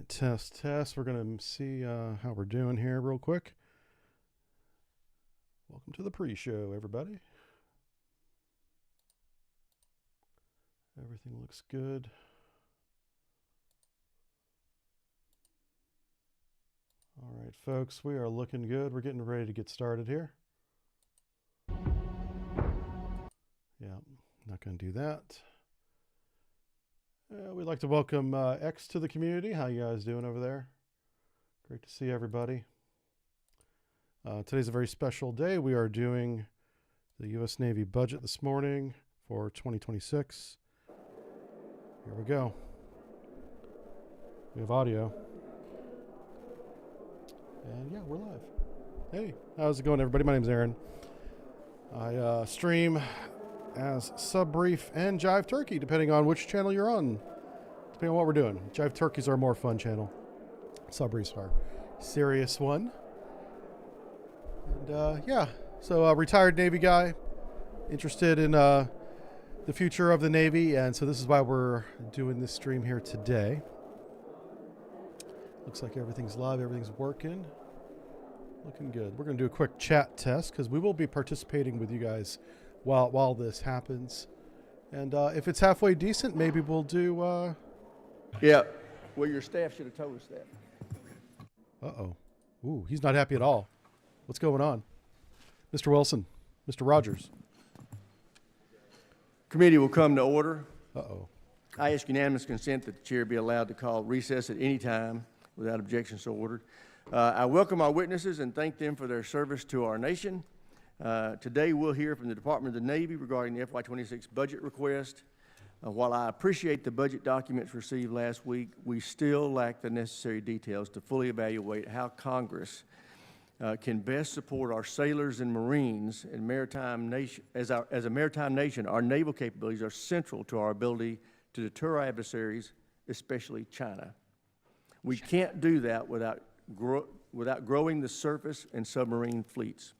right, test. We're going to see how we're doing here real quick. Welcome to the pre-show, everybody. Everything looks good. All right, folks, we are looking good. We're getting ready to get started here. Yeah, not going to do that. We'd like to welcome X to the community. How you guys doing over there? Great to see everybody. Today's a very special day. We are doing the U.S. Navy budget this morning for 2026. Here we go. We have audio. And yeah, we're live. Hey, how's it going, everybody? My name's Aaron. I stream as Subbrief and Jive Turkey, depending on which channel you're on, depending on what we're doing. Jive Turkey's our more fun channel. Subbrief's our serious one. And yeah, so retired Navy guy, interested in the future of the Navy, and so this is why we're doing this stream here today. Looks like everything's live, everything's working. Looking good. We're going to do a quick chat test because we will be participating with you guys while this happens. And if it's halfway decent, maybe we'll do... Yeah. Well, your staff should have told us that. Uh-oh. Ooh, he's not happy at all. What's going on? Mr. Wilson, Mr. Rogers. Committee will come to order. Uh-oh. I ask unanimous consent that the chair be allowed to call recess at any time without objection so ordered. I welcome our witnesses and thank them for their service to our nation. Today we'll hear from the Department of the Navy regarding the FY26 budget request. While I appreciate the budget documents received last week, we still lack the necessary details to fully evaluate how Congress can best support our sailors and Marines and maritime nation. As a maritime nation, our naval capabilities are central to our ability to deter our adversaries, especially China. We can't do that without growing the surface and submarine fleets.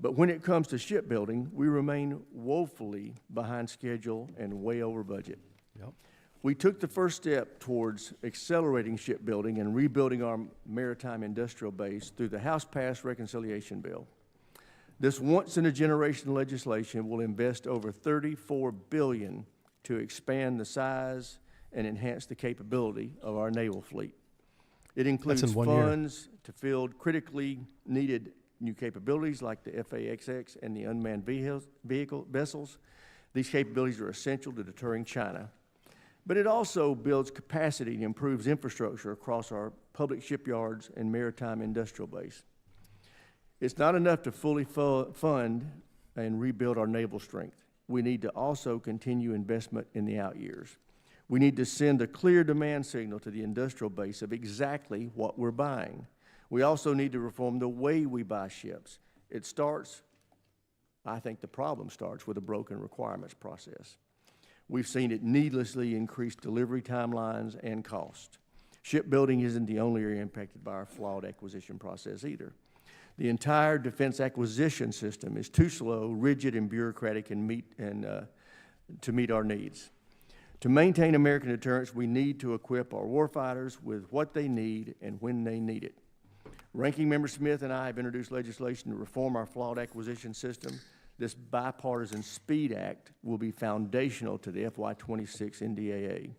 But when it comes to shipbuilding, we remain woefully behind schedule and way over budget. Yep. We took the first step towards accelerating shipbuilding and rebuilding our maritime industrial base through the House-passed reconciliation bill. This once-in-a-generation legislation will invest over $34 billion to expand the size and enhance the capability of our naval fleet. It includes funds to field critically needed new capabilities like the F/A-XX and the unmanned vehicle vessels. These capabilities are essential to deterring China. But it also builds capacity and improves infrastructure across our public shipyards and maritime industrial base. It's not enough to fully fund and rebuild our naval strength. We need to also continue investment in the out years. We need to send a clear demand signal to the industrial base of exactly what we're buying. We also need to reform the way we buy ships. I think the problem starts with a broken requirements process. We've seen it needlessly increase delivery timelines and cost. Shipbuilding isn't the only area impacted by our flawed acquisition process either. The entire defense acquisition system is too slow, rigid, and bureaucratic to meet our needs. To maintain American deterrence, we need to equip our warfighters with what they need and when they need it. Ranking Member Smith and I have introduced legislation to reform our flawed acquisition system. This bipartisan SPEED Act will be foundational to the FY26 NDAA.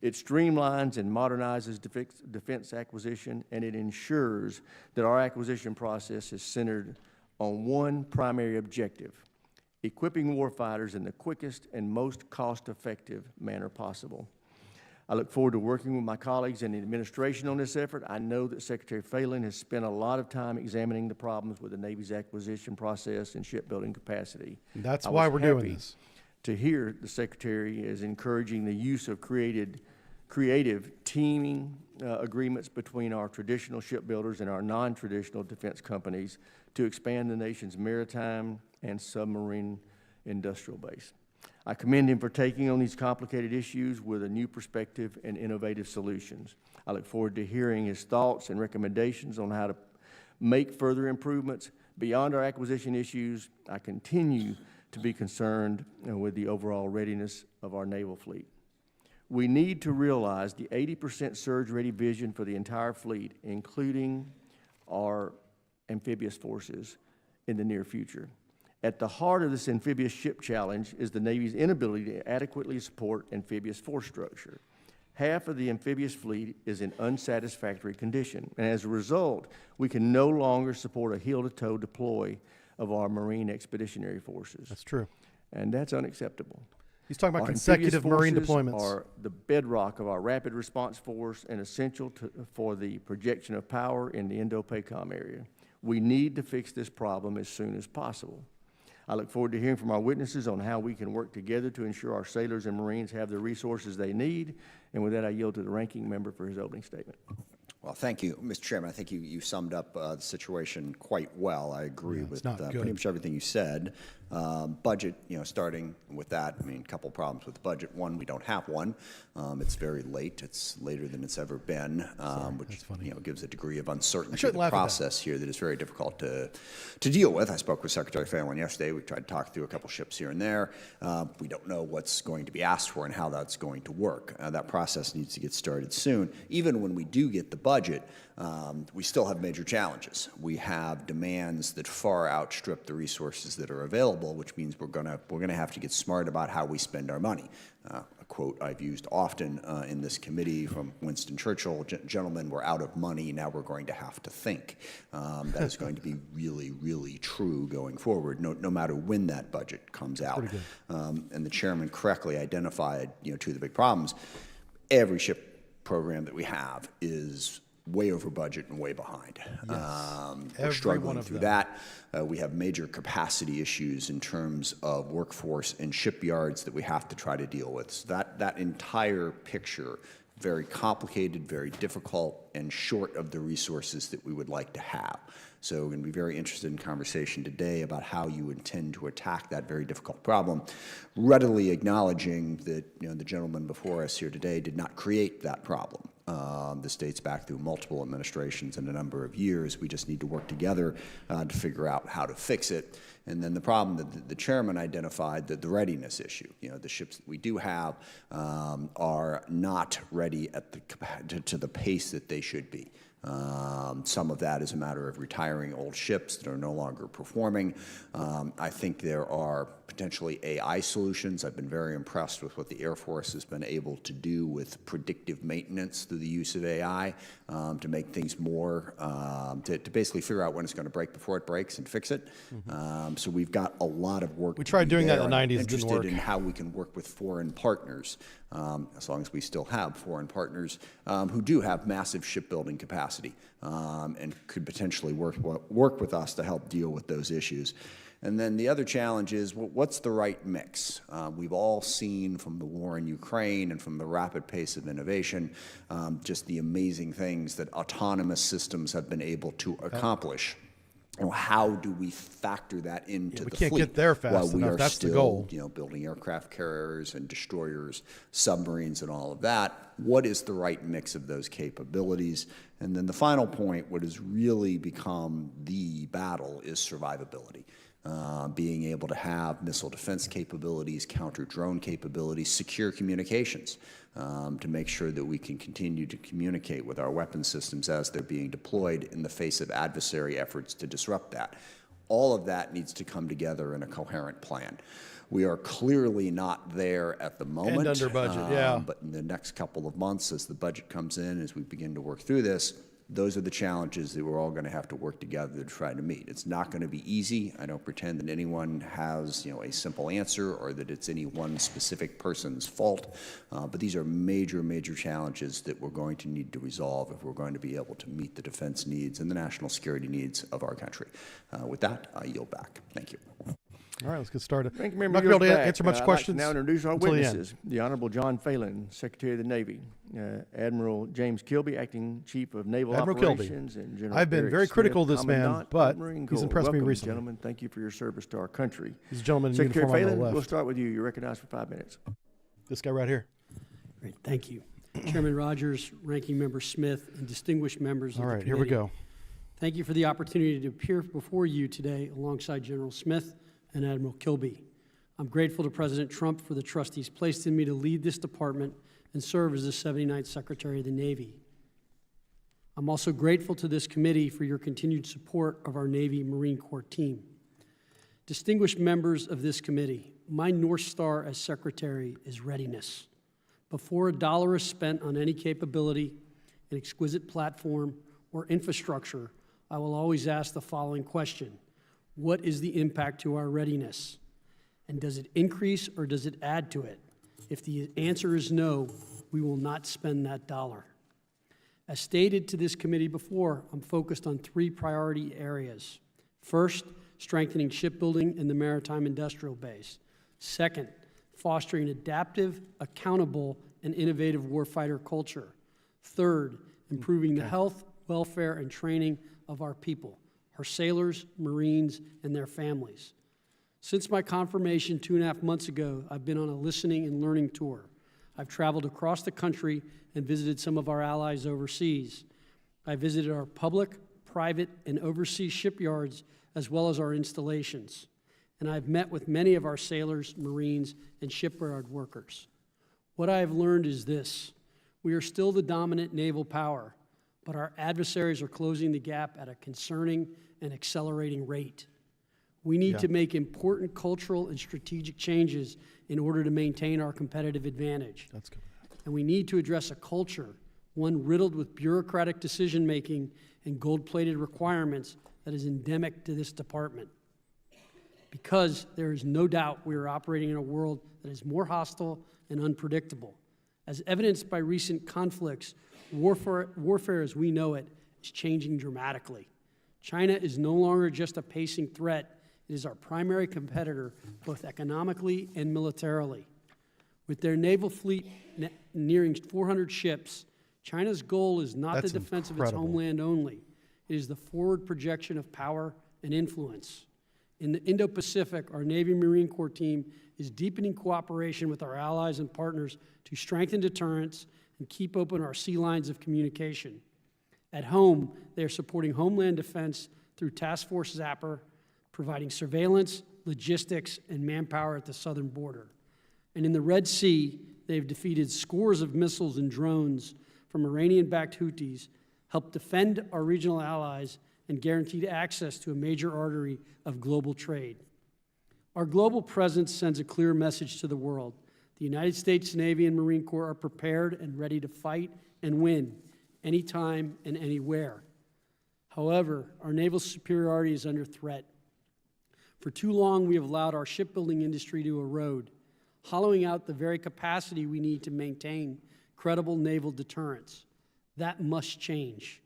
It streamlines and modernizes defense acquisition, and it ensures that our acquisition process is centered on one primary objective: equipping warfighters in the quickest and most cost-effective manner possible. I look forward to working with my colleagues in the administration on this effort. I know that Secretary Phelan has spent a lot of time examining the problems with the Navy's acquisition process and shipbuilding capacity. That's why we're doing this. To hear the Secretary is encouraging the use of creative teaming agreements between our traditional shipbuilders and our non-traditional defense companies to expand the nation's maritime and submarine industrial base. I commend him for taking on these complicated issues with a new perspective and innovative solutions. I look forward to hearing his thoughts and recommendations on how to make further improvements. Beyond our acquisition issues, I continue to be concerned with the overall readiness of our naval fleet. We need to realize the 80% surge-ready vision for the entire fleet, including our amphibious forces, in the near future. At the heart of this amphibious ship challenge is the Navy's inability to adequately support amphibious force structure. Half of the amphibious fleet is in unsatisfactory condition, and as a result, we can no longer support a heel-to-toe deploy of our Marine Expeditionary Forces. That's true. And that's unacceptable. He's talking about Our consecutive Marine amphibious deployments. forces are the bedrock of our rapid response force and essential for the projection of power in the Indo-PACOM area. We need to fix this problem as soon as possible. I look forward to hearing from our witnesses on how we can work together to ensure our sailors and Marines have the resources they need. And with that, I yield to the ranking member for his opening statement. Well, thank you, Mr. Chairman. I think you summed up the situation quite well. I agree with pretty much everything you said. Budget, starting with that, I mean, a couple problems with the budget. One, we don't have one. It's very late. It's later than it's ever been, which gives a degree of uncertainty to the process here that is very difficult to deal with. I spoke with Secretary Phelan yesterday. We tried to talk through a couple ships here and there. We don't know what's going to be asked for and how that's going to work. That process needs to get started soon. Even when we do get the budget, we still have major challenges. We have demands that far outstrip the resources that are available, which means we're gonna have to get smart about how we spend our money. A quote I've used often in this committee from Winston Churchill: "Gentlemen, we're out of money. Now we're going to have to think." That is going to be really, really true going forward, no matter when that budget comes out. And the chairman correctly identified, two of the big problems. Every ship program that we have is way over budget and way behind. We're struggling through that. We have major capacity issues in terms of workforce and shipyards that we have to try to deal with. So that entire picture, very complicated, very difficult, and short of the resources that we would like to have. So we're going to be very interested in conversation today about how you intend to attack that very difficult problem, readily acknowledging that the gentleman before us here today did not create that problem. This dates back through multiple administrations and a number of years. We just need to work together to figure out how to fix it. And then the problem that the chairman identified, the readiness issue. The ships that we do have are not ready at to the pace that they should be. Some of that is a matter of retiring old ships that are no longer performing. I think there are potentially AI solutions. I've been very impressed with what the Air Force has been able to do with predictive maintenance through the use of AI to make things more, to basically figure out when it's going to break before it breaks and fix it. So we've got a lot of work. We tried doing that in the 90s, it didn't work. Interested in how we can work with foreign partners, as long as we still have foreign partners who do have massive shipbuilding capacity and could potentially work with us to help deal with those issues. And then the other challenge is, what's the right mix? We've all seen from the war in Ukraine and from the rapid pace of innovation just the amazing things that autonomous systems have been able to accomplish. How do we factor that into the fleet? We can't get there fast while we enough. are That's still, the goal. building aircraft carriers and destroyers, submarines, and all of that. What is the right mix of those capabilities? And then the final point, what has really become the battle, is survivability. Being able to have missile defense capabilities, counter-drone capabilities, secure communications, to make sure that we can continue to communicate with our weapon systems as they're being deployed in the face of adversary efforts to disrupt that. All of that needs to come together in a coherent plan. We are clearly not there at the moment. And under budget, But in the next couple of months, as the budget comes in, as we begin to work through this, those are the challenges that we're all going to have to work together to try to meet. It's not going to be easy. I don't pretend that anyone has, a simple answer or that it's any one specific person's fault. But these are major, major challenges that we're going to need to resolve if we're going to be able to meet the defense needs and the national security needs of our country. With that, I yield back. Thank you. All right, let's get started. Thank you, I'm not going to be able to answer much questions. I'd like to now introduce our until the end. witnesses. The Honorable John Phelan, Secretary of the Navy, Admiral James Kilby, Acting Chief of Naval Operations, and General I've been Eric very critical of Smith, this man, Commandant but of Marine he's Corps. impressed me Welcome, recently. Gentlemen, thank you for your service to our country. He's a gentleman in Secretary uniform on Phelan, the left. we'll start with you. You're recognized for 5 minutes. This guy right here. Great, thank you. Chairman Rogers, Ranking Member Smith, and distinguished members of the committee. All right, here we go. Thank you for the opportunity to appear before you today alongside General Smith and Admiral Kilby. I'm grateful to President Trump for the trust he's placed in me to lead this department and serve as the 79th Secretary of the Navy. I'm also grateful to this committee for your continued support of our Navy Marine Corps team. Distinguished members of this committee, my North Star as Secretary is readiness. Before a dollar is spent on any capability, an exquisite platform, or infrastructure, I will always ask the following question: what is the impact to our readiness? And does it increase or does it add to it? If the answer is no, we will not spend that dollar. As stated to this committee before, I'm focused on 3 priority areas. First, strengthening shipbuilding in the maritime industrial base. Second, fostering an adaptive, accountable, and innovative warfighter culture. Third, improving the health, welfare, and training of our people, our sailors, Marines, and their families. Since my confirmation 2.5 months ago, I've been on a listening and learning tour. I've traveled across the country and visited some of our allies overseas. I visited our public, private, and overseas shipyards, as well as our installations. And I've met with many of our sailors, Marines, and shipyard workers. What I have learned is this: we are still the dominant naval power, but our adversaries are closing the gap at a concerning and accelerating rate. We need to make important cultural and strategic changes in order to maintain our competitive advantage. That's good. And we need to address a culture, one riddled with bureaucratic decision-making and gold-plated requirements, that is endemic to this department. Because there is no doubt we are operating in a world that is more hostile and unpredictable. As evidenced by recent conflicts, warfare as we know it is changing dramatically. China is no longer just a pacing threat. It is our primary competitor, both economically and militarily. With their naval fleet nearing 400 ships, China's goal is not the defense of its homeland only. It is the forward projection of power and influence. In the Indo-Pacific, our Navy Marine Corps team is deepening cooperation with our allies and partners to strengthen deterrence and keep open our sea lines of communication. At home, they are supporting Homeland Defense through Task Force Zapper, providing surveillance, logistics, and manpower at the southern border. And in the Red Sea, they've defeated scores of missiles and drones from Iranian-backed Houthis, helped defend our regional allies, and guaranteed access to a major artery of global trade. Our global presence sends a clear message to the world. The United States Navy and Marine Corps are prepared and ready to fight and win anytime and anywhere. However, our naval superiority is under threat. For too long, we have allowed our shipbuilding industry to erode, hollowing out the very capacity we need to maintain credible naval deterrence. That must change.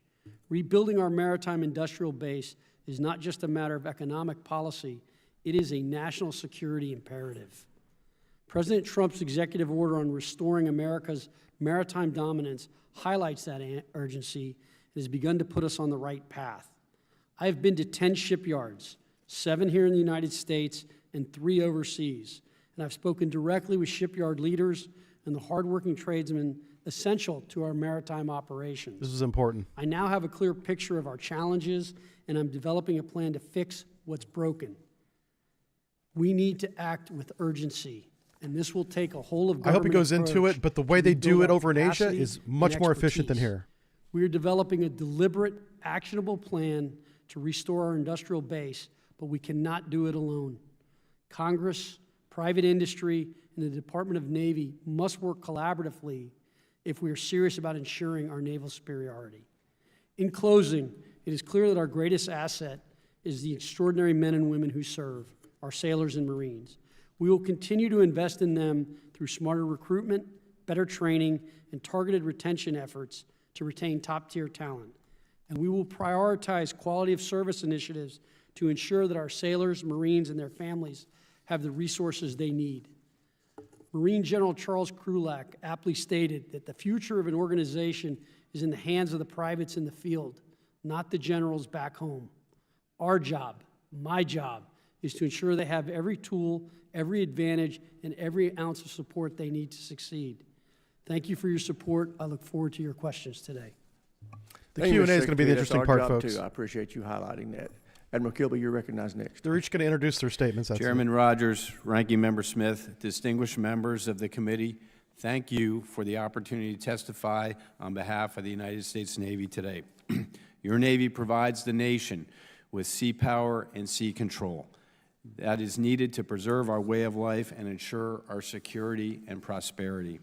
Rebuilding our maritime industrial base is not just a matter of economic policy, it is a national security imperative. President Trump's executive order on restoring America's maritime dominance highlights that urgency and has begun to put us on the right path. I have been to 10 shipyards, 7 here in the United States and 3 overseas, and I've spoken directly with shipyard leaders and the hardworking tradesmen essential to our maritime operations. This is important. I now have a clear picture of our challenges, and I'm developing a plan to fix what's broken. We need to act with urgency, and this will take a whole of government I hope he goes into it, but the way they do it over in Asia capacity is much more efficient than here. We are developing a deliberate, actionable plan to restore our industrial base, but we cannot do it alone. Congress, private industry, and the Department of Navy must work collaboratively if we are serious about ensuring our naval superiority. In closing, it is clear that our greatest asset is the extraordinary men and women who serve, our sailors and Marines. We will continue to invest in them through smarter recruitment, better training, and targeted retention efforts to retain top-tier talent. And we will prioritize quality of service initiatives to ensure that our sailors, Marines, and their families have the resources they need. Marine General Charles Krulak aptly stated that the future of an organization is in the hands of the privates in the field, not the generals back home. Our job, my job, is to ensure they have every tool, every advantage, and every ounce of support they need to succeed. Thank you for your support. I look forward to your questions today. The Q&A is going to be the interesting part, folks. I appreciate you highlighting that. Admiral Kilby, you're recognized next. They're each going to introduce their statements. Chairman Rogers, Ranking Member Smith, distinguished members of the committee, Thank you for the opportunity to testify on behalf of the United States Navy today. Your Navy provides the nation with sea power and sea control that is needed to preserve our way of life and ensure our security and prosperity.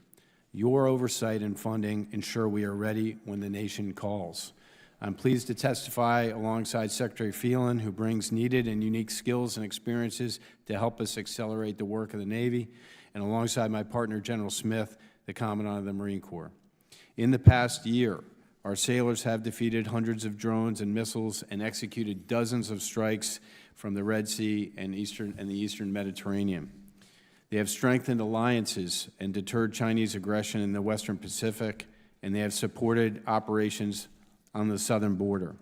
Your oversight and funding ensure we are ready when the nation calls. I'm pleased to testify alongside Secretary Phelan, who brings needed and unique skills and experiences to help us accelerate the work of the Navy, and alongside my partner, General Smith, the Commandant of the Marine Corps. In the past year, our sailors have defeated hundreds of drones and missiles and executed dozens of strikes from the Red Sea and the Eastern Mediterranean. They have strengthened alliances and deterred Chinese aggression in the Western Pacific, and they have supported operations on the southern border.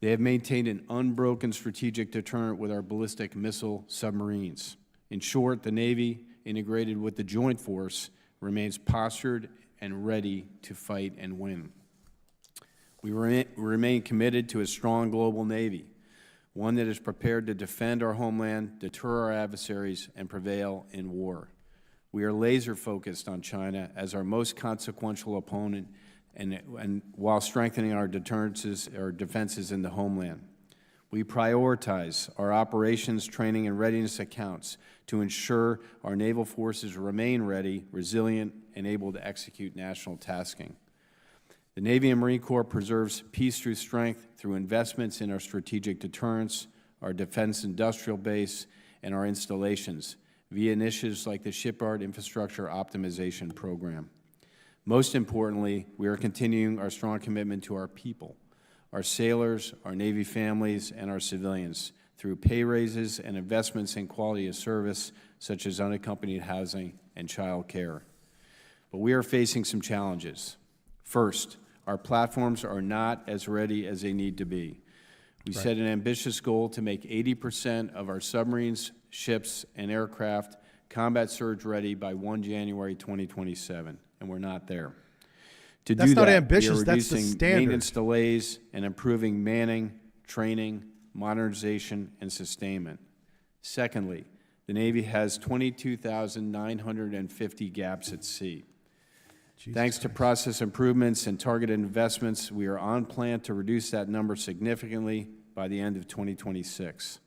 They have maintained an unbroken strategic deterrent with our ballistic missile submarines. In short, the Navy, integrated with the Joint Force, remains postured and ready to fight and win. We remain committed to a strong global Navy, one that is prepared to defend our homeland, deter our adversaries, and prevail in war. We are laser-focused on China as our most consequential opponent, and while strengthening our defenses in the homeland. We prioritize our operations, training, and readiness accounts to ensure our naval forces remain ready, resilient, and able to execute national tasking. The Navy and Marine Corps preserves peace through strength through investments in our strategic deterrence, our defense industrial base, and our installations via initiatives like the Shipyard Infrastructure Optimization Program. Most importantly, we are continuing our strong commitment to our people, our sailors, our Navy families, and our civilians through pay raises and investments in quality of service such as unaccompanied housing and child care. But we are facing some challenges. First, our platforms are not as ready as they need to be. We set an ambitious goal to make 80% of our submarines, ships, and aircraft combat surge ready by 1 January 2027, and we're not there. To That's do not that, ambitious, we are that's the reducing standard. maintenance delays and improving manning, training, modernization, and sustainment. Secondly, the Navy has 22,950 gaps at sea. Thanks to process improvements and targeted investments, we are on plan to reduce that number significantly by the end of 2026.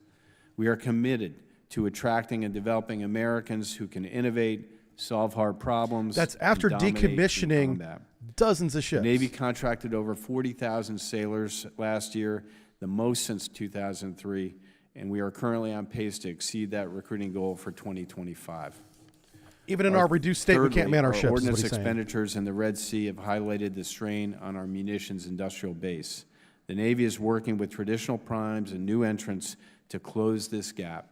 We are committed to attracting and developing Americans who can innovate, solve hard problems. That's after and dominate in decommissioning combat. dozens of ships. The Navy contracted over 40,000 sailors last year, the most since 2003, and we are currently on pace to exceed that recruiting goal for 2025. Even in our reduced state, we can't man our ships, is what Ordnance he's saying. expenditures in the Red Sea have highlighted the strain on our munitions industrial base. The Navy is working with traditional primes and new entrants to close this gap,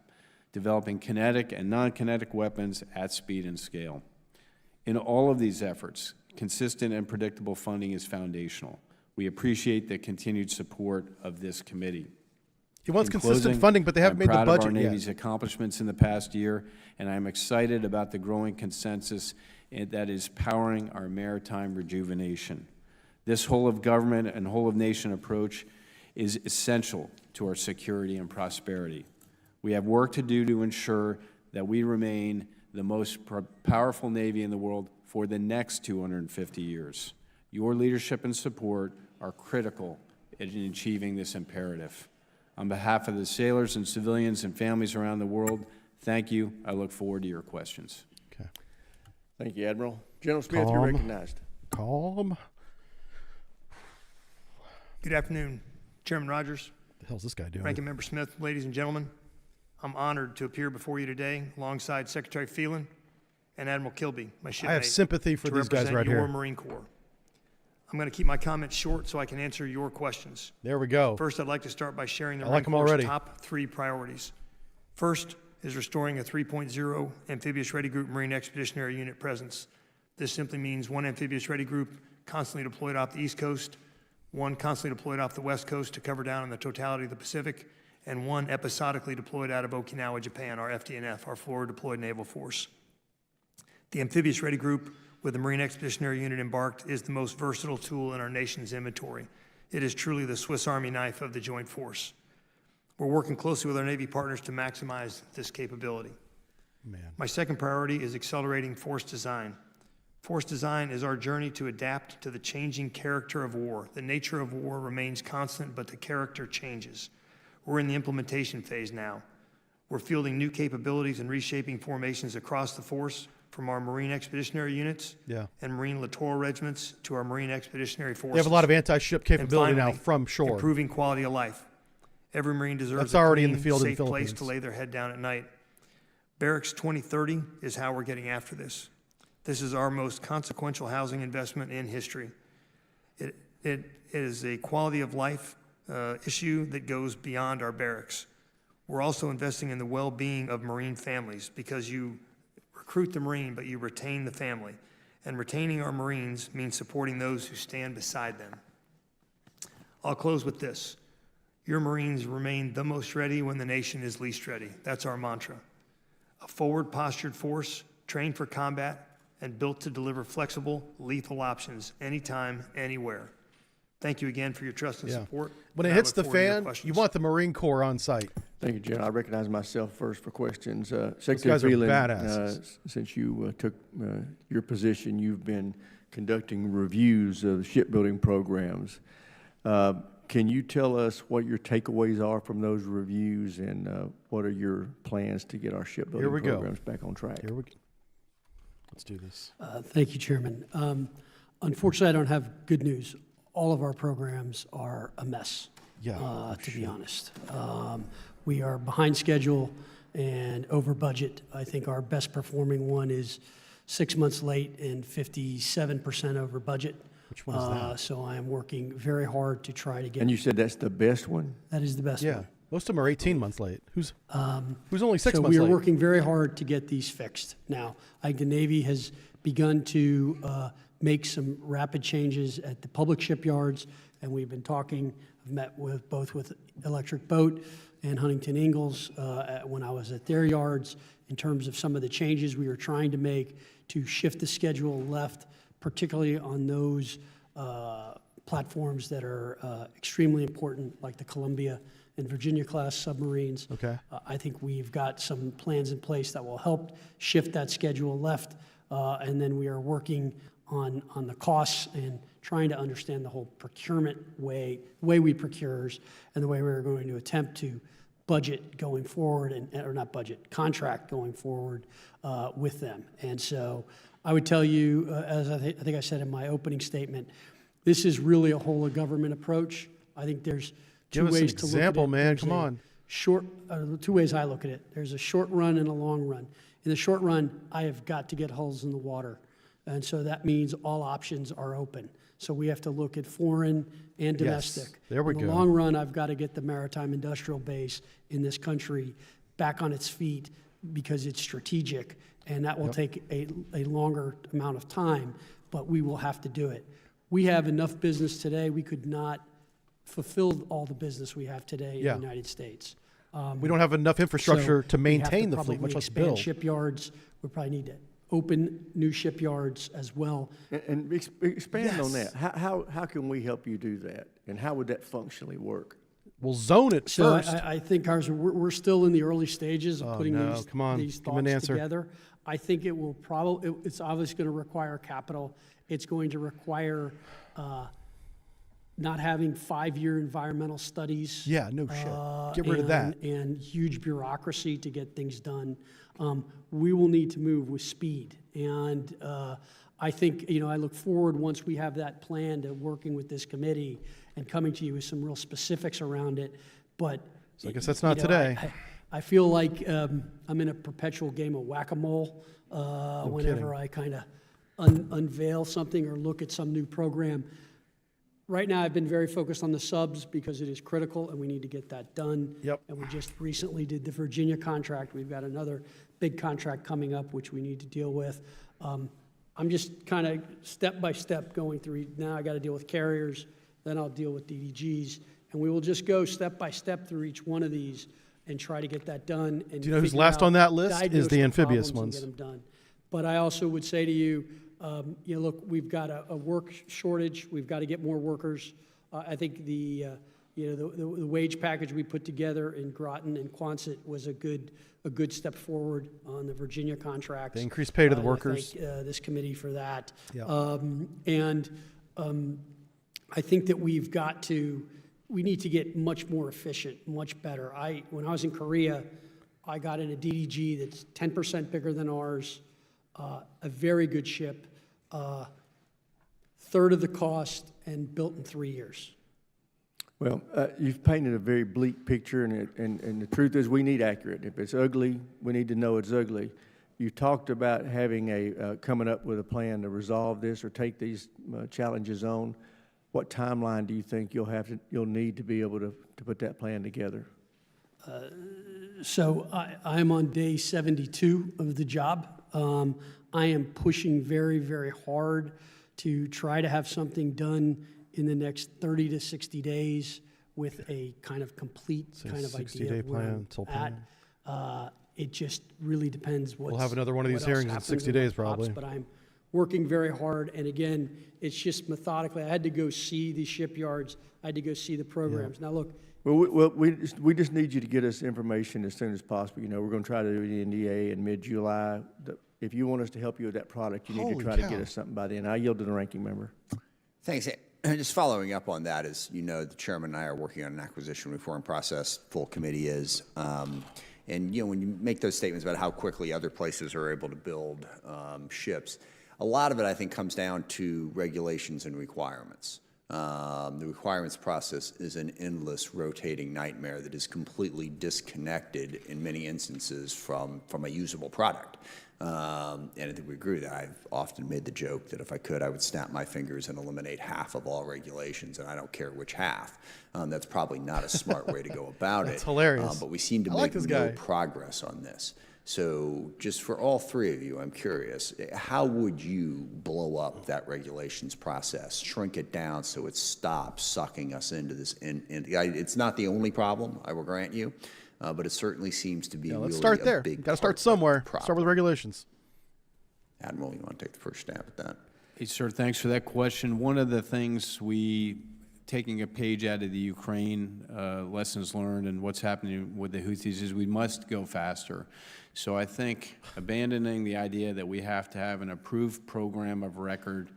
developing kinetic and non-kinetic weapons at speed and scale. In all of these efforts, consistent and predictable funding is foundational. We appreciate the continued support of this committee. He wants In consistent closing, funding, but they haven't I'm made the proud of budget our yet. Navy's accomplishments in the past year, and I'm excited about the growing consensus that is powering our maritime rejuvenation. This whole-of-government and whole-of-nation approach is essential to our security and prosperity. We have work to do to ensure that we remain the most powerful Navy in the world for the next 250 years. Your leadership and support are critical in achieving this imperative. On behalf of the sailors and civilians and families around the world, thank you. I look forward to your questions. Okay. Thank you, Admiral. General Smith, you're Calm. recognized. Calm. Good afternoon, Chairman Rogers, What the hell's this guy doing? Ranking Member Smith, ladies and gentlemen. I'm honored to appear before you today alongside Secretary Phelan and Admiral Kilby, my shipmate. I have sympathy for to these guys represent right your here. Marine Corps. I'm going to keep my comments short so I can answer your questions. There we go. First, I'd like to start by sharing the I Marine like 'em Corps' already. top 3 priorities. First is restoring a 3.0 amphibious ready group Marine Expeditionary Unit presence. This simply means 1 amphibious ready group constantly deployed off the East Coast, 1 constantly deployed off the West Coast to cover down on the totality of the Pacific, and 1 episodically deployed out of Okinawa, Japan, our FDNF, our Forward Deployed Naval Force. The amphibious ready group with the Marine Expeditionary Unit embarked is the most versatile tool in our nation's inventory. It is truly the Swiss Army knife of the Joint Force. We're working closely with our Navy partners to maximize this capability. Man. My second priority is accelerating force design. Force design is our journey to adapt to the changing character of war. The nature of war remains constant, but the character changes. We're in the implementation phase now. We're fielding new capabilities and reshaping formations across the force, from our Marine Expeditionary Units and Marine Littoral Regiments to our Marine Expeditionary Forces. They have a lot of anti-ship capability And finally, now from shore. improving quality of life. Every Marine deserves That's a already in clean, the field in the safe place Philippines. to lay their head down at night. Barracks 2030 is how we're getting after this. This is our most consequential housing investment in history. It is a quality of life issue that goes beyond our barracks. We're also investing in the well-being of Marine families, because you recruit the Marine, but you retain the family. And retaining our Marines means supporting those who stand beside them. I'll close with this. Your Marines remain the most ready when the nation is least ready. That's our mantra. A forward-postured force, trained for combat, and built to deliver flexible, lethal options anytime, anywhere. Thank you again for your trust and support. When it And I hits the look forward to your fan, you questions. want the Marine Corps on site. Thank you, General. I recognize myself first for questions. guys Secretary are Freeland, badasses. since you took your position, you've been conducting reviews of shipbuilding programs. Can you tell us what your takeaways are from those reviews, and what are your plans to get our shipbuilding Here we go. programs back on track? Here we go. Let's do this. Thank you, Chairman. Unfortunately, I don't have good news. All of our programs are a mess, to be honest. We are behind schedule and over budget. I think our best performing one is 6 months late and 57% over budget. Which one is that? So I am working very hard to try to get, And you said that's the best one? that is the best Yeah. one. Most of them are 18 months late. Who's only 6 So months we are late? working very hard to get these fixed. Now, I think the Navy has begun to make some rapid changes at the public shipyards, and we've been talking, I've met with both with Electric Boat and Huntington Ingalls when I was at their yards, in terms of some of the changes we are trying to make to shift the schedule left, particularly on those platforms that are extremely important, like the Columbia and Virginia-class submarines. Okay. I think we've got some plans in place that will help shift that schedule left, and then we are working on the costs and trying to understand the whole procurement way we procures, and the way we're going to attempt to budget going forward, or not budget, contract going forward with them. And so I would tell you, as I think I said in my opening statement, this is really a whole of government approach. I think there's two Give us an ways to look at it. example, man. There's Come a on. two ways I look at it. There's a short run and a long run. In the short run, I have got to get hulls in the water. And so that means all options are open. So we have to look at foreign and domestic. There we In go. the long run, I've got to get the maritime industrial base in this country back on its feet, because it's strategic, and that will take a longer amount of time, but we will have to do it. We have enough business today. We could not fulfill all the business we have today in the United States. We don't have enough infrastructure So to we have maintain the fleet, probably much less expand build. shipyards. We probably need to open new shipyards as well. And expand on Yes. that. How can we help you do that? And how would that functionally work? We'll zone it So first. I think ours, we're still in the early stages of putting no, come on, these give me an thoughts answer. together. I think it will probably, it's obviously going to require capital. It's going to require not having 5-year environmental studies. Yeah, no shit. Get rid of that. And huge bureaucracy to get things done. We will need to move with speed. And I think, I look forward, once we have that plan, to working with this committee and coming to you with some real specifics around it. But So I guess that's not today. I feel like I'm in a perpetual game of whack-a-mole whenever kidding. I kind of unveil something or look at some new program. Right now, I've been very focused on the subs because it is critical, and we need to get that done. Yep. And we just recently did the Virginia contract. We've got another big contract coming up, which we need to deal with. I'm just kind of step by step going through. Now I got to deal with carriers, then I'll deal with DDGs, and we will just go step by step through each one of these and try to get that done. And Do you know who's figure last out, on that list? diagnose Is the amphibious problems and ones. get them done. But I also would say to you, look, we've got a work shortage. We've got to get more workers. I think the You know, the wage package we put together in Groton and Quonset was a good step forward on the Virginia contracts. They increased pay to the I workers. thank this committee for that. Yeah. I think that we need to get much more efficient, much better. When I was in Korea, I got in a DDG that's 10% bigger than ours, a very good ship, third of the cost, and built in 3 years. Well, you've painted a very bleak picture, and the truth is we need accurate. If it's ugly, we need to know it's ugly. You talked about having coming up with a plan to resolve this or take these challenges on. What timeline do you think you'll need to be able to put that plan together? So I'm on day 72 of the job. I am pushing very, very hard to try to have something done in the next 30 to 60 days with a kind of complete kind of idea 60-day of where plan, I'm at. It just really depends We'll have another one of these what else hearings in happens 60 in my days, ops, probably. But I'm working very hard, and again, it's just methodically. I had to go see the shipyards. I had to go see the programs. Now, look, Well, we just need you to get us information as soon as possible. You know, we're going to try to do the NDA in mid-July. If you want us to help you with that product, you need to Holy try to cow. get us something by then. I yield to the ranking member. Thanks. Just following up on that, as you know, the chairman and I are working on an acquisition reform process, full committee is. And, you know, when you make those statements about how quickly other places are able to build ships, a lot of it, I think, comes down to regulations and requirements. The requirements process is an endless rotating nightmare that is completely disconnected in many instances from a usable product. And I think we agree with that. I've often made the joke that if I could, I would snap my fingers and eliminate half of all regulations, and I don't care which half. That's probably not a smart way to go about That's it. hilarious. But we seem to I like make this no guy. progress on this. So just for all three of you, I'm curious, how would you blow up that regulations process, shrink it down so it stops sucking us into this? It's not the only problem, I will grant you, but it certainly seems to be Yeah, really let's start a there. big Got to start part of the somewhere. problem. Start with regulations. Admiral, you want to take the first stab at that? Hey, sir, thanks for that question. One of the things taking a page out of the Ukraine lessons learned and what's happening with the Houthis is we must go faster. So I think abandoning the idea that we have to have an approved program of record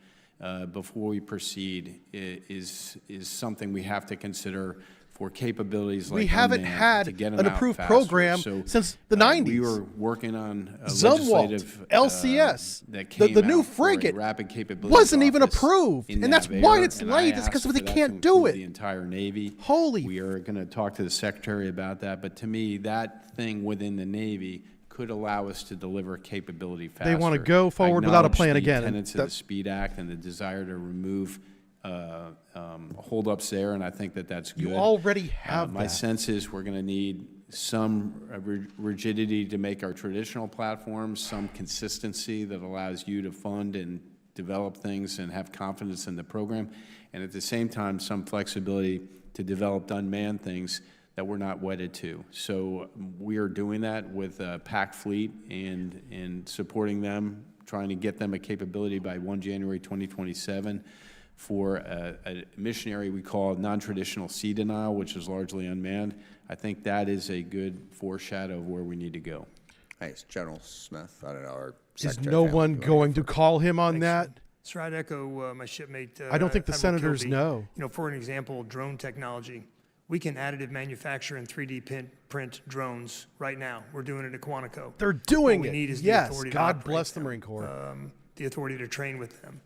before we proceed is something we have to consider for capabilities like We haven't unmanned had to get them an out approved faster. program So, since the We 90s. were working on a Zumwalt, legislative LCS, that the came new out for a frigate rapid capabilities wasn't even office approved, in and that's why NAVAIR, it's and late. I It's because asked they for that can't to do include it. The entire Navy. Holy- We are going to talk to the Secretary about that, but to me, that thing within the Navy could allow us to deliver capability faster. wanna go forward without a plan I acknowledge again, the and tenets of that- the SPEED Act and the desire to remove holdups there, and I think that that's good. You already have My that. sense is we're going to need some rigidity to make our traditional platforms, some consistency that allows you to fund and develop things and have confidence in the program, and at the same time, some flexibility to develop unmanned things that we're not wedded to. So we are doing that with PAC Fleet and supporting them, trying to get them a capability by 1 January 2027 for a missionary we call non-traditional sea denial, which is largely unmanned. I think that is a good foreshadow of where we need to go. Thanks, General Smith. I don't know. Our Is Secretary no Family, one you wanna going go to call him on Thanks, that? Sir, I'd echo my shipmate. I don't think the Admiral senators Kilby. know. You know, for an example, drone technology. We can additive manufacture and 3D print drones right now. We're doing it at Quantico. They're doing What we it. need is the Yes, authority to God operate bless the them, Marine Corps. the authority to train with them.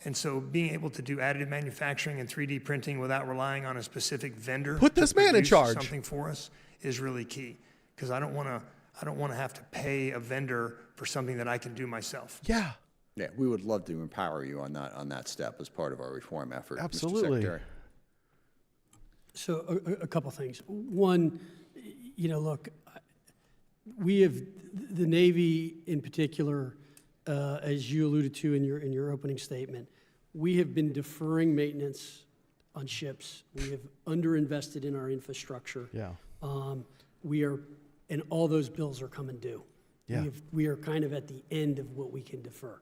And so being able to do additive manufacturing and 3D printing without relying on a specific vendor Put to this man in produce charge. something for us is really key. Because I don't want to have to pay a vendor for something that I can do myself. Yeah, Yeah, we would love to empower you on that step as part of our reform effort, Mr. Absolutely. Secretary. So a couple things. One, you know, look, we have the Navy in particular, as you alluded to in your opening statement. We have been deferring maintenance on ships. We have underinvested in our infrastructure. yeah. And all those bills are coming due. Yeah. We are kind of at the end of what we can defer.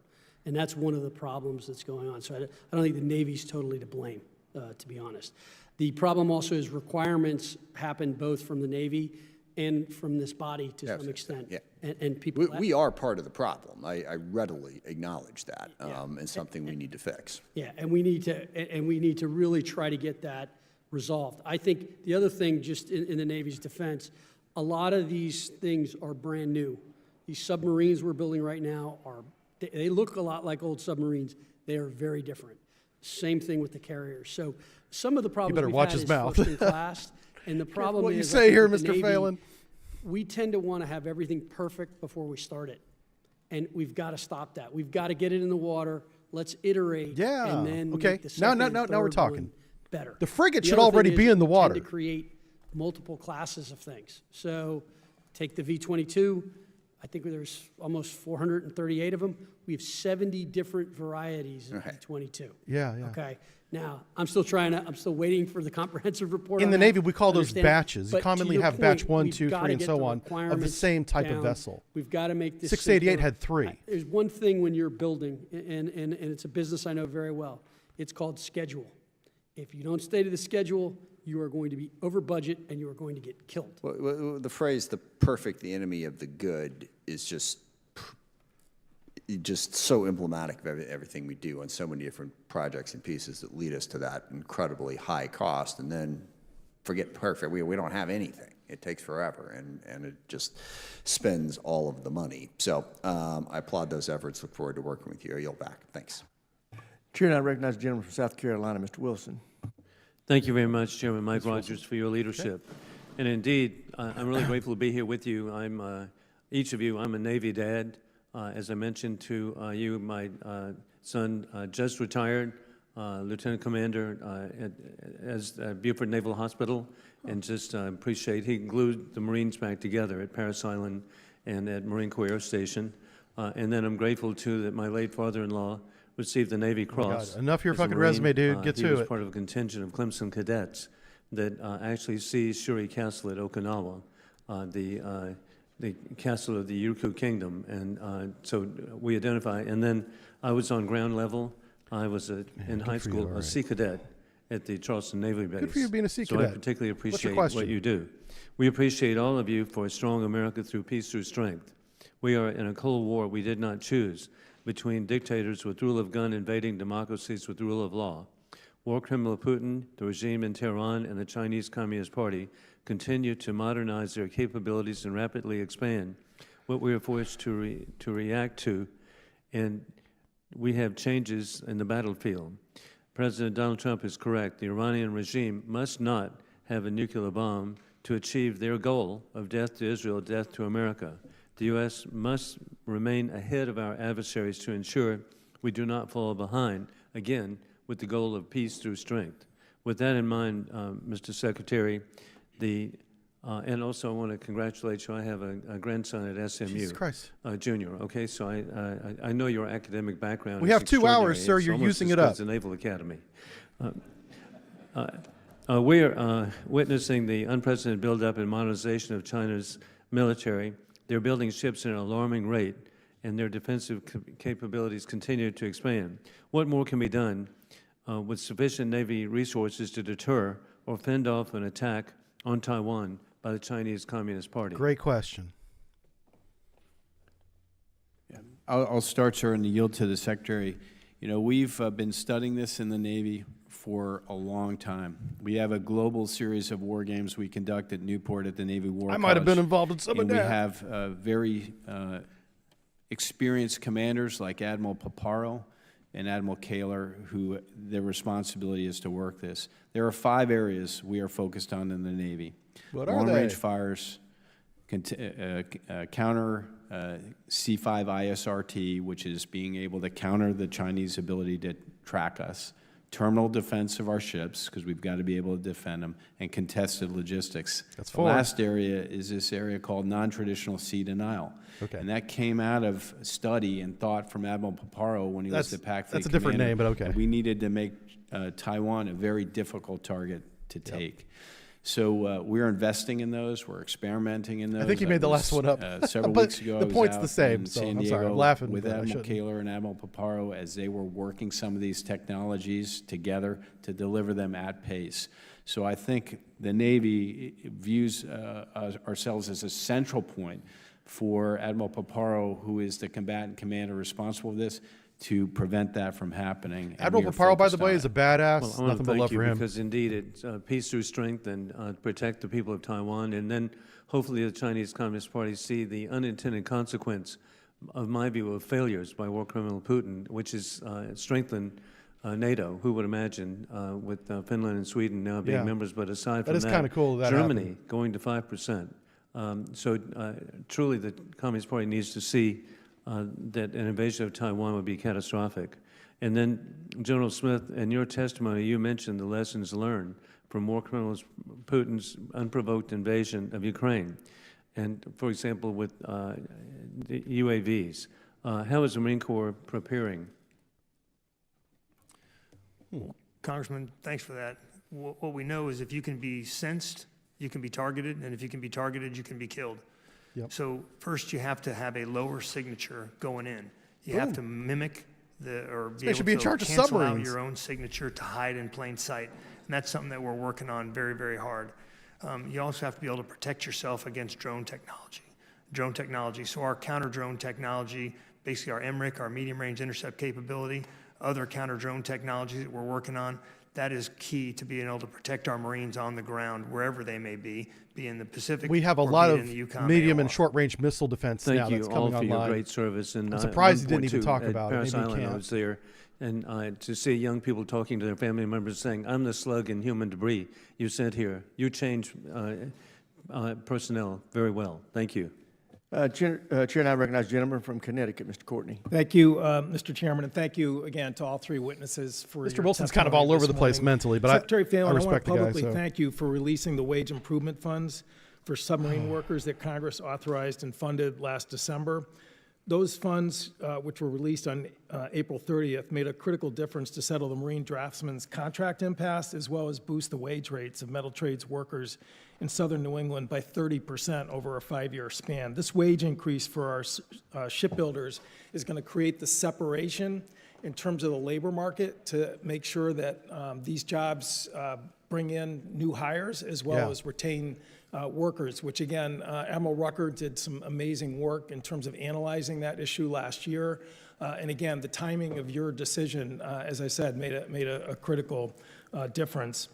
And that's one of the problems that's going on. So I don't think the Navy's totally to blame, to be honest. The problem also is requirements happen both from the Navy and from this body to some extent. Yeah. And people. We are part of the problem. I readily acknowledge that, and something we need to fix. Yeah, and we need to really try to get that resolved. I think the other thing, just in the Navy's defense, a lot of these things are brand new. These submarines we're building right now they look a lot like old submarines. They are very different. Same thing with the carriers. So some of the problems better we've watch had his is mouth. first in class, and the problem What is you I say think here, with the Mr. Navy, Phelan? we tend to want to have everything perfect before we start it. And we've got to stop that. We've got to get it in the water. Let's iterate. Yeah, And then okay. make the Now second and we're third talking. one better. The frigate should other thing already is be in the we water. tend to create multiple classes of things. So take the V-22. I think there's almost 438 of them. We have 70 different varieties of V-22. Yeah. Okay. Now, I'm still waiting for the comprehensive report. In on the that, Navy, we call those understand. batches. You But to commonly your have batch point, 1, we've 2, gotta 3, and get so the on of the requirements same type of down. vessel. We've got to make this 688 simpler. had 3. There's one thing when you're building, and it's a business I know very well. It's called schedule. If you don't stay to the schedule, you are going to be over budget and you are going to get killed. Well, the phrase "the perfect the enemy of the good" is just so emblematic of everything we do on so many different projects and pieces that lead us to that incredibly high cost, and then forget perfect. We don't have anything. It takes forever, and it just spends all of the money. So I applaud those efforts. Look forward to working with you. I yield back. Thanks. Chair, and I recognize the gentleman from South Carolina, Mr. Wilson. Thank you very much, Chairman Mike Rogers, for your leadership. And indeed, I'm really grateful to be here with you. Each of you, I'm a Navy dad. As I mentioned to you, my son just retired, Lieutenant Commander at Beaufort Naval Hospital, and just appreciate, he glued the Marines back together at Parris Island and at Marine Corps Air Station. And then I'm grateful, too, that my late father-in-law received the Navy Cross. Enough of your as a fucking Marine. resume, dude. Get He to was it. part of a contingent of Clemson cadets that actually seized Shuri Castle at Okinawa, the castle of the Ryukyu Kingdom. And so we identify. And then I was on ground level. I was in high school a Sea Cadet at the Charleston Naval Base. Good for you being a Sea So Cadet. I particularly What's your appreciate question? what you do. We appreciate all of you for a strong America through peace, through strength. We are in a Cold War we did not choose, between dictators with rule of gun invading democracies with rule of law. War criminal Putin, the regime in Tehran, and the Chinese Communist Party continue to modernize their capabilities and rapidly expand what we are forced to react to, and we have changes in the battlefield. President Donald Trump is correct. The Iranian regime must not have a nuclear bomb to achieve their goal of death to Israel, death to America. The U.S. must remain ahead of our adversaries to ensure we do not fall behind, again, with the goal of peace through strength. With that in mind, Mr. Secretary, and also I want to congratulate you. I have a grandson at SMU. Jesus Christ. Junior, okay? So I know your academic background We is have 2 hours, extraordinary. sir. It's You're almost using as it good up. as the Naval Academy. We're witnessing the unprecedented buildup and modernization of China's military. They're building ships at an alarming rate, and their defensive capabilities continue to expand. What more can be done with sufficient Navy resources to deter or fend off an attack on Taiwan by the Chinese Communist Party? Great question. I'll start, sir, and yield to the Secretary. You know, we've been studying this in the Navy for a long time. We have a global series of war games we conduct at Newport at the Navy War I might have been College. involved in some of And we that. have very experienced commanders like Admiral Paparo and Admiral Kaler, who their responsibility is to work this. There are 5 areas we are focused on in the Navy. What are Long-range they? fires, counter C5 ISRT, which is being able to counter the Chinese ability to track us, terminal defense of our ships, because we've got to be able to defend them, and contested logistics. That's the 4. last area is this area called non-traditional sea denial. Okay. And that came out of study and thought from Admiral Paparo when he was the That's- PAC Fleet that's a different commander, name, but okay. that we needed to make Taiwan a very difficult target to take. So we're investing in those. We're experimenting in those. I think you made the last one up. Several But weeks ago, the I was point's out the same, in so San I'm Diego sorry, I'm laughing, with but I Admiral shouldn't. Kaler and Admiral Paparo as they were working some of these technologies together to deliver them at pace. So I think the Navy views ourselves as a central point for Admiral Paparo, who is the combatant commander responsible for this, to prevent that from happening. And Admiral we are Paparo, by the focused way, on is a it. badass. Well, I want Nothing to but love thank you for him. because indeed it's peace through strength and protect the people of Taiwan. And then hopefully the Chinese Communist Party see the unintended consequence, of my view, of failures by war criminal Putin, which is strengthen NATO. Who would imagine with Finland and Sweden now being Yeah. members? But aside That from is kinda cool that Germany happened. going to 5%. So truly the Communist Party needs to see that an invasion of Taiwan would be catastrophic. And then, General Smith, in your testimony, you mentioned the lessons learned from war criminals Putin's unprovoked invasion of Ukraine. And, for example, with the UAVs, how is the Marine Corps preparing? Congressman, thanks for that. What we know is if you can be sensed, you can be targeted, and if you can be targeted, you can be killed. Yep. So first, you have to have a lower signature going in. You have to mimic or be They should be in able charge to of cancel out submarines. your own signature to hide in plain sight. And that's something that we're working on very, very hard. You also have to be able to protect yourself against drone technology. So our counter-drone technology, basically our MRIC, our medium-range intercept capability, other counter-drone technologies that we're working on, that is key to being able to protect our Marines on the ground, wherever they may be in the Pacific. We have a or lot be it of in the Yukon medium AOR. and short-range missile defense now Thank you that's all coming for your online. great service. And I'm surprised you didn't 1.2 even talk at about it. Parris Maybe you Island, I can't. was there, and to see young people talking to their family members saying, "I'm the slug in human debris you sent here." You changed personnel very well. Thank you. Chair, and I recognize the gentleman from Connecticut, Mr. Courtney. Thank you, Mr. Chairman, and thank you again to all three witnesses for Mr. your Wilson's kind of testimony all over this the place morning. mentally, but Secretary Phelan, I I want respect to the guy. publicly So. thank you for releasing the wage improvement funds for submarine workers that Congress authorized and funded last December. Those funds, which were released on April 30th, made a critical difference to settle the Marine draftsmen's contract impasse, as well as boost the wage rates of metal trades workers in southern New England by 30% over a 5-year span. This wage increase for our shipbuilders is going to create the separation in terms of the labor market to make sure that these jobs bring in new hires as well Yeah. as retain workers, which again, Admiral Rucker did some amazing work in terms of analyzing that issue last year. And again, the timing of your decision, as I said, made a critical difference.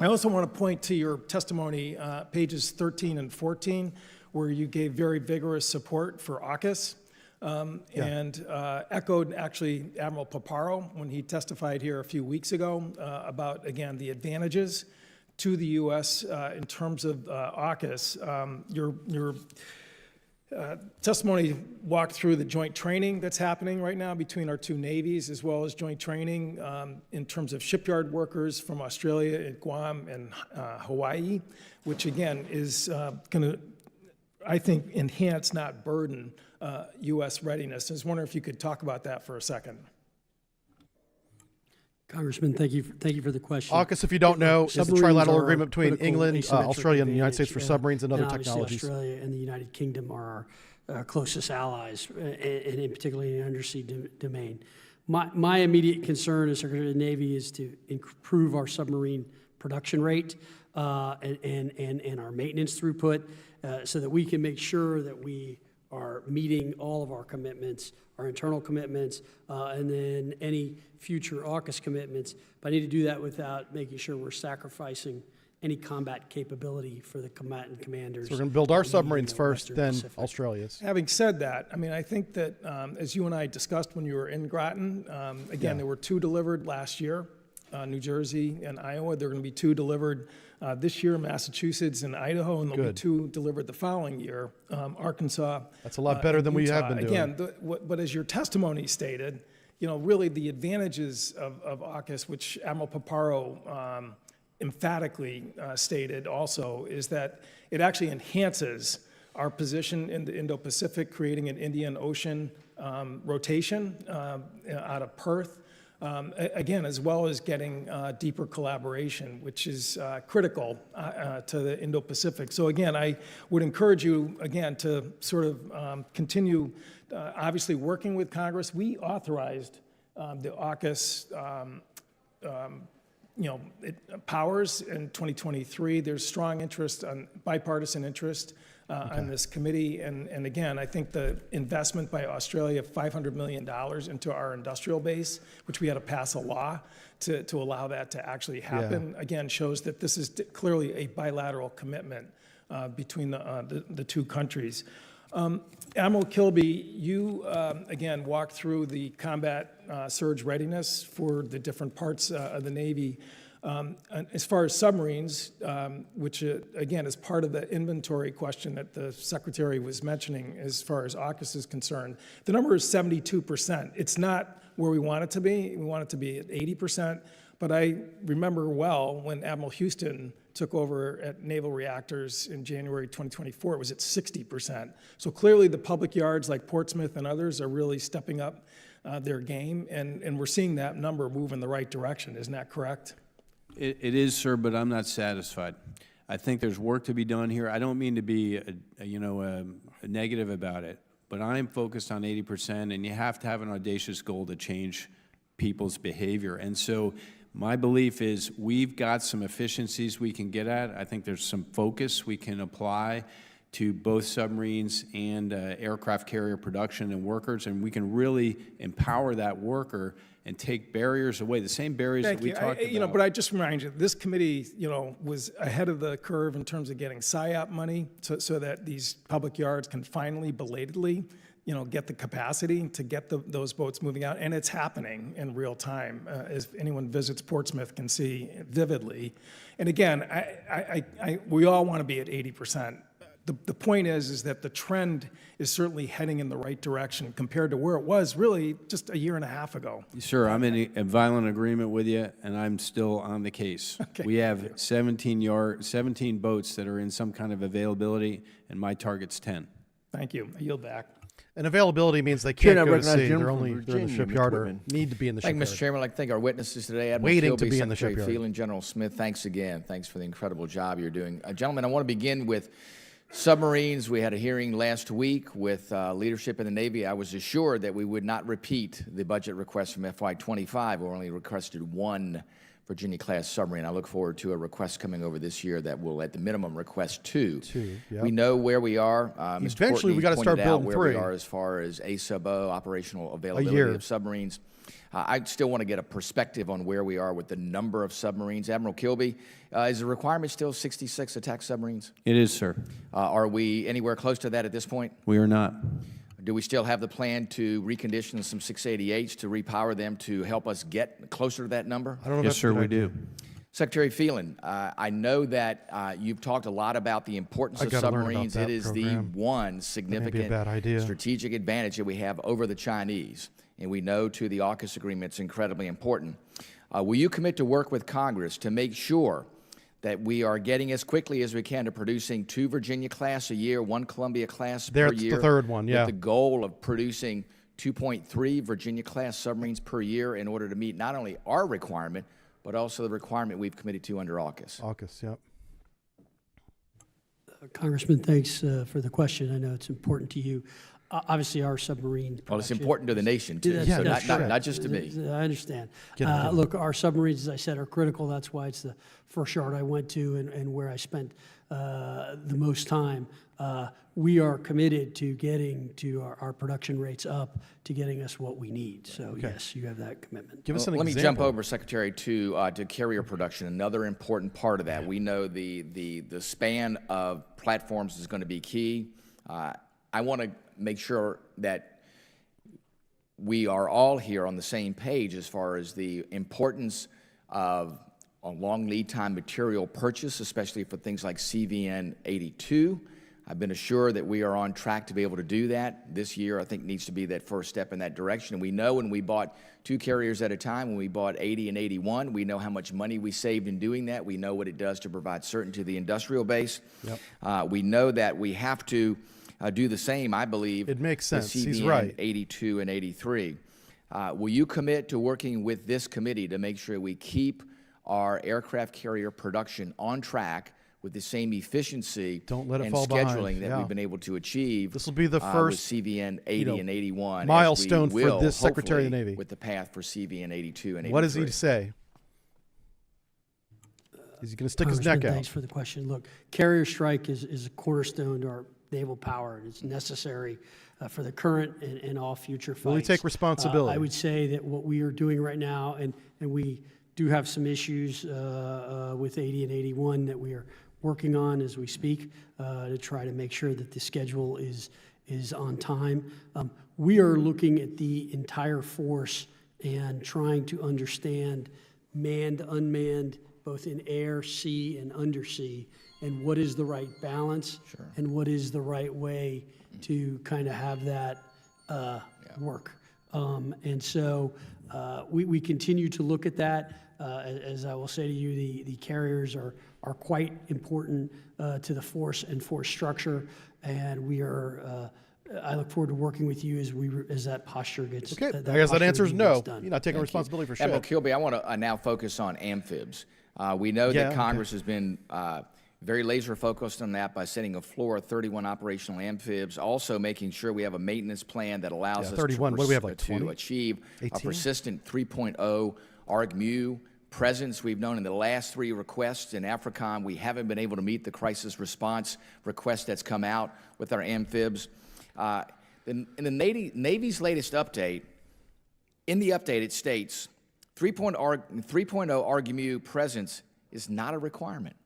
I also want to point to your testimony, pages 13 and 14, where you gave very vigorous support for AUKUS. And echoed actually Admiral Paparo when he testified here a few weeks ago about, again, the advantages to the U.S. In terms of AUKUS. Your testimony walked through the joint training that's happening right now between our two navies, as well as joint training in terms of shipyard workers from Australia, Guam, and Hawaii, which again is going to, I think, enhance, not burden, U.S. readiness. I was wondering if you could talk about that for a second. Congressman, thank you for the question. AUKUS, if you don't know, is the Submarines trilateral are agreement between critical England, asymmetric Australia, and the United States for advantage, submarines and other obviously technologies. Australia and the United Kingdom are our closest allies, and in particularly in the undersea domain. My immediate concern as Secretary of the Navy is to improve our submarine production rate and our maintenance throughput so that we can make sure that we are meeting all of our commitments, our internal commitments, and then any future AUKUS commitments. But I need to do that without making sure we're sacrificing any combat capability for the combatant commanders. So we're going to build our in the submarines first, Western then Pacific. Australia's. Having said that, I mean, I think that as you and I discussed when you were in Groton, again, there were 2 delivered last year, New Jersey and Iowa. There are going to be 2 delivered this year, Massachusetts and Idaho, and there'll Good. be 2 delivered the following year, Arkansas. That's a lot better and than we have Utah. been doing. Again, but as your testimony stated, you know, really the advantages of AUKUS, which Admiral Paparo emphatically stated also, is that it actually enhances our position in the Indo-Pacific, creating an Indian Ocean rotation out of Perth. Again, as well as getting deeper collaboration, which is critical to the Indo-Pacific. So again, I would encourage you, again, to sort of continue, obviously, working with Congress. We authorized the AUKUS powers in 2023. There's strong interest, bipartisan interest on this committee. And again, I think the investment by Australia, $500 million into our industrial base, which we had to pass a law to allow that to actually happen, again, shows that this is clearly a bilateral commitment between the two countries. Admiral Kilby, you again walked through the combat surge readiness for the different parts of the Navy. As far as submarines, which again is part of the inventory question that the Secretary was mentioning as far as AUKUS is concerned, the number is 72%. It's not where we want it to be. We want it to be at 80%. But I remember well when Admiral Houston took over at Naval Reactors in January 2024, it was at 60%. So clearly the public yards like Portsmouth and others are really stepping up their game, and we're seeing that number move in the right direction. Isn't that correct? It is, sir, but I'm not satisfied. I think there's work to be done here. I don't mean to be, negative about it, but I am focused on 80%, and you have to have an audacious goal to change people's behavior. And so my belief is we've got some efficiencies we can get at. I think there's some focus we can apply to both submarines and aircraft carrier production and workers, and we can really empower that worker and take barriers away, the same barriers that we talked about. But I just remind you, this committee, was ahead of the curve in terms of getting PSYOP money so that these public yards can finally, belatedly, get the capacity to get those boats moving out, and it's happening in real time, as anyone visits Portsmouth can see vividly. And again, we all want to be at 80%. The point is that the trend is certainly heading in the right direction compared to where it was really just a year and a half ago. Sir, I'm in a violent agreement with you, and I'm still on the case. Okay. We have 17 boats that are in some kind of availability, and my target's 10. Thank you. I yield back. And availability means they Chair, can't I go to recognize sea. Jim They're from only they're in the Virginia, shipyard Mr. or Whitman. need to be in the Thank you, shipyard. Mr. Chairman. I'd like to thank our witnesses today, Admiral Waiting to Kilby, be in the Secretary shipyard. Phelan, General Smith. Thanks again. Thanks for the incredible job you're doing. Gentlemen, I want to begin with submarines. We had a hearing last week with leadership in the Navy. I was assured that we would not repeat the budget request from FY25. We only requested one Virginia-class submarine. I look forward to a request coming over this year that will, at the minimum, request two. Yep. We know where we are. Eventually, we got to start building where three. we are as far as A-sub-O, operational availability year. of submarines. I still want to get a perspective on where we are with the number of submarines. Admiral Kilby, is the requirement still 66 attack submarines? It is, sir. Are we anywhere close to that at this point? We are not. Do we still have the plan to recondition some 688s to repower them to help us get closer to that number? I don't know if Yes, that's a sir, good we idea. do. Secretary Phelan, I know that you've talked a lot about the importance of gotta learn about submarines. that It is program. the one significant bad idea. strategic advantage that we have over the Chinese. And we know, too, the AUKUS agreement is incredibly important. Will you commit to work with Congress to make sure that we are getting as quickly as we can to producing 2 Virginia-class a year, 1 Columbia-class per That's the year? third one, yeah. With the goal of producing 2.3 Virginia-class submarines per year in order to meet not only our requirement, but also the requirement we've committed to under AUKUS. AUKUS, yep. Congressman, thanks for the question. I know it's important to you. Obviously, our submarine Well, it's production- important to the nation, too, Yeah, so that's not correct. just to me. I understand. Look, our submarines, as I said, are critical. That's why it's the first yard I went to and where I spent the most time. We are committed to getting to our production rates up to getting us what we need. So, yes, you have that commitment. Give us an Let me example. jump over, Secretary, to carrier production, another important part of that. We know the span of platforms is going to be key. I want to make sure that we are all here on the same page as far as the importance of a long lead time material purchase, especially for things like CVN 82. I've been assured that we are on track to be able to do that. This year, I think, needs to be that first step in that direction. And we know when we bought 2 carriers at a time, when we bought 80 and 81, we know how much money we saved in doing that. We know what it does to provide certainty to the industrial base. Yep. We know that we have to do the same, I believe. It makes sense. With He's CVN right. 82 and 83. Will you commit to working with this committee to make sure we keep our aircraft carrier production on track with the same efficiency Don't let it and fall scheduling behind, that yeah. we've been able to achieve? This will be the with first, CVN 80 and 81 as we milestone for will, this Secretary of the hopefully, Navy. with the path for CVN 82 and 83. What does he say? Is he going to stick his neck Congressman, out? thanks for the question. Look, carrier strike is a cornerstone to our naval power, and it's necessary for the current and all future fights. Will he take responsibility? I would say that what we are doing right now, and we do have some issues with 80 and 81 that we are working on as we speak to try to make sure that the schedule is on time. We are looking at the entire force and trying to understand manned, unmanned, both in air, sea, and undersea, and what is the right balance and what is the right way to kind of have that work. And so we continue to look at that. As I will say to you, the carriers are quite important to the force and force structure, and we are. I look forward to working with you as that posture gets. Okay, I guess that answer is no. Done. You're not taking responsibility for Admiral shit. Kilby, I want to now focus on amphibs. We know Yeah, that Congress has been very laser focused on that by setting a floor of 31 operational amphibs, also making sure we have a maintenance plan that allows us 31. What do we have, like 20? to achieve 18? a persistent 3.0 ARG-MU presence. We've known in the last 3 requests in AFRICOM, we haven't been able to meet the crisis response request that's come out with our amphibs. In the Navy's latest update, in the update it states 3.0 ARG-MU presence is not a requirement.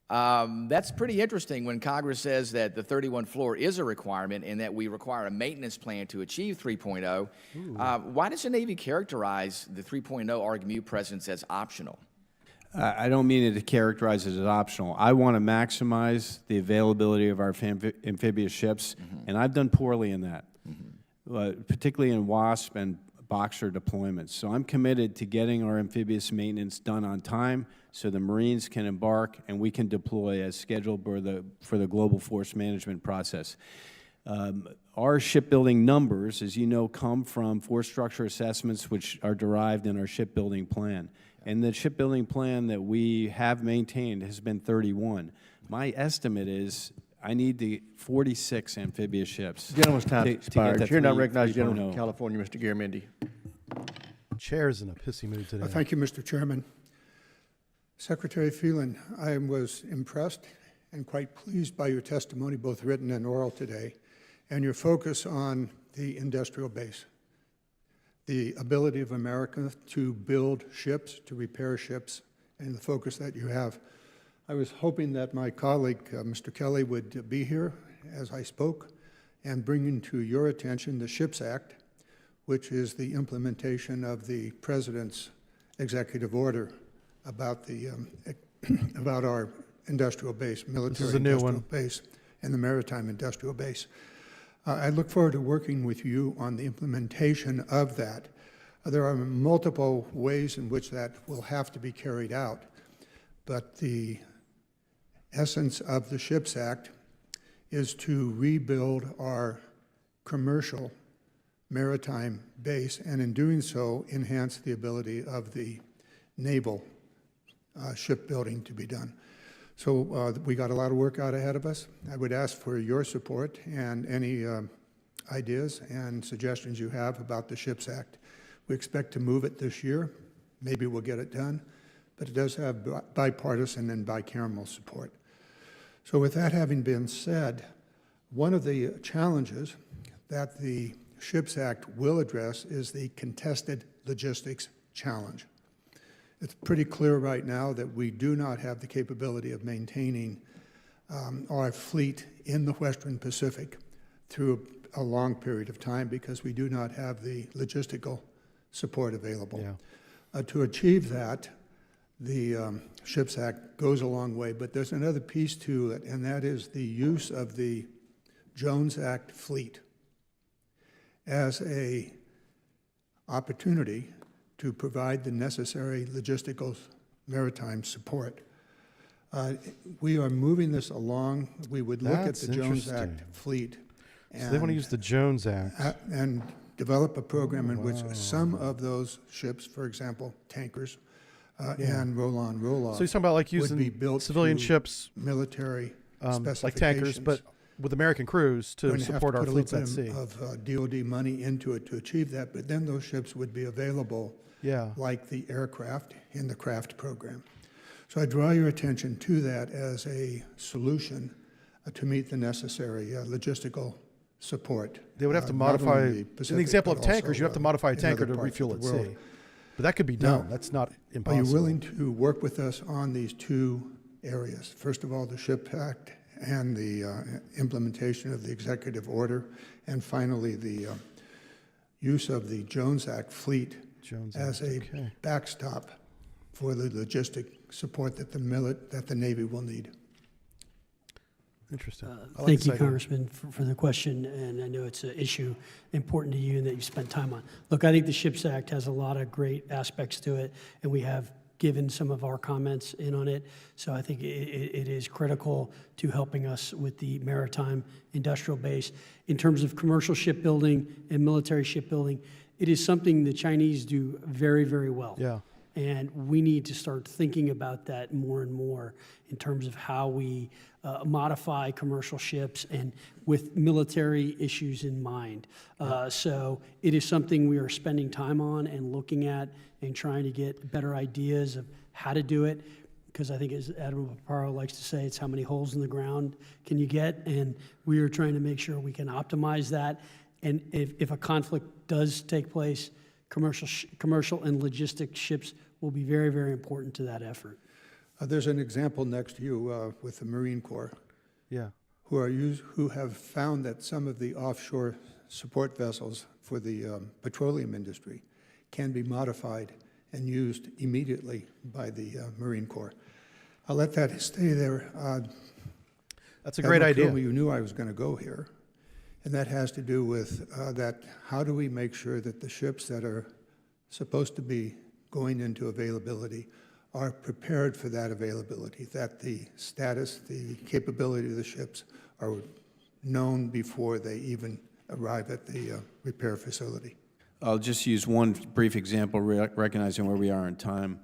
That's pretty interesting when Congress says that the 31 floor is a requirement and that we require a maintenance plan to achieve 3.0. Why does the Navy characterize the 3.0 ARG-MU presence as optional? I don't mean it to characterize it as optional. I want to maximize the availability of our amphibious ships, and I've done poorly in that, particularly in WASP and Boxer deployments. So I'm committed to getting our amphibious maintenance done on time so the Marines can embark and we can deploy as scheduled for the global force management process. Our shipbuilding numbers, as you know, come from force structure assessments which are derived in our shipbuilding plan. And the shipbuilding plan that we have maintained has been 31. My estimate is I need the 46 amphibious ships. Gentleman's time to get expired. to Here now 3.0. recognized gentleman from California, Mr. Garamendi. Chair's in a pissy mood today. Thank you, Mr. Chairman. Secretary Phelan, I was impressed and quite pleased by your testimony, both written and oral today, and your focus on the industrial base, the ability of America to build ships, to repair ships, and the focus that you have. I was hoping that my colleague, Mr. Kelly, would be here as I spoke and bring to your attention the SHIPS Act, which is the implementation of the President's executive order about the about our industrial base, military industrial base, and the maritime industrial base. I look forward to working with you on the implementation of that. There are multiple ways in which that will have to be carried out, but the essence of the SHIPS Act is to rebuild our commercial maritime base, and in doing so, enhance the ability of the naval shipbuilding to be done. So we got a lot of work out ahead of us. I would ask for your support and any ideas and suggestions you have about the SHIPS Act. We expect to move it this year. Maybe we'll get it done, but it does have bipartisan and bicameral support. So with that having been said, one of the challenges that the SHIPS Act will address is the contested logistics challenge. It's pretty clear right now that we do not have the capability of maintaining our fleet in the Western Pacific through a long period of time because we do not have the logistical support available. Yeah. To achieve that, the SHIPS Act goes a long way, but there's another piece to it, and that is the use of the Jones Act fleet as a opportunity to provide the necessary logistical maritime support. We are moving this along. We would look at the Jones Act fleet. So they want to use the Jones Act. And develop a program in which some of those ships, for example, tankers, and roll-on, roll-off, So he's talking about like would be using built civilian to ships, military specifications. like tankers, but with American crews to Going have support our put a fleets little at bit sea. of DOD money into it to achieve that, but then those ships would be available Yeah. like the aircraft in the CRAFT program. So I draw your attention to that as a solution to meet the necessary logistical support. They would have to not modify, only in in the Pacific, example but of tankers, also, you have to modify a in tanker other to parts refuel of at the sea. world. But that could be Now, done. That's not Are impossible. you willing to work with us on these two areas? First of all, the SHIP Act and the implementation of the executive order, and finally, the use of the Jones Act fleet Jones as Act, a okay. backstop for the logistic support that the Navy will need. Interesting. I like Thank this you, idea. Congressman, for the question, and I know it's an issue important to you and that you've spent time on. Look, I think the SHIPS Act has a lot of great aspects to it, and we have given some of our comments in on it. So I think it is critical to helping us with the maritime industrial base. In terms of commercial shipbuilding and military shipbuilding, it is something the Chinese do very, very well. Yeah. And we need to start thinking about that more and more in terms of how we modify commercial ships and with military issues in mind. So it is something we are spending time on and looking at and trying to get better ideas of how to do it. Because I think, as Admiral Paparo likes to say, it's how many holes in the ground can you get? And we are trying to make sure we can optimize that. And if a conflict does take place, commercial and logistic ships will be very, very important to that effort. There's an example next to you with the Marine Corps, Yeah. who have found that some of the offshore support vessels for the petroleum industry can be modified and used immediately by the Marine Corps. I'll let that stay there. That's a great Admiral idea. Kilmer, you knew I was going to go here, and that has to do with that. How do we make sure that the ships that are supposed to be going into availability are prepared for that availability, that the status, the capability of the ships are known before they even arrive at the repair facility? I'll just use one brief example, recognizing where we are in time.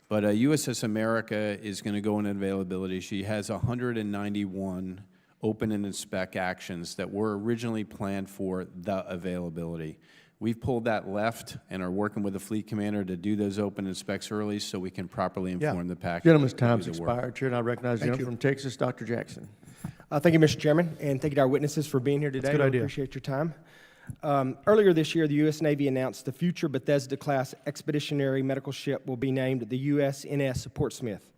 But USS America is going to go into availability. She has 191 open and inspect actions that were originally planned for the availability. We've pulled that left and are working with the fleet commander to do those open inspects early so we can properly inform the package. Gentleman's to do time's the work. expired. Chair, and I recognize the Thank gentleman from Texas, Dr. Jackson. Thank you, Mr. Chairman, and thank you to our witnesses for being here today. a good I idea. appreciate your time. Earlier this year, the U.S. Navy announced the future Bethesda-class expeditionary medical ship will be named the USNS Portsmouth.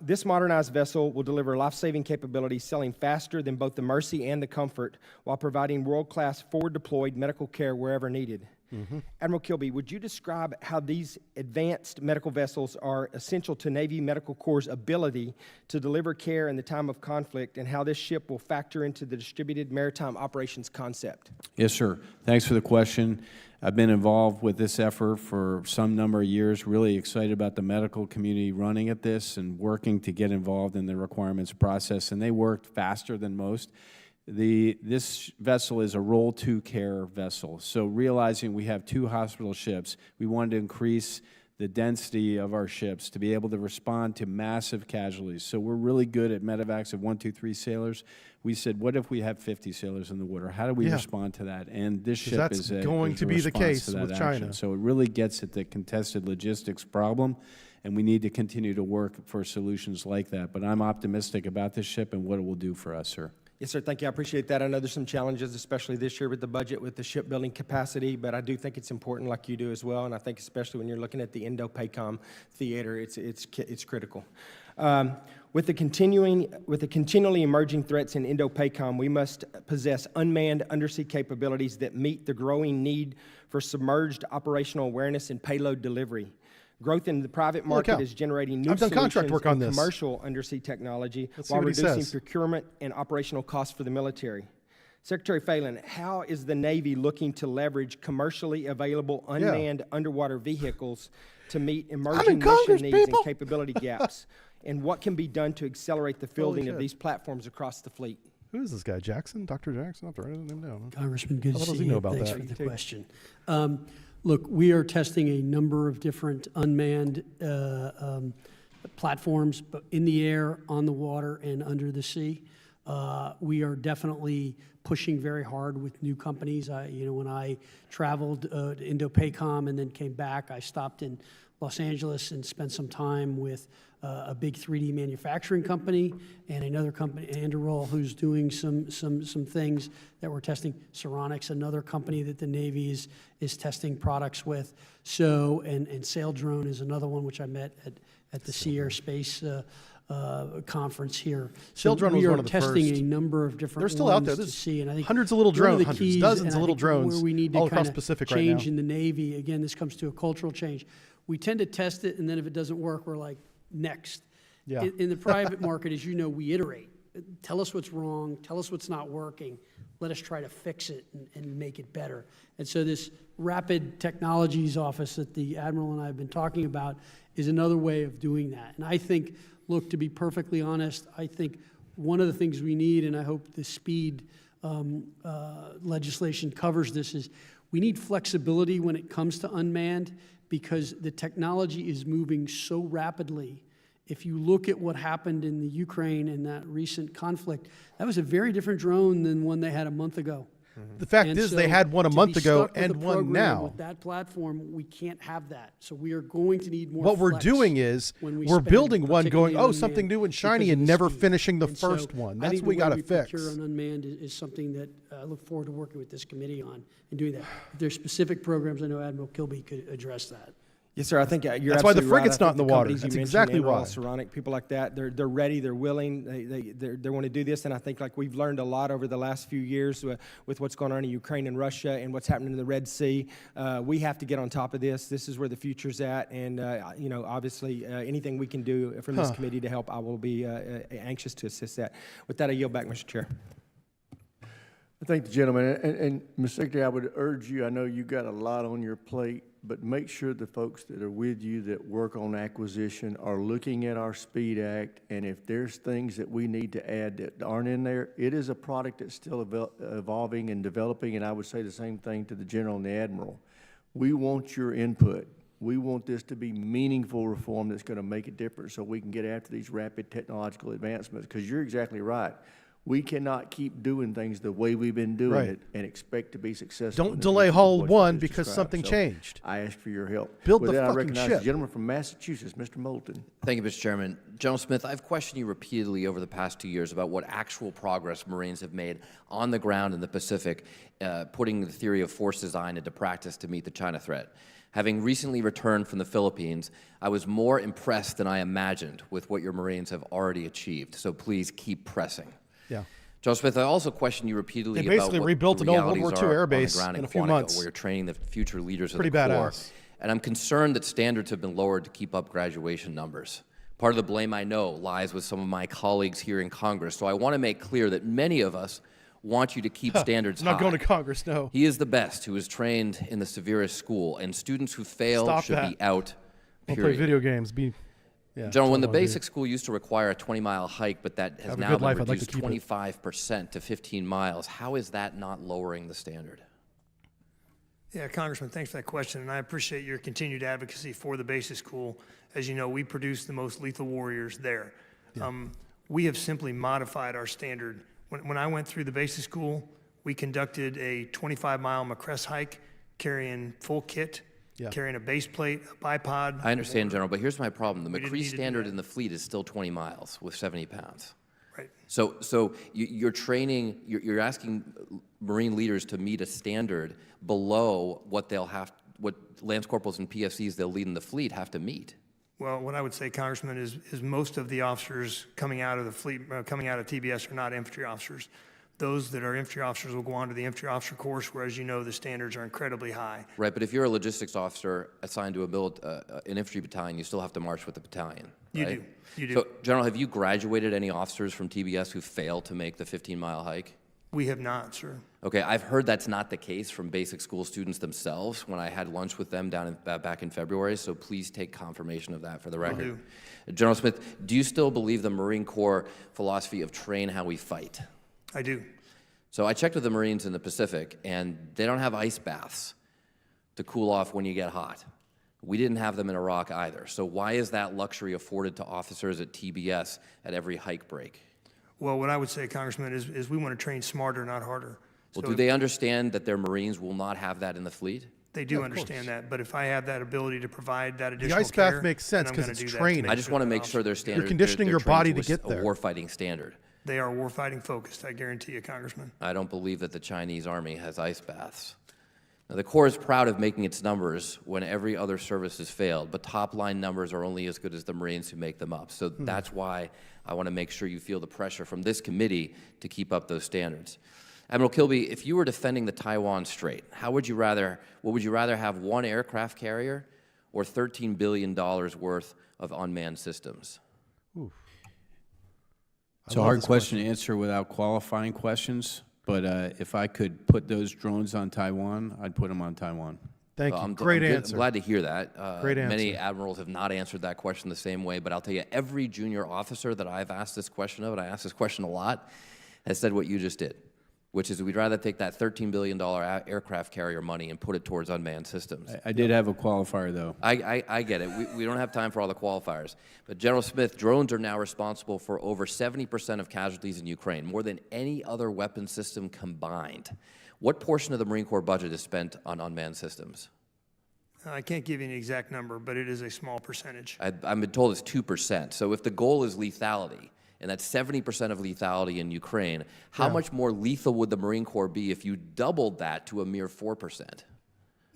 This modernized vessel will deliver life-saving capabilities, sailing faster than both the Mercy and the Comfort, while providing world-class forward-deployed medical care wherever needed. Admiral Kilby, would you describe how these advanced medical vessels are essential to Navy Medical Corps' ability to deliver care in the time of conflict, and how this ship will factor into the distributed maritime operations concept? Yes, sir. Thanks for the question. I've been involved with this effort for some number of years, really excited about the medical community running at this and working to get involved in the requirements process, and they worked faster than most. This vessel is a Roll 2 care vessel, so realizing we have 2 hospital ships, we wanted to increase the density of our ships to be able to respond to massive casualties. So we're really good at medevacs of 1, 2, 3 sailors. We said, what if we have 50 sailors in the water? How do we respond to that? And this ship that's is a going to be the response case to that with action. China. So it really gets at the contested logistics problem, and we need to continue to work for solutions like that. But I'm optimistic about this ship and what it will do for us, sir. Yes, sir. Thank you. I appreciate that. I know there's some challenges, especially this year with the budget, with the shipbuilding capacity, but I do think it's important, like you do as well. And I think especially when you're looking at the Indo-PACOM theater, it's critical. With the continually emerging threats in Indo-PACOM, we must possess unmanned undersea capabilities that meet the growing need for submerged operational awareness and payload delivery. Growth in the private market is generating new I've done solutions contract work on in this. commercial undersea technology Let's see while what he reducing says. procurement and operational costs for the military. Secretary Phelan, how is the Navy looking to leverage commercially available unmanned underwater vehicles to meet emerging mission needs and capability gaps? And what can be done to accelerate the fielding of these platforms across the fleet? Who is this guy? Jackson? Dr. Jackson? I'll have to write his name down. Congressman, good to What see does he you. know about Thanks that? for the question. Look, we are testing a number of different unmanned platforms, but in the air, on the water, and under the sea. We are definitely pushing very hard with new companies. When I traveled to Indo-PACOM and then came back, I stopped in Los Angeles and spent some time with a big 3D manufacturing company and another company, Anduril, who's doing some things that we're testing. Ceronics, another company that the Navy is testing products with. So, and Saildrone is another one which I met at the Sea Air Space conference here. So Saildrone we was are one of the testing first. a number of different They're still out ones there. to There's see, and I think hundreds of little one of drones, the hundreds, keys, dozens and of I little think drones where we need to all across kind the Pacific of right change now. in the Navy, again, this comes to a cultural change. We tend to test it, and then if it doesn't work, we're like, next. Yeah. In the private market, as you know, we iterate. Tell us what's wrong, tell us what's not working, let us try to fix it and make it better. And so this Rapid Technologies Office that the Admiral and I have been talking about is another way of doing that. And I think, look, to be perfectly honest, I think one of the things we need, and I hope the speed legislation covers this, is we need flexibility when it comes to unmanned, because the technology is moving so rapidly. If you look at what happened in the Ukraine in that recent conflict, that was a very different drone than one they had a month ago. The fact And is, so they had one a to month be ago stuck with and a one program now. With that platform, we can't have that. So we are going to need more What we're flex doing is when we we're spend, building one going, particularly oh, on something unmanned new and shiny, because of and the never speed. finishing the And so first one. I That's think what we the way got to fix. procure on unmanned is something that I look forward to working with this committee on and doing that. If there's specific programs, I know Admiral Kilby could address that. Yes, sir. I think you're That's why the absolutely right. frigate's I not think in the water. companies you That's mentioned, exactly Anduril, why. Ceronic, people like that, they're ready, they're willing, they want to do this. And I think like we've learned a lot over the last few years with what's going on in Ukraine and Russia and what's happening in the Red Sea. We have to get on top of this. This is where the future's at. And, you know, obviously anything we can do from this committee to help, I will be anxious to assist that. With that, I yield back, Mr. Chair. I thank the gentleman, and Ms. Secretary, I would urge you, I know you've got a lot on your plate, but make sure the folks that are with you that work on acquisition are looking at our SPEED Act, and if there's things that we need to add that aren't in there, it is a product that's still evolving and developing, and I would say the same thing to the General and the Admiral. We want your input. We want this to be meaningful reform that's going to make a difference so we can get after these rapid technological advancements, because you're exactly right. We cannot keep doing things the way we've been doing Right. it and expect to be successful. in Don't the delay future, Hull what you 1 just because described. something So changed. I ask for your help. Build With the that, I fucking recognize ship. the gentleman from Massachusetts, Mr. Moulton. Thank you, Mr. Chairman. General Smith, I've questioned you repeatedly over the past 2 years about what actual progress Marines have made on the ground in the Pacific, putting the theory of force design into practice to meet the China threat. Having recently returned from the Philippines, I was more impressed than I imagined with what your Marines have already achieved. So please keep pressing. Yeah. General Smith, I also questioned you repeatedly They about basically what rebuilt the an old World realities War II are air on the base ground in a few Quantico, months. where you're training the future leaders of Pretty the Corps. badass. And I'm concerned that standards have been lowered to keep up graduation numbers. Part of the blame, I know, lies with some of my colleagues here in Congress. So I want to make clear that many of us want you to keep standards I'm not high. going to Congress, no. He is the best who is trained in the severest school, and students who fail Stop should that. be out, We'll play period. video games. Yeah, General, when the that's what I wanna basic school used to require a 20-mile hike, but that has Have a now good been life, I'd like to reduced keep it. 25% to 15 miles, how is that not lowering the standard? Yeah, Congressman, thanks for that question, and I appreciate your continued advocacy for the basic school. As you know, we produce the most lethal warriors there. We have simply modified our standard. When I went through the basic school, we conducted a 25-mile McCrest hike, carrying full kit, carrying a base plate, a bipod. I understand, General, but here's my problem. The We didn't McCree need to do standard that. in the fleet is still 20 miles with 70 pounds. Right. So you're training, you're asking Marine leaders to meet a standard below what what Lance Corporals and PFCs they'll lead in the fleet have to meet. Well, what I would say, Congressman, is most of the officers coming out of the fleet, coming out of TBS are not infantry officers. Those that are infantry officers will go on to the infantry officer course, where, as you know, the standards are incredibly high. Right, but if you're a logistics officer assigned to an infantry battalion, you still have to march with the battalion, You right? do. You do. So, General, have you graduated any officers from TBS who failed to make the 15-mile hike? We have not, sir. Okay, I've heard that's not the case from basic school students themselves when I had lunch with them back in February, so please take confirmation of that for the record. General Smith, do you still believe the Marine Corps philosophy of train how we fight? I do. So I checked with the Marines in the Pacific, and they don't have ice baths to cool off when you get hot. We didn't have them in Iraq either. So why is that luxury afforded to officers at TBS at every hike break? Well, what I would say, Congressman, is we want to train smarter, not harder. Well, So do they understand that their Marines will not have that in the fleet? They do understand that, but if I have that ability to provide that additional ice bath care, makes sense then I'm 'cause gonna it's do that to training. make I just want to that make sure option. their standard. conditioning they're your body trained to with get there. A warfighting standard. They are warfighting focused, I guarantee you, Congressman. I don't believe that the Chinese Army has ice baths. Now, the Corps is proud of making its numbers when every other service has failed, but top-line numbers are only as good as the Marines who make them up. So that's why I want to make sure you feel the pressure from this committee to keep up those standards. Admiral Kilby, if you were defending the Taiwan Strait, what would you rather have, one aircraft carrier or $13 billion worth of unmanned systems? It's a hard question to answer without qualifying questions, but if I could put those drones on Taiwan, I'd put them on Taiwan. Thank Well, you. Great I'm answer. glad to hear that. Great Many answer. admirals have not answered that question the same way, but I'll tell you, every junior officer that I've asked this question of, and I ask this question a lot, has said what you just did, which is we'd rather take that $13 billion aircraft carrier money and put it towards unmanned systems. I did have a qualifier, though. I get it. We don't have time for all the qualifiers. But General Smith, drones are now responsible for over 70% of casualties in Ukraine, more than any other weapon system combined. What portion of the Marine Corps budget is spent on unmanned systems? I can't give you an exact number, but it is a small percentage. I've been told it's 2%. So if the goal is lethality, and that's 70% of lethality in Ukraine, how much more lethal would the Marine Corps be if you doubled that to a mere 4%?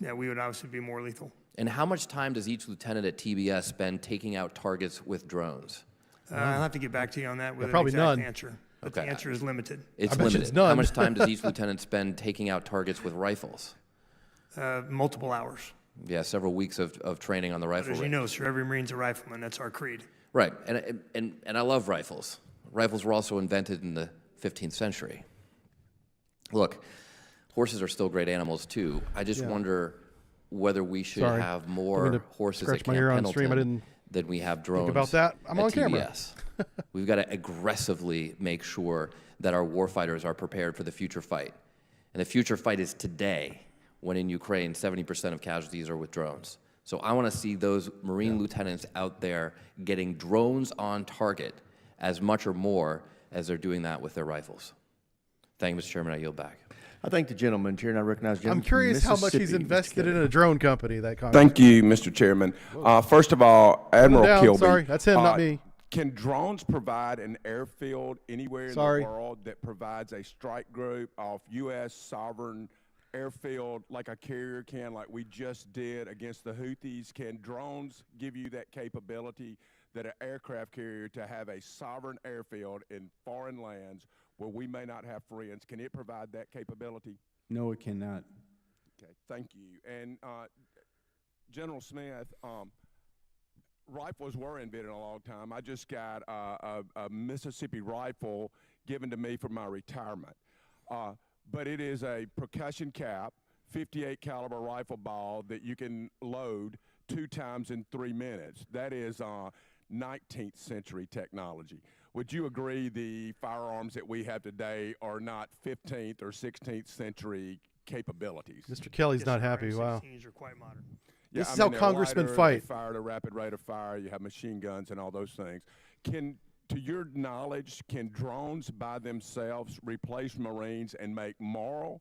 Yeah, we would obviously be more lethal. And how much time does each lieutenant at TBS spend taking out targets with drones? I'll have to get back to you on that with an probably exact none. answer. But Okay. the answer is limited. It's I bet you limited. it's none. How much time does each lieutenant spend taking out targets with rifles? Multiple hours. Yeah, several weeks of training on the But rifle as you range. know, sir, every Marine's a rifleman. That's our creed. Right, and I love rifles. Rifles were also invented in the 15th century. Look, horses are still great animals too. I just wonder whether we should Sorry. have Didn't more mean to horses scratch at my Camp ear on Pendleton stream. I didn't than we have drones about that. I'm at on camera. TBS. We've got to aggressively make sure that our warfighters are prepared for the future fight. And the future fight is today, when in Ukraine, 70% of casualties are with drones. So I want to see those Marine lieutenants out there getting drones on target as much or more as they're doing that with their rifles. Thank you, Mr. Chairman. I yield back. I thank the gentleman here, and I recognize the I'm gentleman from curious how much he's Mississippi, Mr. invested Kelly. in a drone company, that Congress. Thank you, Mr. Chairman. First of all, Admiral down. Kilby. Sorry, that's him, not me. Can drones provide an airfield anywhere in Sorry. the world that provides a strike group off U.S. sovereign airfield like a carrier can, like we just did against the Houthis? Can drones give you that capability that an aircraft carrier to have a sovereign airfield in foreign lands where we may not have friends? Can it provide that capability? No, it cannot. Okay, thank you. And General Smith, rifles were invented a long time. I just got a Mississippi rifle given to me for my retirement. But it is a percussion cap, 58 caliber rifle ball that you can load 2 times in 3 minutes. That is 19th century technology. Would you agree the firearms that we have today are not 15th or 16th century capabilities? Mr. Kelly's Yes, not sir, happy. Wow. M16s are quite modern. This Yeah, is how they're congressmen lighter, fight. They fire at a rapid rate of fire. You have machine guns and all those things. To your knowledge, can drones by themselves replace Marines and make moral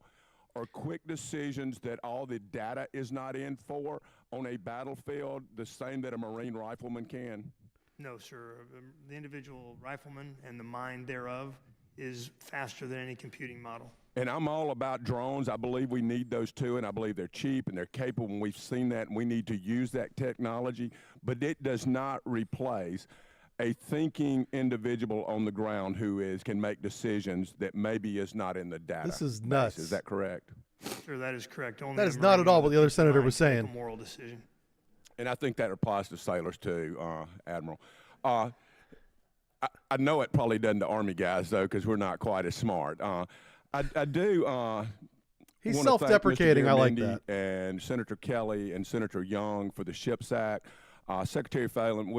or quick decisions that all the data is not in for on a battlefield the same that a Marine rifleman can? No, sir. The individual rifleman and the mind thereof is faster than any computing model. And I'm all about drones. I believe we need those too, and I believe they're cheap and they're capable, and we've seen that, and we need to use that technology. But it does not replace a thinking individual on the ground who can make decisions that maybe is not in the data. This is base. nuts. Is that correct? Sir, that is correct. Only That a is not at Marine all with what the other peace senator mind was can make saying. a moral decision. And I think that applies to sailors too, Admiral. I know it probably doesn't to Army guys, though, because we're not quite as smart. I do He's wanna thank Mr. self-deprecating. I like Garamendi that. And Senator Kelly and Senator Young for the SHIPS Act. Secretary Phelan,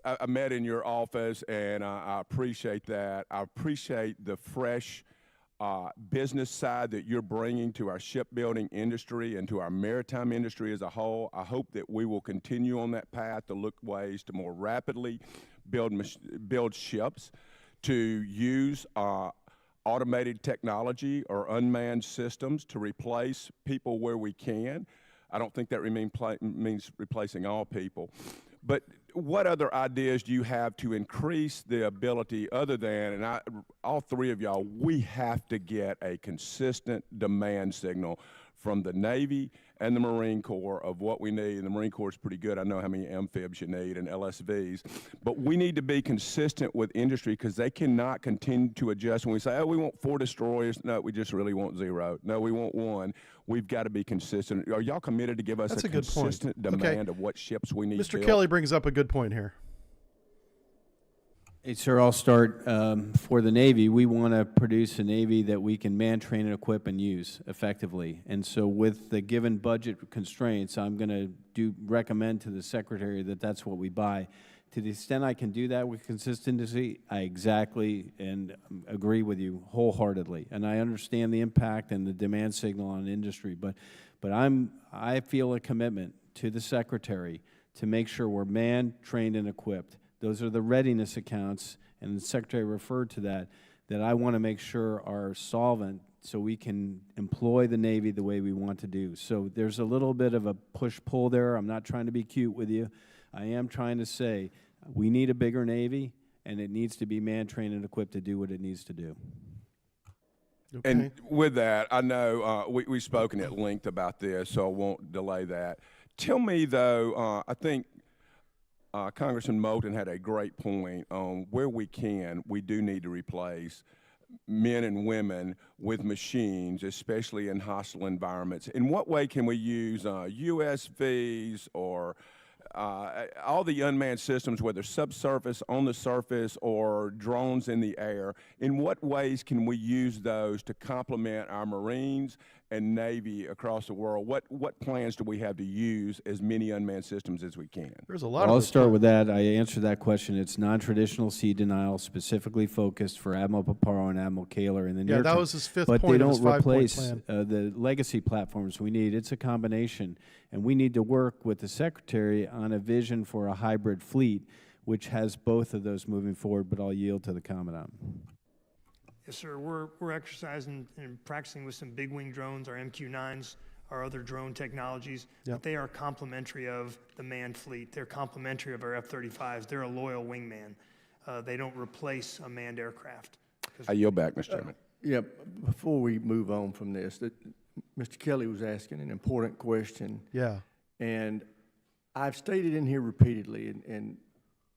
I met in your office, and I appreciate that. I appreciate the fresh business side that you're bringing to our shipbuilding industry and to our maritime industry as a whole. I hope that we will continue on that path to look ways to more rapidly build ships, to use automated technology or unmanned systems to replace people where we can. I don't think that means replacing all people. But what other ideas do you have to increase the ability other than, and all three of y'all, we have to get a consistent demand signal from the Navy and the Marine Corps of what we need. And the Marine Corps is pretty good. I know how many amphibs you need and LSVs. But we need to be consistent with industry because they cannot continue to adjust. When we say, oh, we want 4 destroyers, no, we just really want 0. No, we want 1. We've got to be consistent. Are y'all committed to give us a consistent demand of what ships we need? Mr. Kelly brings up a good point here. Hey, sir, I'll start for the Navy. We want to produce a Navy that we can man, train, and equip and use effectively. And so with the given budget constraints, I'm going to recommend to the Secretary that that's what we buy. To the extent I can do that with consistency, I exactly and agree with you wholeheartedly. And I understand the impact and the demand signal on industry, but I feel a commitment to the Secretary to make sure we're manned, trained, and equipped. Those are the readiness accounts, and the Secretary referred to that I want to make sure are solvent so we can employ the Navy the way we want to do. So there's a little bit of a push-pull there. I'm not trying to be cute with you. I am trying to say we need a bigger Navy, and it needs to be manned, trained, and equipped to do what it needs to do. Okay. And with that, I know we've spoken at length about this, so I won't delay that. Tell me, though, I think Congressman Moulton had a great point on where we can, we do need to replace men and women with machines, especially in hostile environments. In what way can we use USVs or all the unmanned systems, whether subsurface, on the surface, or drones in the air? In what ways can we use those to complement our Marines and Navy across the world? What plans do we have to use as many unmanned systems as we can? There's a lot I'll of start with that. I answered that question. It's non-traditional sea denial, specifically focused for Admiral Paparo and Admiral Kaler in the near term. that was his fifth but point they of his don't 5-point replace plan. the legacy platforms we need. It's a combination, and we need to work with the Secretary on a vision for a hybrid fleet, which has both of those moving forward, but I'll yield to the Commandant. Yes, sir. We're exercising and practicing with some big wing drones, our MQ-9s, our other drone technologies. Yep. But they are complementary of the manned fleet. They're complementary of our F-35s. They're a loyal wingman. They don't replace a manned aircraft. I yield back, Mr. Chairman. Yeah, before we move on from this, Mr. Kelly was asking an important question. Yeah. And I've stated in here repeatedly, and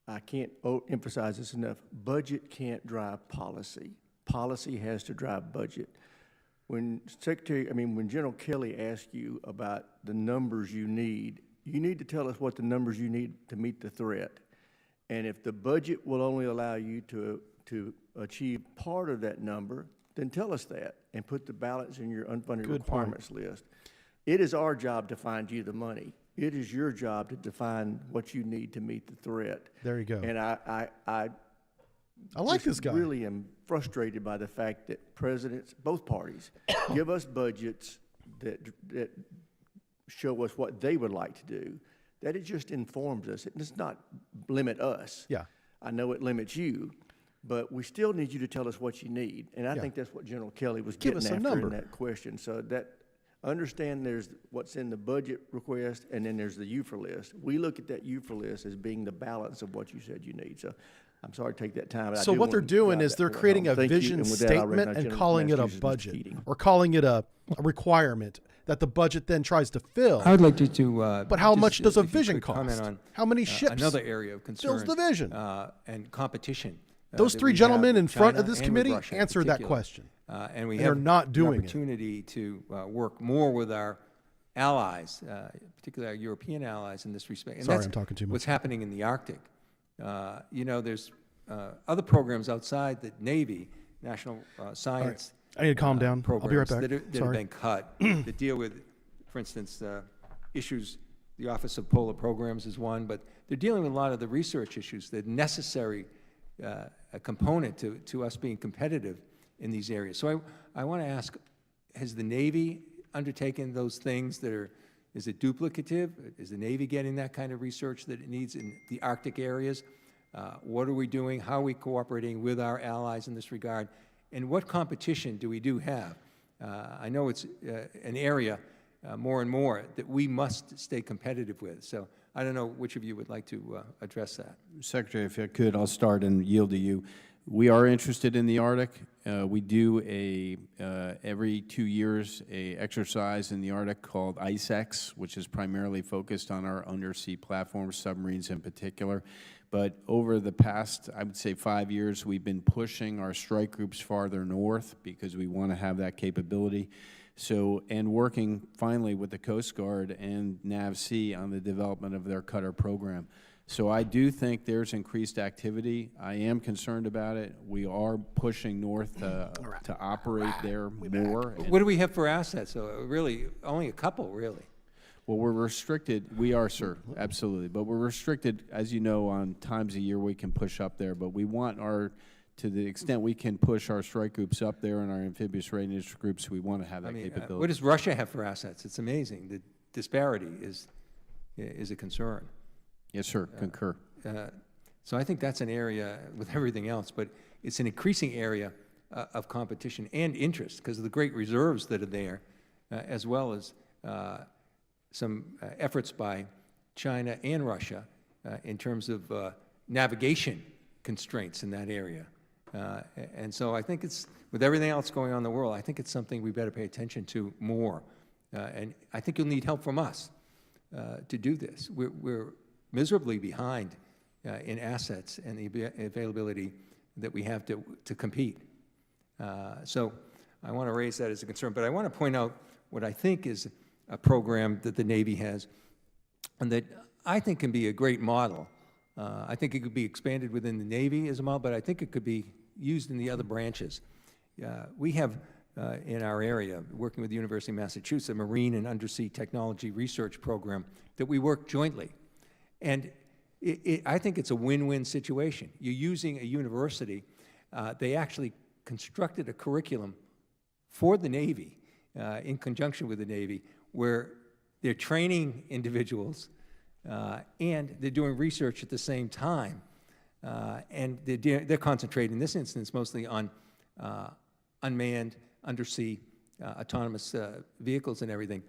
I can't emphasize this enough, budget can't drive policy. Policy has to drive budget. When General Kelly asks you about the numbers you need to tell us what the numbers you need to meet the threat. And if the budget will only allow you to achieve part of that number, then tell us that and put the balance in your unfunded requirements list. It is our job to find you the money. It is your job to define what you need to meet the threat. There you go. And I like this guy. Really am frustrated by the fact that presidents, both parties, give us budgets that show us what they would like to do. That it just informs us. It does not limit us. Yeah. I know it limits you, but we still need you to tell us what you need. And I think that's what General Kelly was Give getting us a after number. in that question. So that understand there's what's in the budget request, and then there's the UFR list. We look at that UFR list as being the balance of what you said you need. So I'm sorry to take that time. But I So do what they're want to doing drive is that they're point creating home. a Thank you. vision And with that, I'll statement recognize and General calling it a Massachusetts, Mr. budget, Keating. or calling it a requirement that the budget then tries to fill. I would like to But how just, much does a if you vision could comment cost? on, How many ships another area of concern fills the vision? and competition. Those that three we gentlemen have in with front China of this and with committee Russia in answered that particular. question. And we And they're have not an doing it. opportunity to work more with our allies, particularly our European allies in this respect. And Sorry, that's I'm talking too much. what's happening in the Arctic. There's other programs outside the Navy, national science I need to calm down. I'll be right programs back. that have Sorry. been cut that deal with, for instance, issues. The Office of Polar Programs is one, but they're dealing with a lot of the research issues that are necessary a component to us being competitive in these areas. So I want to ask, has the Navy undertaken those things that are, is it duplicative? Is the Navy getting that kind of research that it needs in the Arctic areas? What are we doing? How are we cooperating with our allies in this regard? And what competition do we have? I know it's an area more and more that we must stay competitive with. So I don't know which of you would like to address that. Secretary, if I could, I'll start and yield to you. We are interested in the Arctic. We do every 2 years a exercise in the Arctic called ICEX, which is primarily focused on our undersea platforms, submarines in particular. But over the past, I would say 5 years, we've been pushing our strike groups farther north because we want to have that capability. So, and working finally with the Coast Guard and NAVSEA on the development of their Cutter program. So I do think there's increased activity. I am concerned about it. We are pushing north to operate there more. What do we have for assets? Really, only a couple, really. Well, we're restricted. We are, sir, absolutely. But we're restricted, as you know, on times a year we can push up there. But we want to the extent we can push our strike groups up there and our amphibious readiness groups, we want to have that capability. What does Russia have for assets? It's amazing. The disparity is a concern. Yes, sir, concur. So I think that's an area with everything else, but it's an increasing area of competition and interest because of the great reserves that are there, as well as some efforts by China and Russia in terms of navigation constraints in that area. And so I think it's, with everything else going on in the world, I think it's something we better pay attention to more. And I think you'll need help from us to do this. We're miserably behind in assets and the availability that we have to compete. So I want to raise that as a concern. But I want to point out what I think is a program that the Navy has and that I think can be a great model. I think it could be expanded within the Navy as a model, but I think it could be used in the other branches. We have in our area, working with the University of Massachusetts, a Marine and Undersea Technology Research Program that we work jointly. And I think it's a win-win situation. You're using a university. They actually constructed a curriculum for the Navy in conjunction with the Navy where they're training individuals and they're doing research at the same time. And they're concentrating, in this instance, mostly on unmanned, undersea, autonomous vehicles and everything.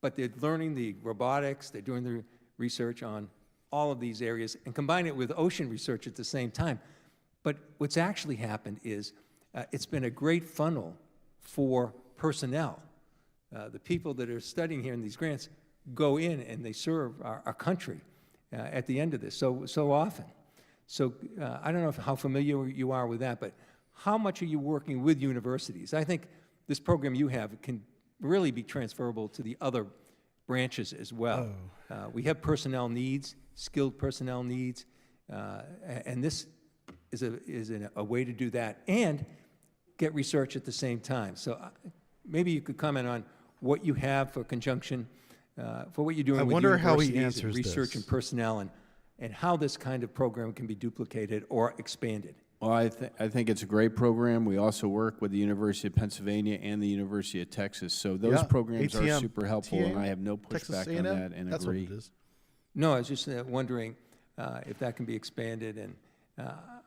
But they're learning the robotics, they're doing the research on all of these areas and combine it with ocean research at the same time. But what's actually happened is it's been a great funnel for personnel. The people that are studying here in these grants go in and they serve our country at the end of this so often. So I don't know how familiar you are with that, but how much are you working with universities? I think this program you have can really be transferable to the other branches as well. We have personnel needs, skilled personnel needs, and this is a way to do that and get research at the same time. So maybe you could comment on what you have for conjunction, for what you're doing with universities and research and personnel, and how this kind of program can be duplicated or expanded. Well, I think it's a great program. We also work with the University of Pennsylvania and the University of Texas. So those programs are super helpful, and I have no pushback on that and That's agree. What it is. No, I was just wondering if that can be expanded. And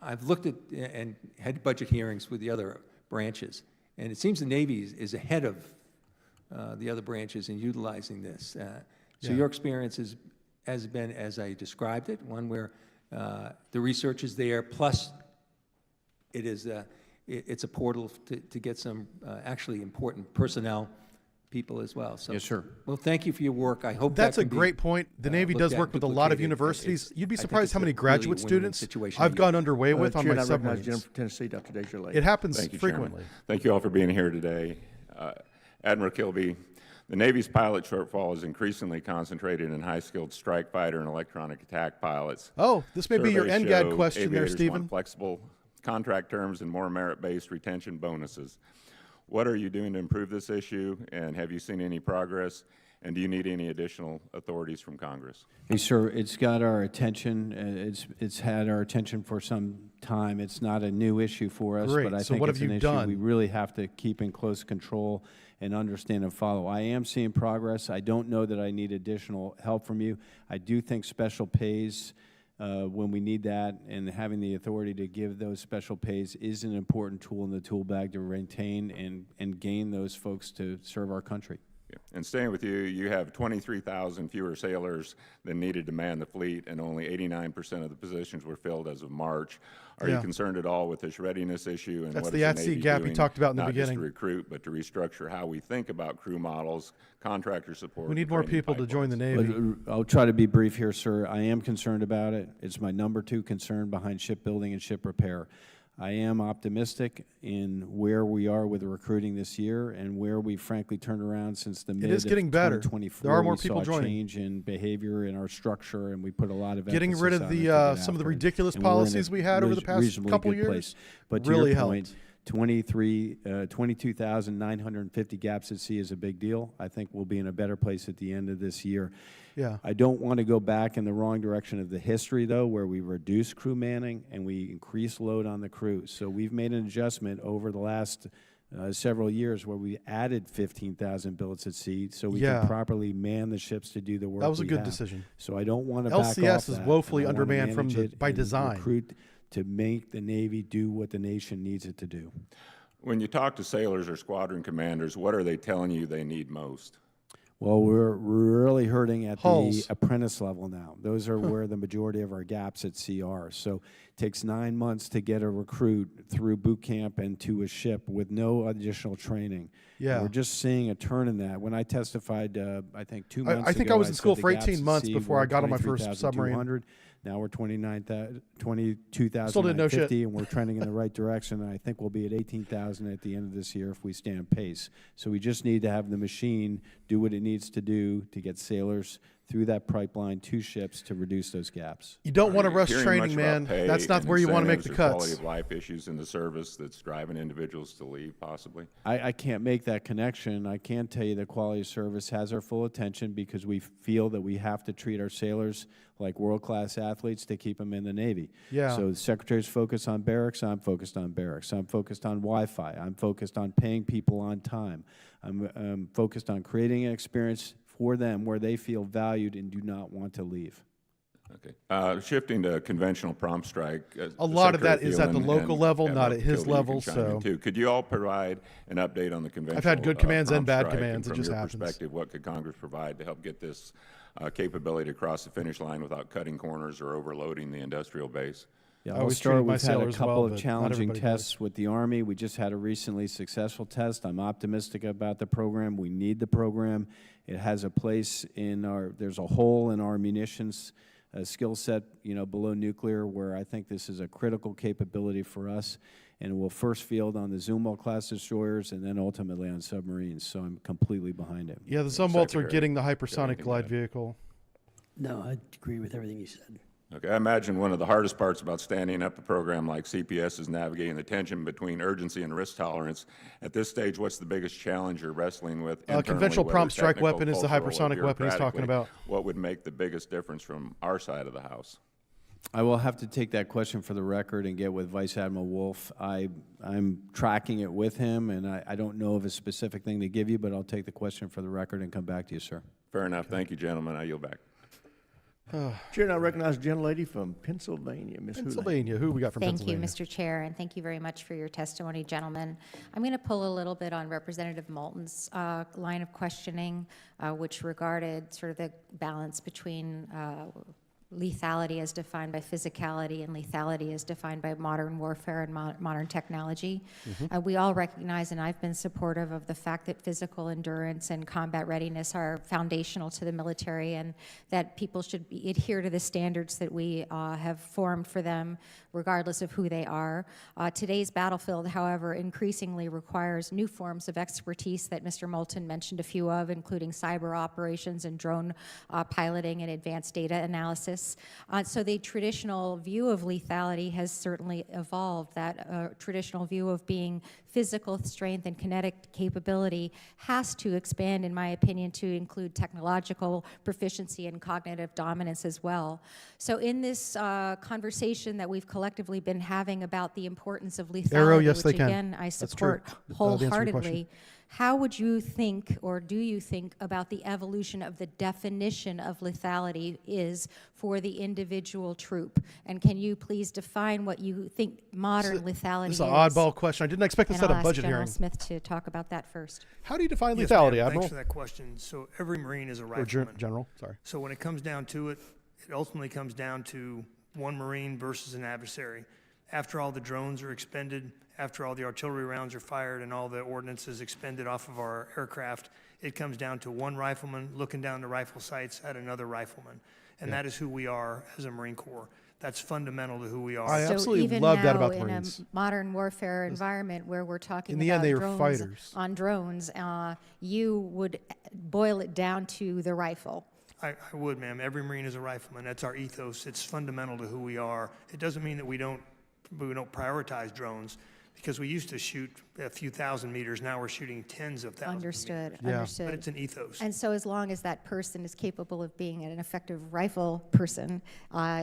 I've looked at and had budget hearings with the other branches, and it seems the Navy is ahead of the other branches in utilizing this. So your experience has been, as I described it, one where the research is there, plus it's a portal to get some actually important personnel people as well. So, yes, sir. Well, thank you for your work. I hope that's that a great point. The Navy does work with a lot of universities. You'd be surprised how many graduate students I've gone underway with on my submarines. Chair, from Tennessee, Dr. Deja Lake. It happens Thank you, frequently. Chairman. Thank you all for being here today. Admiral Kilby, the Navy's pilot shortfall is increasingly concentrated in high-skilled strike fighter and electronic attack pilots. Oh, this may be your Surveys NGAD show question there, aviators Stephen. want flexible contract terms and more merit-based retention bonuses. What are you doing to improve this issue, and have you seen any progress? And do you need any additional authorities from Congress? Hey, sir, it's got our attention. It's had our attention for some time. It's not a new issue for us, Great. but I So think what it's have an you issue done? we really have to keep in close control and understand and follow. I am seeing progress. I don't know that I need additional help from you. I do think special pays when we need that, and having the authority to give those special pays is an important tool in the tool bag to maintain and gain those folks to serve our country. Yeah. And staying with you, you have 23,000 fewer sailors than needed to man the fleet, and only 89% of the positions were filled as of March. Are you concerned at all with this readiness issue? And That's what the is the at-sea Navy gap you doing, talked about in the not beginning. just to recruit, but to restructure how we think about crew models, contractor support? We need more people to join the Navy. I'll try to be brief here, sir. I am concerned about it. It's my number 2 concern behind shipbuilding and ship repair. I am optimistic in where we are with the recruiting this year and where we frankly turned around since the mid is getting better. 2024. There are more we people saw joining. Change in behavior in our structure, and we put a lot of Getting emphasis rid of on the it to get some of the after it. ridiculous And we're in a policies we had over the past reasonably couple good years place. But to really your helped. point, 22,950 gaps at sea is a big deal. I think we'll be in a better place at the end of this year. Yeah. I don't want to go back in the wrong direction of the history, though, where we reduce crew manning and we increase load on the crew. So we've made an adjustment over the last several years where we added 15,000 billets at sea so we can properly man the ships to do the work. That was a we good have. decision. So I don't want to back off LCS is that, woefully and I wanna undermanned from manage it by and design. recruit to make the Navy do what the nation needs it to do. When you talk to sailors or squadron commanders, what are they telling you they need most? Well, we're really hurting at Hulls. the apprentice level now. Those are where the majority of our gaps at sea are. So it takes 9 months to get a recruit through boot camp and to a ship with no additional training. Yeah. And we're just seeing a turn in that. When I testified, I think 2 months ago, I think I was in said school the for gaps 18 at months sea before were I got on my first submarine. 23,200. Now we're 22,950, Still didn't know shit. and we're trending in the right direction. And I think we'll be at 18,000 at the end of this year if we stay on pace. So we just need to have the machine do what it needs to do to get sailors through that pipeline to ships to reduce those gaps. You don't want to rush Hearing training, much about man. pay That's not and where you want to make the incentives or cuts. Quality of life issues in the service that's driving individuals to leave, possibly. I can't make that connection. I can tell you that quality of service has our full attention because we feel that we have to treat our sailors like world-class athletes to keep them in the Navy. Yeah. So the Secretary's focused on barracks, I'm focused on barracks. I'm focused on Wi-Fi. I'm focused on paying people on time. I'm focused on creating an experience for them where they feel valued and do not want to leave. Okay. Shifting to conventional prompt strike. A lot of that Secretary is at the Thielen local and level, Admiral not at his Kilby, you level, can chime in so- too. Could you all provide an update on the conventional I've had good commands and prompt bad strike, commands, it from just your happens. perspective, what could Congress provide to help get this capability across the finish line without cutting corners or overloading the industrial base? Yeah, I I'll always start. treated my We've had a sailors couple well, of but not challenging everybody tests with the Army. We just had a recently successful test. I'm optimistic about the program. We need the program. It has a place in our, there's a hole in our munitions skill set, below nuclear, where I think this is a critical capability for us. And we'll first field on the Zumwalt-class destroyers and then ultimately on submarines. So I'm completely behind it. Yeah, the Zumwalts are Secretary, getting the got hypersonic anything to glide add? vehicle. No, I agree with everything you said. Okay, I imagine one of the hardest parts about standing up a program like CPS is navigating the tension between urgency and risk tolerance. At this stage, what's the biggest challenge you're wrestling with internally, Conventional whether prompt strike technical, weapon is the cultural, or hypersonic weapon he's talking bureaucratically? about. What would make the biggest difference from our side of the house? I will have to take that question for the record and get with Vice Admiral Wolf. I'm tracking it with him, and I don't know of a specific thing to give you, but I'll take the question for the record and come back to you, sir. Fair enough. Thank you, gentlemen. I yield back. Chair, now recognize the gentlelady from Pennsylvania, Ms. Houlihan. Pennsylvania. Who we got from Thank you, Pennsylvania? Mr. Chair, and thank you very much for your testimony, gentlemen. I'm going to pull a little bit on Representative Moulton's line of questioning, which regarded sort of the balance between lethality as defined by physicality and lethality as defined by modern warfare and modern technology. We all recognize, and I've been supportive of the fact that physical endurance and combat readiness are foundational to the military, and that people should adhere to the standards that we have formed for them, regardless of who they are. Today's battlefield, however, increasingly requires new forms of expertise that Mr. Moulton mentioned a few of, including cyber operations and drone piloting and advanced data analysis. So the traditional view of lethality has certainly evolved, that traditional view of being physical strength and kinetic capability has to expand, in my opinion, to include technological proficiency and cognitive dominance as well. So in this conversation that we've collectively been having about the importance of lethality, Arrow, yes, which they can. again I That's true. support The answer to your wholeheartedly, question. how would you think, or do you think, about the evolution of the definition of lethality is for the individual troop? And can you please define what you think modern lethality This is? is an oddball question. I didn't expect this And at I'll a ask budget General hearing. Smith to talk about that first. How do you define Yes, lethality, ma'am. Admiral? Thanks for that question. So every Marine is a Or rifleman. General, sorry. So when it comes down to it, it ultimately comes down to one Marine versus an adversary. After all the drones are expended, after all the artillery rounds are fired and all the ordnance is expended off of our aircraft, it comes down to one rifleman looking down the rifle sights at another rifleman. And that is who we are as a Marine Corps. That's fundamental to who we are. I So absolutely even love now, that about the in Marines. a modern warfare environment where we're talking In the about end, they were drones fighters. on drones, you would boil it down to the rifle. I would, ma'am. Every Marine is a rifleman. That's our ethos. It's fundamental to who we are. It doesn't mean that we don't prioritize drones, because we used to shoot a few thousand meters. Now we're shooting tens of thousands. Understood, Yeah. understood. But it's an ethos. And so as long as that person is capable of being an effective rifle person,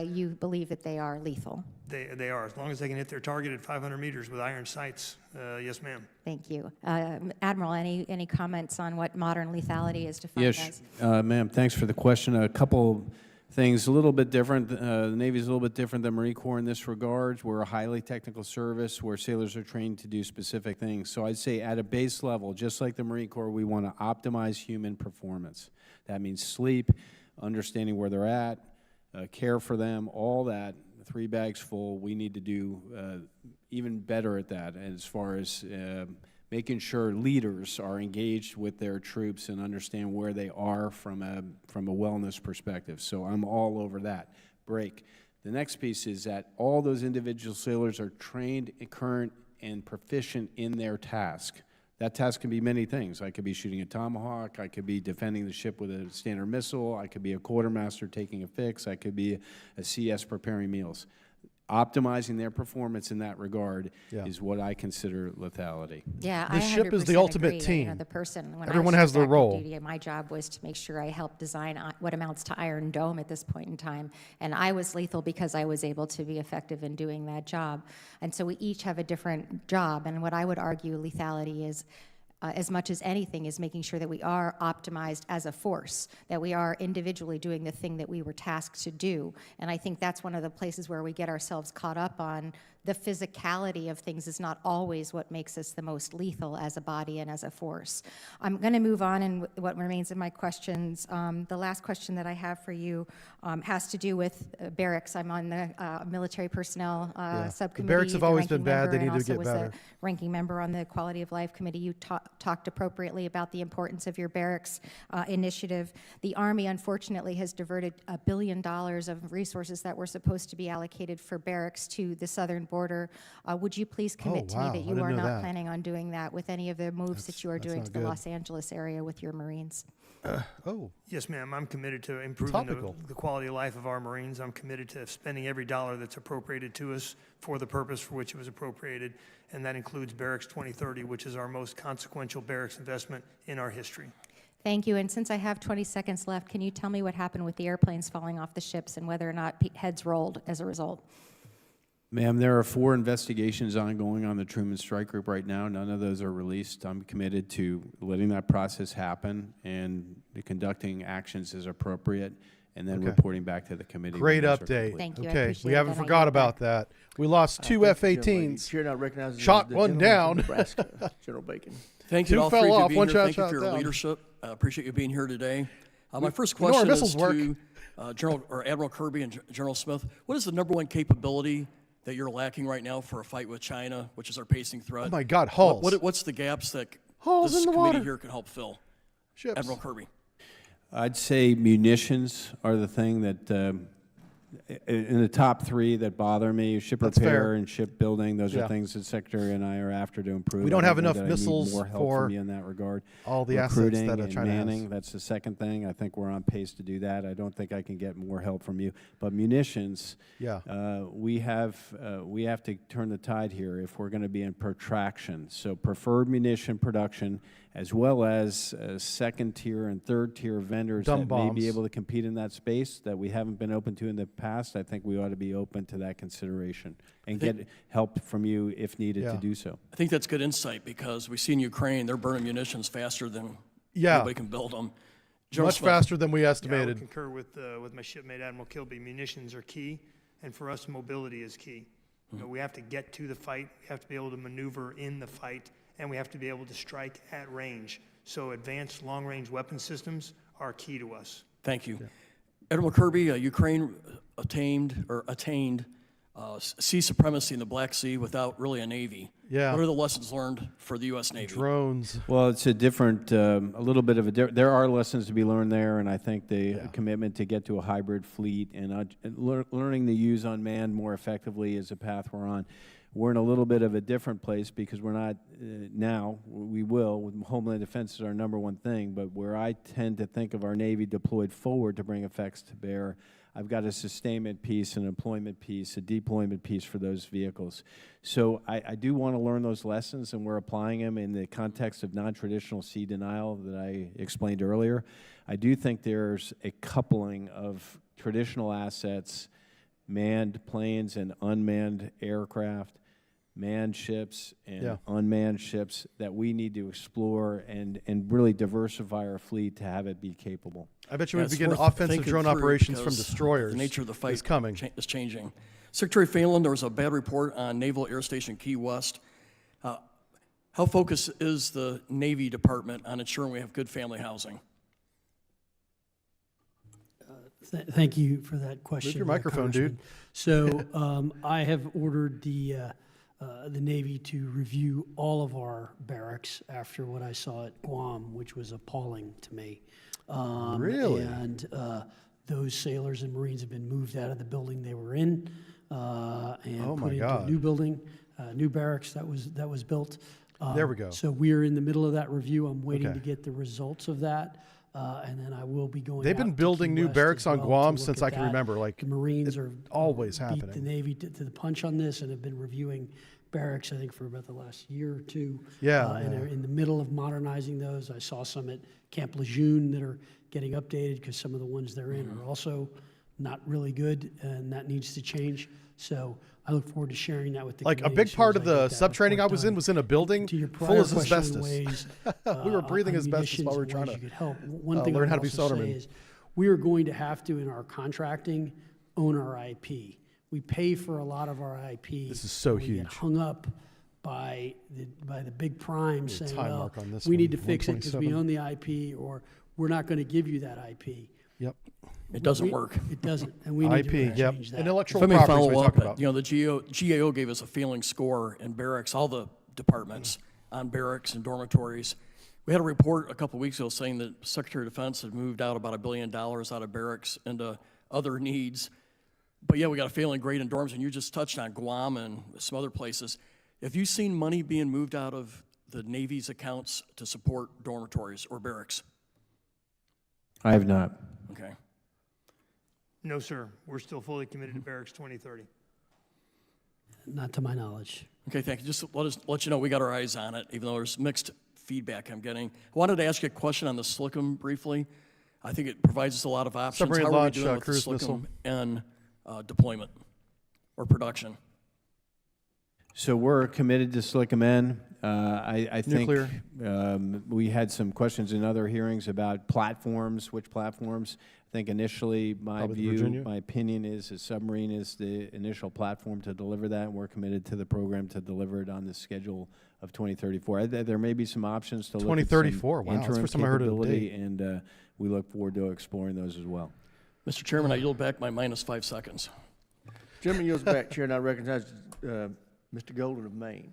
you believe that they are lethal. They are. As long as they can hit their target at 500 meters with iron sights, yes, ma'am. Thank you. Admiral, any comments on what modern lethality is defined Yes, as? ma'am, thanks for the question. A couple things, a little bit different. The Navy is a little bit different than Marine Corps in this regard. We're a highly technical service where sailors are trained to do specific things. So I'd say at a base level, just like the Marine Corps, we want to optimize human performance. That means sleep, understanding where they're at, care for them, all that, 3 bags full. We need to do even better at that as far as making sure leaders are engaged with their troops and understand where they are from a wellness perspective. So I'm all over that. Break. The next piece is that all those individual sailors are trained, current, and proficient in their task. That task can be many things. I could be shooting a Tomahawk. I could be defending the ship with a Standard missile. I could be a quartermaster taking a fix. I could be a CS preparing meals. Optimizing their performance in that regard is what I consider lethality. Yeah, This I ship is the 100% ultimate agree. team. You know, the person, when Everyone I was has their active role. duty, my job was to make sure I helped design what amounts to Iron Dome at this point in time. And I was lethal because I was able to be effective in doing that job. And so we each have a different job. And what I would argue lethality is, as much as anything, is making sure that we are optimized as a force, that we are individually doing the thing that we were tasked to do. And I think that's one of the places where we get ourselves caught up on the physicality of things is not always what makes us the most lethal as a body and as a force. I'm going to move on in what remains of my questions. The last question that I have for you has to do with barracks. I'm on the military personnel subcommittee. The barracks have the always ranking been bad. member, They need and to get also was better. the ranking member on the Quality of Life Committee. You talked appropriately about the importance of your barracks initiative. The Army, unfortunately, has diverted $1 billion of resources that were supposed to be allocated for barracks to the southern border. Would you please commit to me wow. that I you didn't are know not that. planning on doing that with any of the moves that you are doing not to the good. Los Angeles area with your Marines? Oh, Yes, ma'am. I'm committed to improving Topical. the quality of life of our Marines. I'm committed to spending every dollar that's appropriated to us for the purpose for which it was appropriated, and that includes Barracks 2030, which is our most consequential barracks investment in our history. Thank you. And since I have 20 seconds left, can you tell me what happened with the airplanes falling off the ships and whether or not heads rolled as a result? Ma'am, there are 4 investigations ongoing on the Truman Strike Group right now. None of those are released. I'm committed to letting that process happen and conducting actions as appropriate and then Okay. reporting back to the committee. when great those are update. complete. Thank you. I Okay, appreciate we haven't that. I forgot yield about that. We lost 2 F-18s. Chair now recognizes Shot the one gentleman from down. Nebraska, General Bacon. Thank you 2 to all fell three of you off, being one here. shot Thank you shot for your down. leadership. I appreciate you being here today. My first you know our question is missiles work. to General or Admiral Kirby and General Smith. What is the #1 capability that you're lacking right now for a fight with China, which is our pacing threat? Oh my God, hulls. What's the gaps that Hulls this in the committee water. here can help fill? Ships. Admiral Kirby. I'd say munitions are the thing that in the top three that bother me, ship That's repair fair. and shipbuilding, those Yeah. are things that Secretary and I are after to improve. We don't I have know enough that I need missiles more help for from you in that regard. all the assets Recruiting that and China has. manning, that's the second thing. I think we're on pace to do that. I don't think I can get more help from you. But munitions, we have to turn the tide here if we're going to be in protraction. So preferred munition production, as well as second-tier and third-tier vendors Dumb that may bombs. be able to compete in that space that we haven't been open to in the past. I think we ought to be open to that consideration and get help from you if needed to do so. I think that's good insight because we see in Ukraine, they're burning munitions faster than Yeah. anybody can build them. General Much Smith. faster than we Yeah, I estimated. would concur with my shipmate Admiral Kilby. Munitions are key, and for us, mobility is key. You know, we have to get to the fight, we have to be able to maneuver in the fight, and we have to be able to strike at range. So advanced long-range weapon systems are key to us. Thank you. Admiral Kirby, Ukraine attained sea supremacy in the Black Sea without really a navy. Yeah. What are the lessons learned for the U.S. Navy? Drones. Well, it's a different, a little bit of a there are lessons to be learned there, and I think the commitment to get to a hybrid fleet and learning to use unmanned more effectively is a path we're on. We're in a little bit of a different place because we're not now, we will, with Homeland Defense is our number one thing, but where I tend to think of our Navy deployed forward to bring effects to bear, I've got a sustainment piece, an employment piece, a deployment piece for those vehicles. So I do want to learn those lessons, and we're applying them in the context of non-traditional sea denial that I explained earlier. I do think there's a coupling of traditional assets, manned planes and unmanned aircraft, manned ships and unmanned ships that we need to explore and really diversify our fleet to have it be capable. I bet you would begin offensive drone operations from destroyers. The nature of the fight is coming. Is changing. Secretary Phelan, there was a bad report on Naval Air Station Key West. How focused is the Navy Department on ensuring we have good family housing? Thank you for that question. Move your microphone, dude. So I have ordered the Navy to review all of our barracks after what I saw at Guam, which was appalling to me. Really? And those sailors and Marines have been moved out of the building they were in and put into a new building, new barracks that was built. There we go. So we're in the middle of that review. I'm waiting to get the results of that. And then I will be going. They've been out to building Key new West barracks as on well Guam to look since at I can that. remember. Like The Marines are always beat happening. the Navy to the punch on this and have been reviewing barracks, I think, for about the last year or two. Yeah, And are in the middle of modernizing those. I saw some at Camp Lejeune that are getting updated because some of the ones they're in are also not really good, and that needs to change. So I look forward to sharing that with the Like a committee big as soon part as of I the get that sub training I report was in done. was in a building To your full prior of question, asbestos. Ways, We were breathing on asbestos while we were munitions trying and ways to you could help. One thing learn I how to would be also say soldermen. is we are going to have to, in our contracting, own our IP. We pay for a lot of our IP. This is so and we get huge. hung up by the big primes Need a saying, time well, mark on this we need to one, fix it because we 127. own the IP, or we're not going to give you that IP. Yep. It doesn't work. It doesn't, and we need IP, to yep. change that. Intellectual If I may property is follow what up, we talk about. you know, the GAO gave us a failing score in barracks, all the departments on barracks and dormitories. We had a report a couple of weeks ago saying that Secretary of Defense had moved out about $1 billion out of barracks into other needs. But yeah, we got a failing grade in dorms, and you just touched on Guam and some other places. Have you seen money being moved out of the Navy's accounts to support dormitories or barracks? I have not. Okay. No, sir. We're still fully committed to Barracks 2030. Not to my knowledge. Okay, thank you. Just let you know we got our eyes on it, even though there's mixed feedback I'm getting. I wanted to ask you a question on the Slickum briefly. I think it provides us a lot of options. Submarine How are launch, we doing with the cruise missile. Slickum and deployment or production? So we're committed to Slickum. I think Nuclear. We had some questions in other hearings about platforms, which platforms. I think initially my Probably the view, Virginia. my opinion is a submarine is the initial platform to deliver that, and we're committed to the program to deliver it on the schedule of 2034. There may be some options to look at 2034, some wow, that's the interim first time I heard of the capability, date. and we look forward to exploring those as well. Mr. Chairman, I yield back my minus 5 seconds. Gentleman yields back, Chair, and I recognize Mr. Golden of Maine.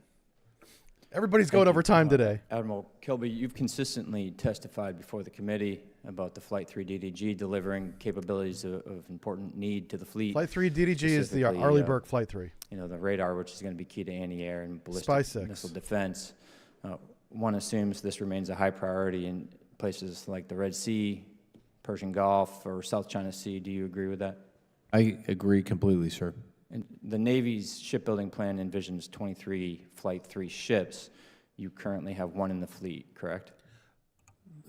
Everybody's going over time today. Admiral Kilby, you've consistently testified before the committee about the Flight 3 DDG delivering capabilities of important need to the fleet. Flight 3 DDG is the specifically, Arleigh Burke Flight 3. You know, the radar, which is going to be key to anti-air and Spy ballistic 6. missile defense. One assumes this remains a high priority in places like the Red Sea, Persian Gulf, or South China Sea. Do you agree with that? I agree completely, sir. And the Navy's shipbuilding plan envisions 23 Flight 3 ships. You currently have one in the fleet, correct?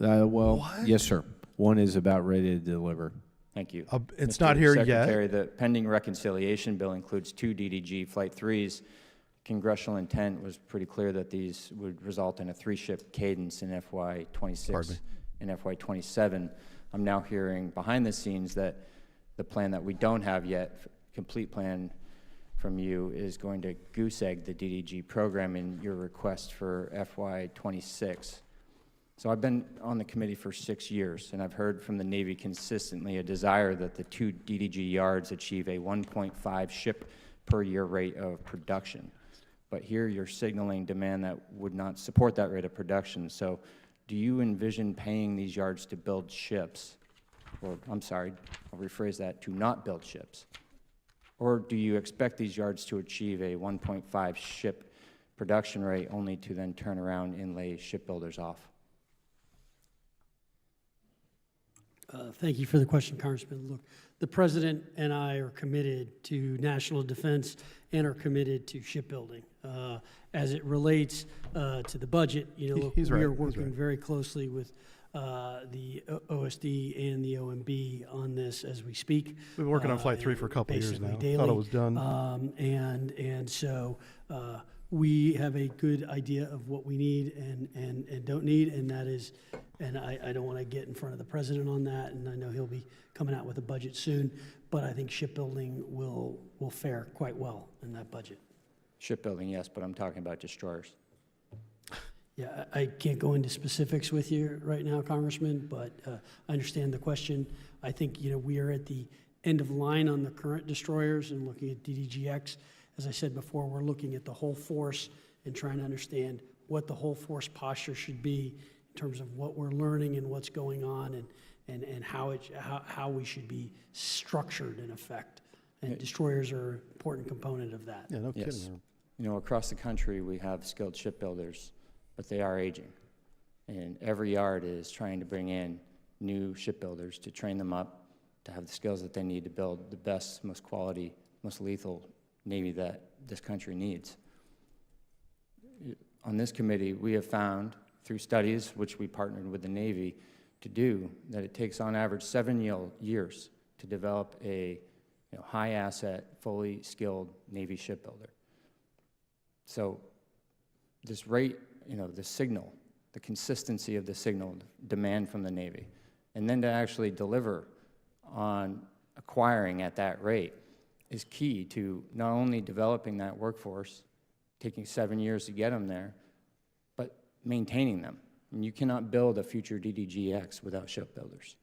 Well, yes, sir. One is about ready to deliver. Thank you. It's Mr. not here yet. Secretary, the pending reconciliation bill includes 2 DDG Flight 3s. Congressional intent was pretty clear that these would result in a 3-ship cadence in FY26 and FY27. I'm now hearing behind the scenes that the plan that we don't have yet, complete plan from you, is going to goose egg the DDG program in your request for FY26. So I've been on the committee for 6 years, and I've heard from the Navy consistently a desire that the 2 DDG yards achieve a 1.5 ship per year rate of production. But here you're signaling demand that would not support that rate of production. So do you envision paying these yards to build ships? Or, I'm sorry, I'll rephrase that, to not build ships? Or do you expect these yards to achieve a 1.5 ship production rate only to then turn around and lay shipbuilders off? Thank you for the question, Congressman. Look, the President and I are committed to national defense and are committed to shipbuilding. As it relates to the budget, you know, look, we are working very closely with the OSD and the OMB on this as we speak. We've been working on Flight 3 for a couple of years now. Daily. Thought it was done. And so we have a good idea of what we need and don't need, and that is, and I don't want to get in front of the President on that, and I know he'll be coming out with a budget soon, but I think shipbuilding will fare quite well in that budget. Shipbuilding, yes, but I'm talking about destroyers. Yeah, I can't go into specifics with you right now, Congressman, but I understand the question. I think, you know, we are at the end of line on the current destroyers and looking at DDGX. As I said before, we're looking at the whole force and trying to understand what the whole force posture should be in terms of what we're learning and what's going on and how we should be structured in effect. And destroyers are an important component of that. Yeah, no Yes. kidding. You know, across the country, we have skilled shipbuilders, but they are aging. And every yard is trying to bring in new shipbuilders to train them up, to have the skills that they need to build the best, most quality, most lethal Navy that this country needs. On this committee, we have found, through studies which we partnered with the Navy to do, that it takes on average 7 years to develop a high asset, fully skilled Navy shipbuilder. So this rate, the signal, the consistency of the signal demand from the Navy, and then to actually deliver on acquiring at that rate is key to not only developing that workforce, taking 7 years to get them there, but maintaining them. And you cannot build a future DDGX without shipbuilders.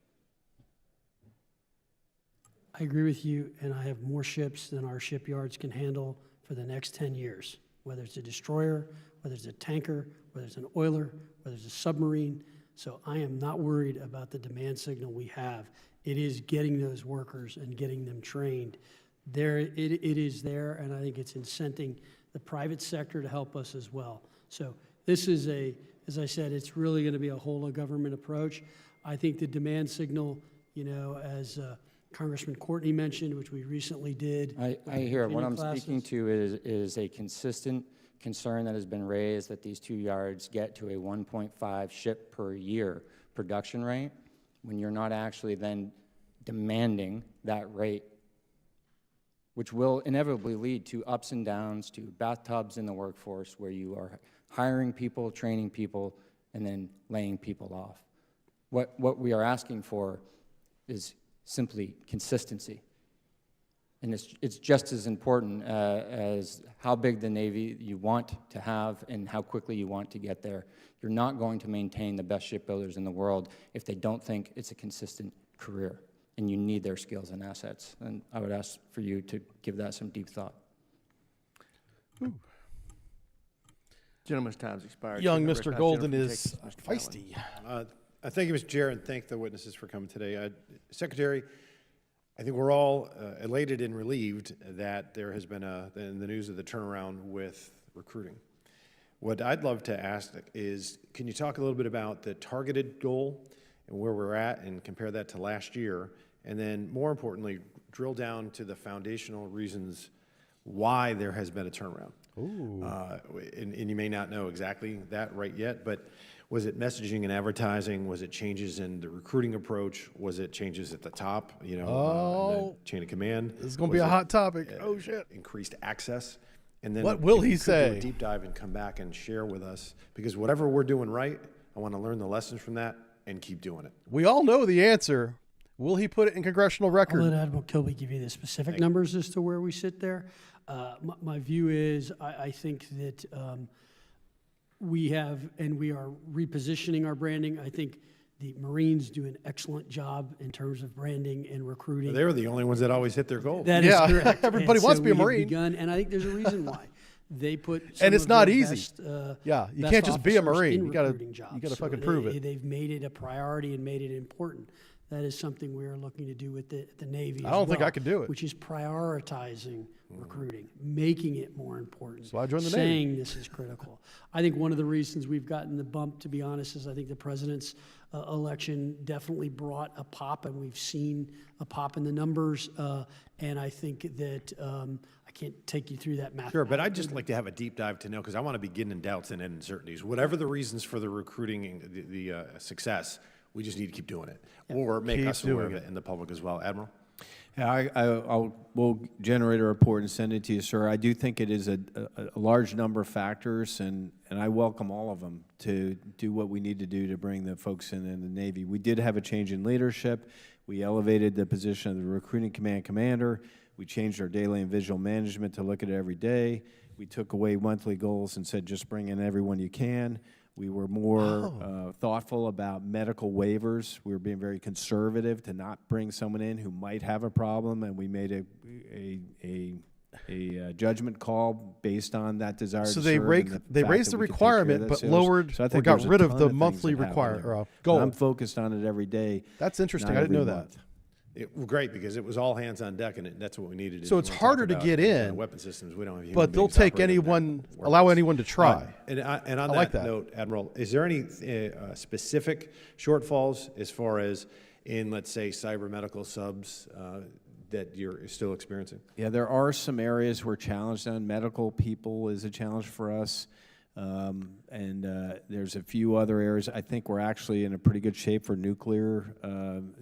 I agree with you, and I have more ships than our shipyards can handle for the next 10 years, whether it's a destroyer, whether it's a tanker, whether it's an oiler, whether it's a submarine. So I am not worried about the demand signal we have. It is getting those workers and getting them trained. It is there, and I think it's incenting the private sector to help us as well. So this is as I said, it's really going to be a whole of government approach. I think the demand signal, as Congressman Courtney mentioned, which we recently did. I hear it. What I'm speaking to is a consistent concern that has been raised that these 2 yards get to a 1.5 ship per year production rate when you're not actually then demanding that rate, which will inevitably lead to ups and downs, to bathtubs in the workforce where you are hiring people, training people, and then laying people off. What we are asking for is simply consistency. And it's just as important as how big the Navy you want to have and how quickly you want to get there. You're not going to maintain the best shipbuilders in the world if they don't think it's a consistent career, and you need their skills and assets. And I would ask for you to give that some deep thought. Ooh. Gentleman's time's expired. Young Mr. Golden is feisty. Thank you, Mr. Chair, and thank the witnesses for coming today. Secretary, I think we're all elated and relieved that there has been in the news of the turnaround with recruiting. What I'd love to ask is, can you talk a little bit about the targeted goal and where we're at and compare that to last year? And then more importantly, drill down to the foundational reasons why there has been a turnaround. Ooh. And you may not know exactly that right yet, but was it messaging and advertising? Was it changes in the recruiting approach? Was it changes at the top, in the chain of command? This is going to be a hot topic. Oh, shit. Increased access? And then What will if he you could say? do a deep dive and come back and share with us, because whatever we're doing right, I want to learn the lessons from that and keep doing it. We all know the answer. Will he put it in congressional record? I'll let Admiral Kilby give you the specific numbers as to where we sit there. My view is I think that we have, and we are repositioning our branding. I think the Marines do an excellent job in terms of branding and recruiting. They were the only ones that always hit their goals. That is correct. Everybody And wants so to be a we have Marine. begun, and I think there's a reason why. They put some And it's of not their easy. best, Yeah, you best can't just be a officers Marine. in You gotta- recruiting you jobs. gotta So fucking prove it. They've made it a priority and made it important. That is something we are looking to do with the Navy. I as don't think well, I could do it. Which is prioritizing recruiting, making it more important. So I joined the Navy. saying this is critical. I think one of the reasons we've gotten the bump, to be honest, is I think the president's election definitely brought a pop, and we've seen a pop in the numbers. And I think that I can't take you through that math. Sure, but I'd just like to have a deep dive to know, because I want to begin in doubts and end uncertainties. Whatever the reasons for the recruiting, the success, we just need to keep doing it, or make Keep us aware of doing it in the public as well. Admiral? Yeah, we'll generate a report and send it to you, sir. I do think it is a large number of factors, and I welcome all of them to do what we need to do to bring the folks in the Navy. We did have a change in leadership. We elevated the position of the recruiting command commander. We changed our daily and visual management to look at it every day. We took away monthly goals and said, just bring in everyone you can. We were more thoughtful about medical waivers. We were being very conservative to not bring someone in who might have a problem, and we made a judgment call based on that desire So to they serve raised and they fact raised that the we could take care of requirement, that but sales. lowered So I or think got there's a rid of ton the things monthly that happen there. goal. I'm focused on it every day. That's interesting. not I didn't every know that. month. Great, because it was all hands on deck, and that's what we needed. So it's harder to get in, Weapon systems, we don't have human but they'll beings take operating anyone, them. allow anyone to try. And on I like that that. note, Admiral, is there any specific shortfalls as far as in, let's say, cyber medical subs that you're still experiencing? Yeah, there are some areas we're challenged on. Medical people is a challenge for us. There's a few other areas. I think we're actually in a pretty good shape for nuclear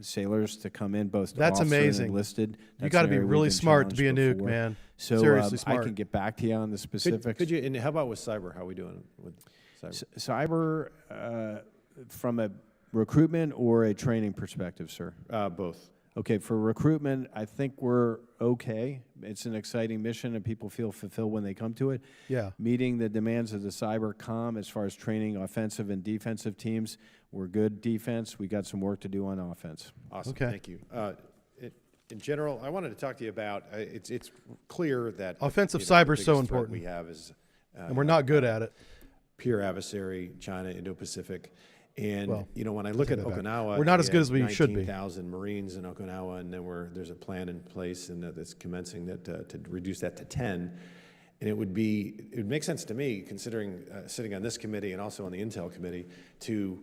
sailors to come in, both That's officer amazing. and enlisted. You That's got to an be area we've really been smart to be a challenged nuke, before. man. So Seriously I smart. can get back to you on the specifics. Could you, and how about with cyber? How are we doing with cyber? Cyber, from a recruitment or a training perspective, sir? Both. Okay, for recruitment, I think we're okay. It's an exciting mission, and people feel fulfilled when they come to it. Yeah. Meeting the demands of the cyber comm as far as training offensive and defensive teams, we're good defense. We got some work to do on offense. Awesome. Okay. Thank you. In general, I wanted to talk to you about. It's clear that Offensive the cyber is so biggest threat important. We have is, And we're not good at it. Peer adversary, China, Indo-Pacific. And, Well, when I look at take that back. Okinawa, We're not as we good have as we should be. 19,000 Marines in Okinawa, and then there's a plan in place, and that's commencing that to reduce that to 10. And it would make sense to me, considering sitting on this committee and also on the Intel committee, to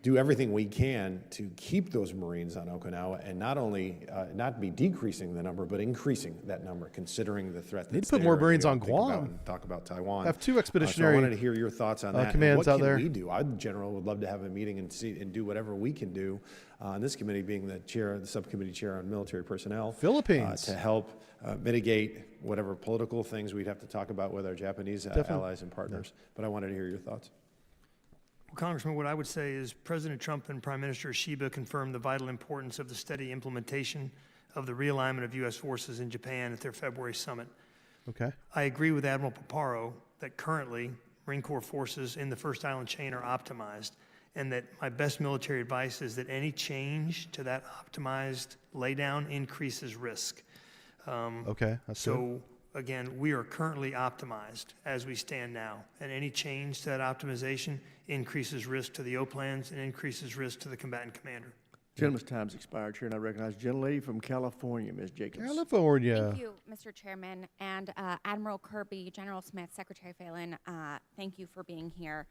do everything we can to keep those Marines on Okinawa, and not only not be decreasing the number, but increasing that number, considering the threat. Need to That's put more there. Marines You on think about Guam. and talk about Taiwan. Have two So I expeditionary wanted to hear your thoughts on that. and commands what out can there. we do? I, in general, would love to have a meeting and do whatever we can do on this committee, being the chair, the subcommittee chair on military personnel. Philippines. To help mitigate whatever political things we'd have to talk about with our Japanese allies and partners. But I wanted to hear your thoughts. Well, Congressman, what I would say is President Trump and Prime Minister Shiba confirmed the vital importance of the steady implementation of the realignment of U.S. forces in Japan at their February summit. Okay. I agree with Admiral Paparo that currently Marine Corps forces in the First Island chain are optimized, and that my best military advice is that any change to that optimized laydown increases risk. Okay, that's so again, we are currently optimized as we stand now, and any change to that optimization increases risk to the O-plans and increases risk to the combatant commander. Gentleman's time's expired, Chair, and I recognize the gentlelady from California, Ms. Jacobs. California. Thank you, Mr. Chairman, and Admiral Kirby, General Smith, Secretary Phelan, thank you for being here.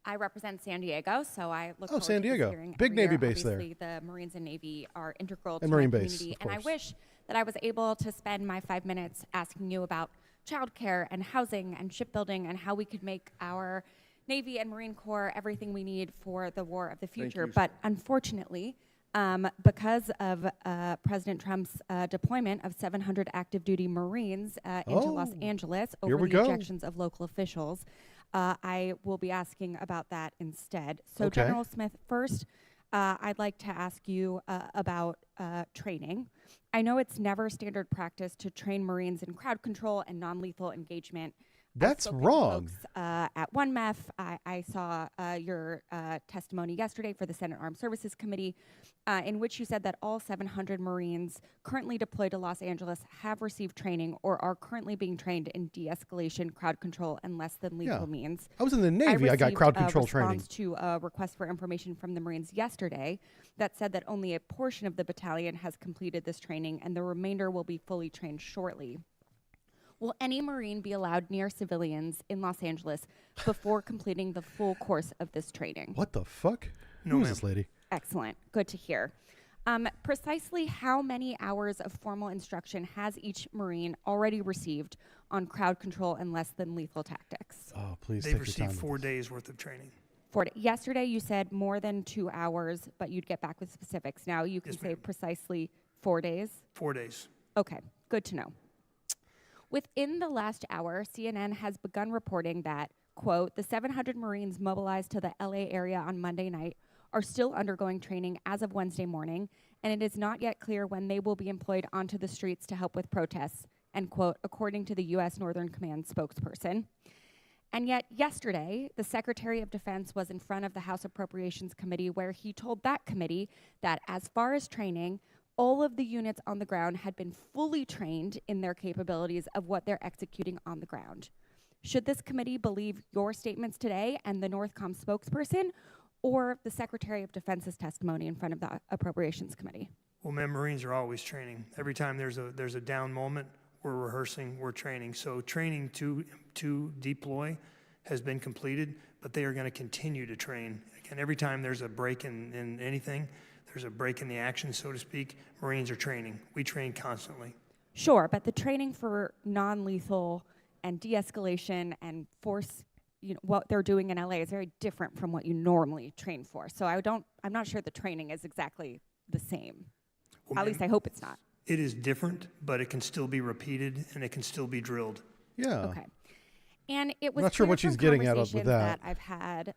I represent San Diego, so I look forward San to Diego. this hearing Big every Navy year. base there. Obviously, the Marines and Navy are integral And to Marine my base, community, of and I course. wish that I was able to spend my 5 minutes asking you about childcare and housing and shipbuilding and how we could make our Navy and Marine Corps everything we need for the war of the future. you, But unfortunately, because of President Trump's deployment of 700 active duty Marines into Los Angeles Here over we the go. objections of local officials, I will be asking about that instead. So, Okay. General Smith, first, I'd like to ask you about training. I know it's never standard practice to train Marines in crowd control and non-lethal engagement. That's I've spoken to wrong. folks, at OneMeth, I saw your testimony yesterday for the Senate Armed Services Committee, in which you said that all 700 Marines currently deployed to Los Angeles have received training or are currently being trained in de-escalation, crowd control, and less than lethal Yeah. means. I was in the Navy. I got crowd control I training. received a response to a request for information from the Marines yesterday that said that only a portion of the battalion has completed this training and the remainder will be fully trained shortly. Will any Marine be allowed near civilians in Los Angeles before completing the full course of this training? What the fuck? No, Who is ma'am. this lady? Excellent. Good to hear. Precisely how many hours of formal instruction has each Marine already received on crowd control and less than lethal tactics? Oh, please They've take your time. received with 4 this. days worth of training. Yesterday you said more than 2 hours, but you'd get back with specifics. Now you can Yes, say ma'am. precisely 4 days? 4 days. Okay, good to know. Within the last hour, CNN has begun reporting that, quote, the 700 Marines mobilized to the LA area on Monday night are still undergoing training as of Wednesday morning, and it is not yet clear when they will be employed onto the streets to help with protests, end quote, according to the U.S. Northern Command spokesperson. And yet yesterday, the Secretary of Defense was in front of the House Appropriations Committee where he told that committee that as far as training, all of the units on the ground had been fully trained in their capabilities of what they're executing on the ground. Should this committee believe your statements today and the Northcom spokesperson, or the Secretary of Defense's testimony in front of the Appropriations Committee? Well, ma'am, Marines are always training. Every time there's a down moment, we're rehearsing, we're training. So training to deploy has been completed, but they are going to continue to train. Again, every time there's a break in anything, there's a break in the action, so to speak, Marines are training. We train constantly. Sure, but the training for non-lethal and de-escalation and force, what they're doing in LA is very different from what you normally train for. So I'm not sure the training is exactly the same. Well, At least I hope it's not. It is different, but it can still be repeated and it can still be drilled. Yeah. Okay. And it was Not sure clear what she's from getting at with conversations that. I've had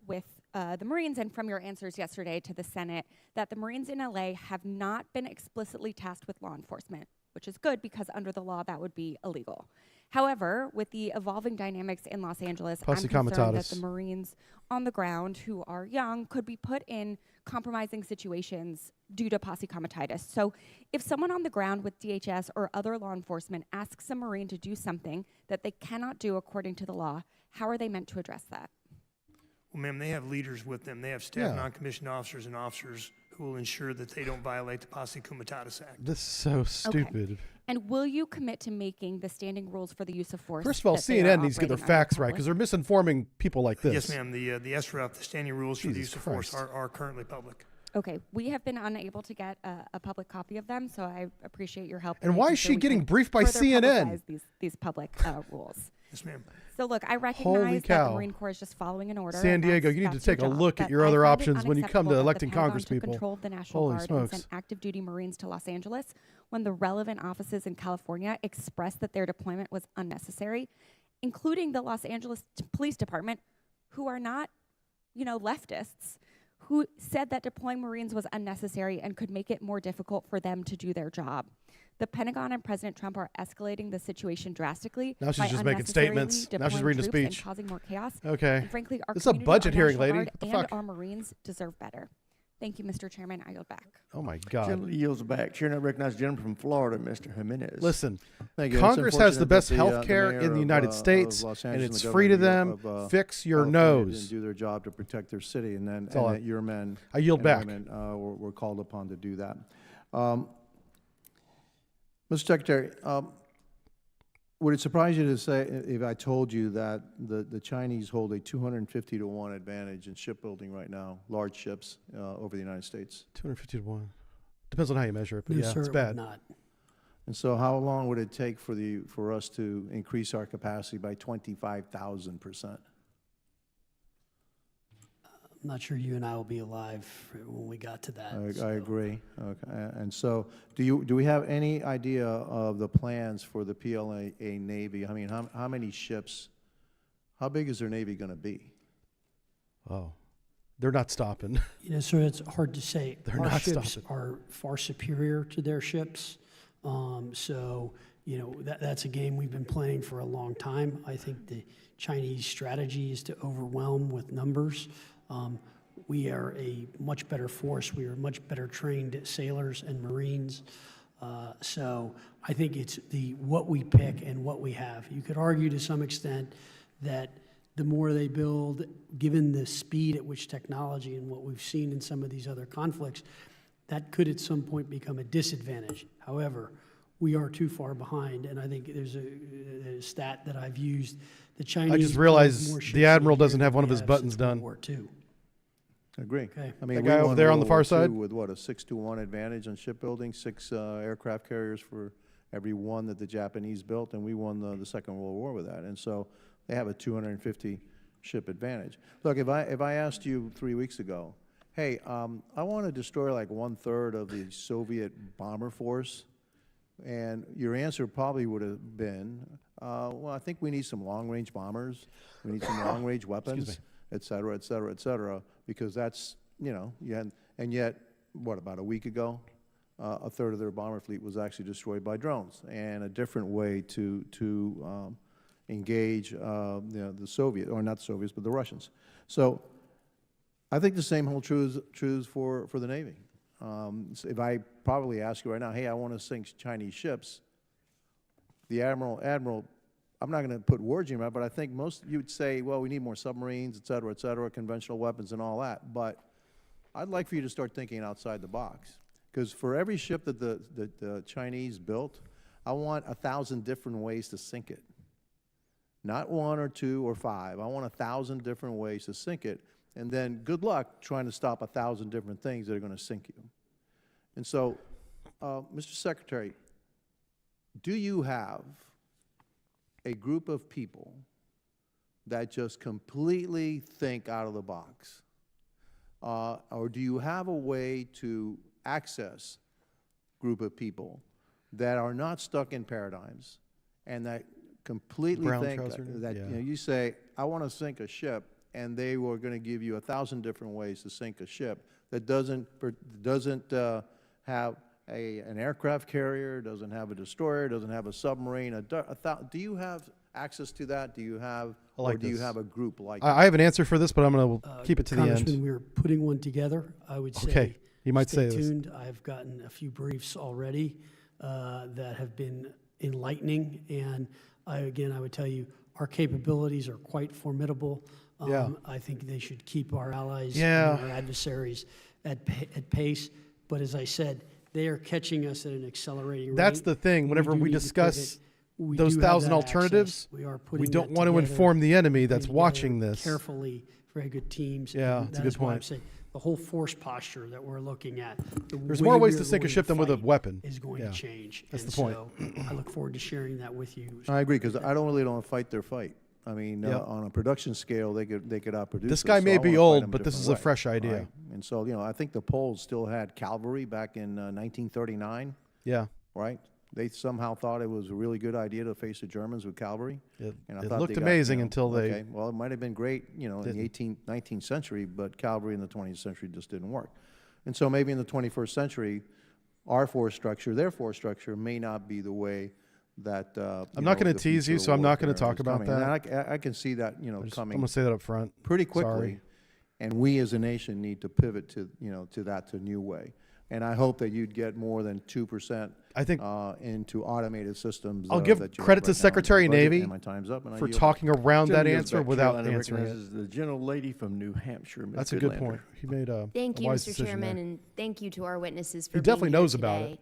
with the Marines and from your answers yesterday to the Senate that the Marines in LA have not been explicitly tasked with law enforcement, which is good because under the law that would be illegal. However, with the evolving dynamics in Los Angeles, I'm Posse concerned that comitatus. the Marines on the ground who are young could be put in compromising situations due to posse comitatus. So if someone on the ground with DHS or other law enforcement asks a Marine to do something that they cannot do according to the law, how are they meant to address that? Well, ma'am, they have leaders with them. They have staff Yeah. non-commissioned officers and officers who will ensure that they don't violate the Posse Comitatus Act. This is so stupid. And will you commit to making the standing rules for the use of force? First of all, that they are CNN needs to get their operating under facts right because they're misinforming people like this. Yes, ma'am. The SRF, the standing rules for the Jesus use of force, Christ. are currently public. Okay, we have been unable to get a public copy of them, so I appreciate your help. in And why making is sure she we getting can briefed by further CNN? publicize these public rules. Yes, ma'am. So look, I Holy recognize that cow. the Marine Corps is just following an order. San and Diego, that's- you need to that's your take a job. look at But your I other find it options when you come to unacceptable that electing the Pentagon Congress took people. control of the National Holy Guard smokes. and sent active duty Marines to Los Angeles when the relevant offices in California expressed that their deployment was unnecessary, including the Los Angeles Police Department, who are not, leftists, who said that deploying Marines was unnecessary and could make it more difficult for them to do their job. The Pentagon and President Trump are escalating the situation drastically. Now she's by just making unnecessarily statements. Now she's deploying reading a troops and speech. causing more chaos. Okay. And frankly, our This is a community, budget our hearing, National lady. Guard, What the and fuck? our Marines deserve better. Thank you, Mr. Chairman. I yield back. Oh my God. Gentleman yields back. Chair, now recognize the gentleman from Florida, Mr. Jimenez. Listen, Thank you. It's Congress has the unfortunate best that health care mayor in the of, United of States, Los and Angeles it's and the free to governor them. of, Fix your California nose. didn't do their job to protect their city, and then all that your men I yield and back. women were called upon to do that. Mr. Secretary, would it surprise you to say if I told you that the Chinese hold a 250-to-1 advantage in shipbuilding right now, large ships over the United States? 250 to 1. Depends on how you measure it, but No, yeah, sir, it's it would bad. not. And so how long would it take for us to increase our capacity by 25,000%? I'm not sure you and I will be alive when we got to that. I agree. Okay. And so do we have any idea of the plans for the PLA Navy? I mean, how many ships, how big is their Navy going to be? Oh, they're not stopping. You know, sir, it's hard to say. They're Our not ships stopping. are far superior to their ships. So, you know, that's a game we've been playing for a long time. I think the Chinese strategy is to overwhelm with numbers. We are a much better force. We are much better trained sailors and Marines. So I think it's what we pick and what we have. You could argue to some extent that the more they build, given the speed at which technology and what we've seen in some of these other conflicts, that could at some point become a disadvantage. However, we are too far behind, and I think there's a stat that I've used. The Chinese. I just build realized more ships the a Admiral year doesn't than have one we of his have buttons since done. World War II. Agree. Okay. I mean, That we guy over won there on the World far War side? II with what, a 6-to-1 advantage on shipbuilding, 6 aircraft carriers for every one that the Japanese built, and we won the Second World War with that. And so they have a 250 ship advantage. Look, if I asked you 3 weeks ago, hey, I want to destroy like 1/3 of the Soviet bomber force, and your answer probably would have been, well, I think we need some long-range bombers, we need some long-range weapons, et cetera, et cetera, et cetera, because that's, you know, and yet, what, about a week ago, 1/3 of their bomber fleet was actually destroyed by drones, and a different way to engage the Soviet, or not the Soviets, but the Russians. So I think the same holds true for the Navy. So if I probably ask you right now, hey, I want to sink Chinese ships, the Admiral, I'm not going to put words in your mouth, but I think most you would say, well, we need more submarines, et cetera, conventional weapons and all that. But I'd like for you to start thinking outside the box. Because for every ship that the Chinese built, I want 1,000 different ways to sink it. Not 1 or 2 or 5. I want 1,000 different ways to sink it. And then good luck trying to stop 1,000 different things that are going to sink you. And so, Mr. Secretary, do you have a group of people that just completely think out of the box? Or do you have a way to access a group of people that are not stuck in paradigms and that completely think that you know, you say, I want to sink a ship, and they were going to give you 1,000 different ways to sink a ship that doesn't have an aircraft carrier, doesn't have a destroyer, doesn't have a submarine. Do you have access to that? Do you have, or do you have a group like that? I have an answer for this, but I'm going to keep it to the Congressman, end. we're putting one together. I would say, Okay, you might stay say this. tuned. I've gotten a few briefs already that have been enlightening, and I would tell you, our capabilities are quite formidable. Yeah. I think they should keep our allies Yeah. and our adversaries at pace. But as I said, they are catching us at an accelerating rate. That's the thing. Whenever do we need to discuss pivot. We those do have 1,000 that alternatives, access. We are we putting don't that want to together, inform the enemy that's putting watching together this. carefully. Very good teams. Yeah, and that's a that good is why I'm point. saying the whole force posture that we're looking at. There's more ways to sink a ship than with a fight weapon. Is going Yeah, to change. that's And the point. So I look forward to sharing that with you. I agree, because I don't fight their fight. I mean, Yep. on a production scale, they could outproduce This us, guy so may I be wanna fight old, them but this different is a way, fresh idea. right? And so, you know, I think the Poles still had cavalry back in 1939. Yeah. Right? They somehow thought it was a really good idea to face the Germans with cavalry. It thought looked they got, amazing you know, until they okay, well, it might have been great, you know, in the 19th century, but cavalry in the 20th century just didn't work. And so maybe in the 21st century, our force structure, their force structure may not be the way that I'm not going to tease you, so I'm not going to talk about that. And I can see that, you know, coming. I'm going to say that up front. Pretty quickly. Sorry. And we as a nation need to pivot to, to a new way. And I hope that you'd get more than 2%. I think into automated systems. I'll give credit to Secretary of Navy my time's up, and I for yield. talking around that Gentleman goes answer back. without Carolina answering it. recognizes the gentle lady from New Hampshire, Ms. That's a good Goodlander. point. He made a Thank you, wise Mr. decision Chairman, there. and thank you to our witnesses for He definitely being here knows about today.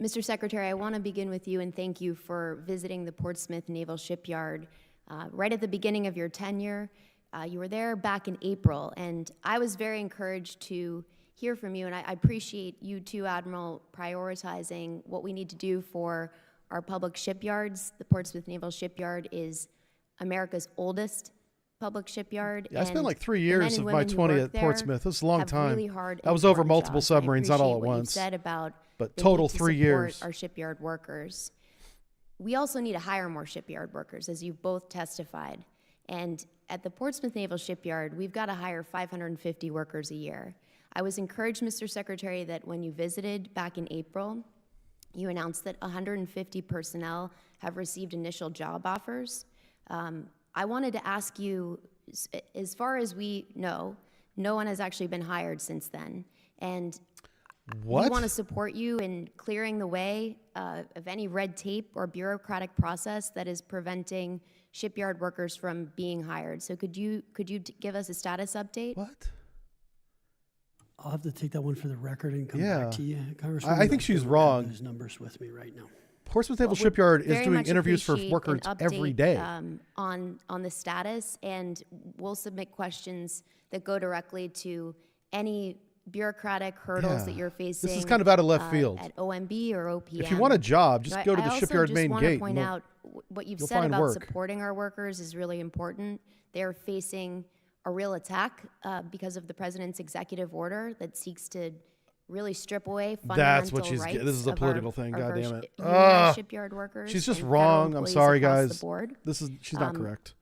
Mr. Secretary, I want to begin with you and thank you for visiting the Portsmouth Naval Shipyard right at the beginning of your tenure. You were there back in April, and I was very encouraged to hear from you, and I appreciate you too, Admiral, prioritizing what we need to do for our public shipyards. The Portsmouth Naval Shipyard is America's oldest public shipyard. Yeah, I spent and like 3 the years men and of my women who 20 work at there Portsmouth. It was a long have time. really hard, That was over important multiple jobs. I submarines, not all at appreciate what once. you said about But the total need to 3 support years. our shipyard workers. We also need to hire more shipyard workers, as you've both testified. And at the Portsmouth Naval Shipyard, we've got to hire 550 workers a year. I was encouraged, Mr. Secretary, that when you visited back in April, you announced that 150 personnel have received initial job offers. I wanted to ask you, as far as we know, no one has actually been hired since then. And we want to support you in clearing the way of any red tape or bureaucratic process that is preventing shipyard workers from being hired. So could you give us a status update? What? I'll have to take that one for the record and come Yeah. back to you, Congresswoman. I think she's don't have wrong. Those numbers with me right now. Portsmouth Naval Would Shipyard is very doing much interviews for appreciate workers an every update, day. On the status, and we'll submit questions that go directly to any bureaucratic hurdles Yeah. that you're facing. This is kind of out of left field. At OMB or OPM. If you want a job, just I- go to I the also shipyard just main want gate to point and out what you've you'll said find about work. supporting our workers is really important. They're facing a real attack because of the president's executive order that seeks to really strip away fundamental That's what she's. rights This is a of political our, thing. of God our damn it! unionized shipyard workers. She's just and federal wrong. I'm employees sorry, across guys. The board. She's not correct.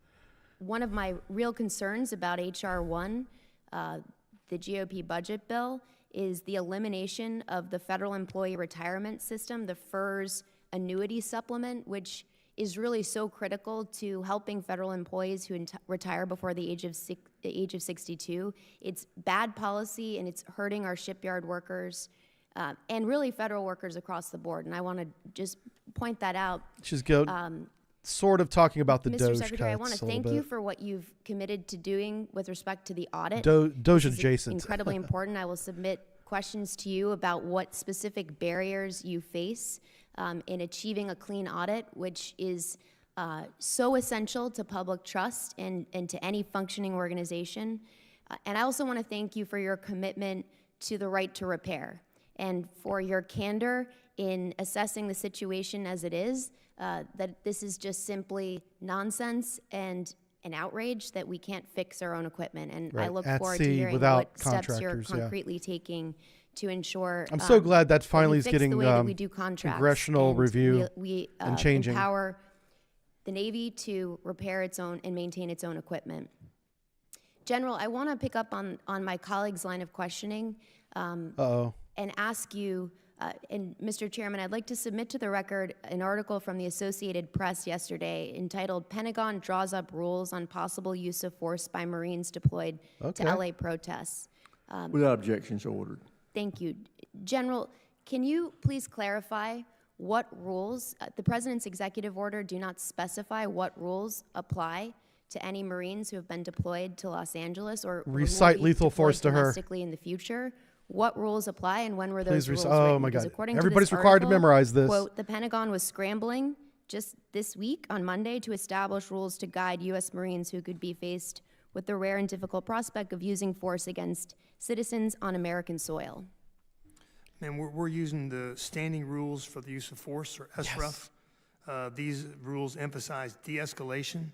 One of my real concerns about HR 1, the GOP budget bill, is the elimination of the federal employee retirement system, the FERS annuity supplement, which is really so critical to helping federal employees who retire before the age of 62. It's bad policy, and it's hurting our shipyard workers and really federal workers across the board. And I want to just point that out. She's sort of talking about the Mr. Doge Secretary, I cuts want a to little thank bit. you for what you've committed to doing with respect to the audit. Doge This is adjacent. incredibly important. I will submit questions to you about what specific barriers you face in achieving a clean audit, which is so essential to public trust and to any functioning organization. And I also want to thank you for your commitment to the right to repair and for your candor in assessing the situation as it is, that this is just simply nonsense and an outrage that we can't fix our own equipment. And I Right. look At forward to sea hearing without what steps you're contractors, yeah. concretely taking to ensure. I'm so glad that we finally is fix getting the way that we do contracts, congressional and review we and changing. empower the Navy to repair its own and maintain its own equipment. General, I want to pick up on my colleague's line of questioning and ask you, and Mr. Chairman, I'd like to submit to the record an article from the Associated Press yesterday entitled "Pentagon Draws Up Rules on Possible Use of Force by Marines Deployed Okay. to LA Protests." Without objections, ordered. Thank you. General, can you please clarify what rules, the President's executive order do not specify what rules apply to any Marines who have been deployed to Los Angeles or who will Recite be lethal deployed force to her. domestically in the future? What rules apply and when were those Please rules oh written? my Because God. according Everybody's to this required to article, memorize this. Quote, the Pentagon was scrambling just this week on Monday to establish rules to guide U.S. Marines who could be faced with the rare and difficult prospect of using force against citizens on American soil. And we're using the standing rules for the use of force, or SRUF. These rules emphasize de-escalation,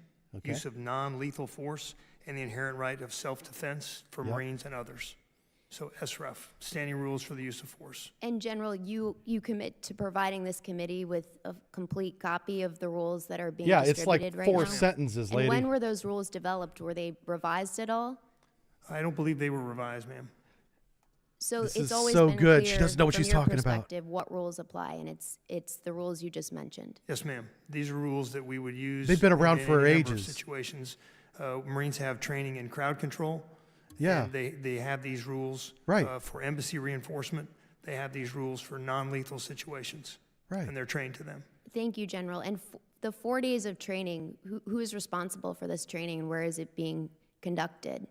use of non-lethal force, and the inherent right of self-defense for Yep. Marines and others. So SRUF, standing rules for the use of force. And General, you commit to providing this committee with a complete copy of the rules that are being Yeah, it's like distributed right 4 now? sentences, And lady. when were those rules developed? Were they revised at all? I don't believe they were revised, ma'am. So This it's is always so been good. clear She doesn't know what from she's your talking about. perspective what rules apply, and it's the rules you just mentioned. Yes, ma'am. These are rules that we would use. They've been around in for any number of ages. situations. Marines have training in crowd control Yeah. And they have these rules. Right. For embassy reinforcement, they have these rules for non-lethal situations. Right. And they're trained to them. Thank you, General. And the 4 days of training, who is responsible for this training and where is it being conducted?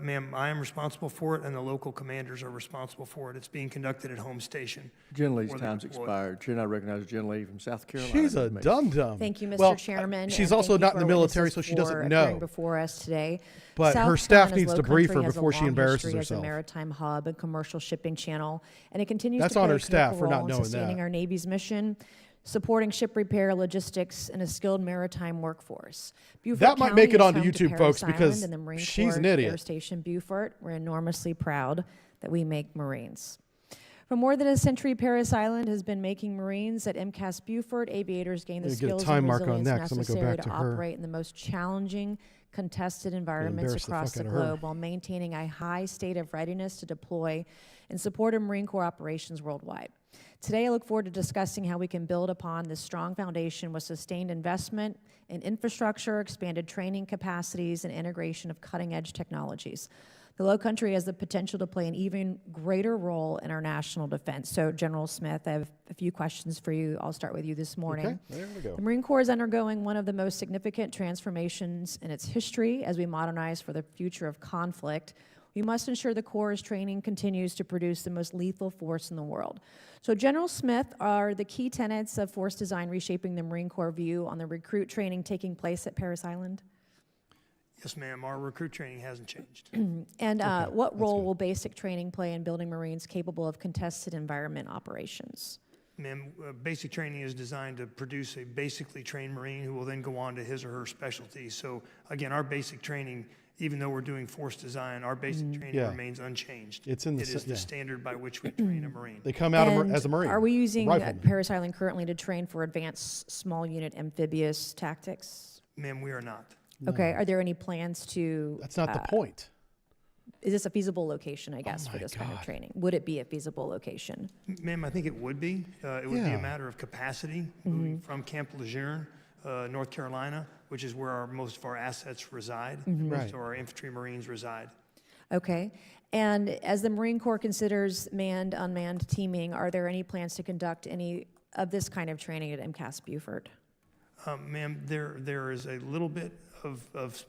Ma'am, I am responsible for it, and the local commanders are responsible for it. It's being conducted at home station. Genlady's Or they're time's deployed. expired. Should I recognize the gentlady from South Carolina? She's a dum-dum. Thank you, Mr. Well, Chairman. she's and also thank you not for in the our military, witnesses so she for doesn't appearing know. before us today. But South her staff Carolina's needs to low brief her country has a before she long embarrasses history as a herself. maritime hub and commercial shipping channel, and it continues That's to play on her a staff critical for not role in knowing sustaining that. our Navy's mission, supporting ship repair, logistics, and a skilled maritime workforce. Beaufort That might make County it is onto home to YouTube, folks, Parris because Island and the Marine she's Corps an idiot. Air Station Beaufort. We're enormously proud that we make Marines. For more than a century, Parris Island has been making Marines. At MCAS Beaufort, aviators gain the Let me get a skills time and mark on resilience that, 'cause I'm gonna go necessary back to to her. operate in the most challenging, contested environments embarrass the across fuck the out of her. globe while maintaining a high state of readiness to deploy and support of Marine Corps operations worldwide. Today, I look forward to discussing how we can build upon this strong foundation with sustained investment in infrastructure, expanded training capacities, and integration of cutting-edge technologies. The Low Country has the potential to play an even greater role in our national defense. So, General Smith, I have a few questions for you. I'll start with you this morning. Okay, there we go. The Marine Corps is undergoing one of the most significant transformations in its history as we modernize for the future of conflict. We must ensure the Corps' training continues to produce the most lethal force in the world. So, General Smith, are the key tenets of force design reshaping the Marine Corps view on the recruit training taking place at Parris Island? Yes, ma'am. Our recruit training hasn't changed. And what role will basic training play in building Marines capable of contested environment operations? Ma'am, basic training is designed to produce a basically trained Marine who will then go on to his or her specialty. So again, our basic training, even though we're doing force design, our basic training Yeah. remains unchanged. It's in the It is the yeah. standard by which we train a Marine. They come out And as a Marine. Are we using rifleman. Parris Island currently to train for advanced small unit amphibious tactics? Ma'am, we are not. Okay, are there any plans to? That's not the point. Is this a feasible location, I guess, for this kind of training? Would it be a feasible location? Ma'am, I think it would be. It would be Yeah. a matter of capacity, moving from Camp Lejeune, North Carolina, which is where most of our assets reside. Right. Most of our infantry Marines reside. Okay, and as the Marine Corps considers manned, unmanned teaming, are there any plans to conduct any of this kind of training at MCAS Beaufort? Ma'am, there is a little bit of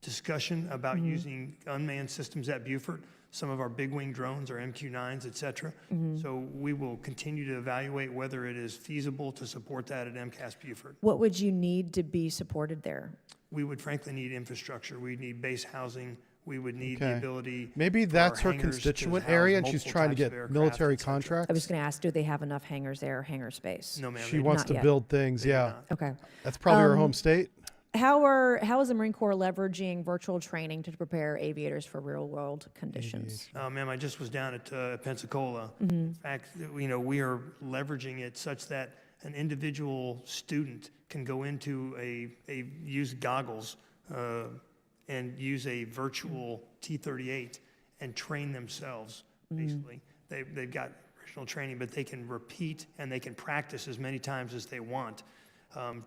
discussion about using unmanned systems at Beaufort. Some of our big wing drones, our MQ-9s, et cetera. So we will continue to evaluate whether it is feasible to support that at MCAS Beaufort. What would you need to be supported there? We would frankly need infrastructure. We'd need base housing. We would need the Okay. ability. Maybe for that's our her hangars to constituent house area, and she's multiple trying to types of get aircraft, military et cetera. contracts. I was going to ask, do they have enough hangars there, hangar space? No, ma'am. She they wants Not to yet. build things. Yeah, Okay. that's probably her Um, home state. How is the Marine Corps leveraging virtual training to prepare aviators for real-world conditions? Ma'am, I just was down at Pensacola. Mm-hmm. In fact, we are leveraging it such that an individual student can go into use goggles and use a virtual T-38 and train themselves, basically. They've got original training, but they can repeat and they can practice as many times as they want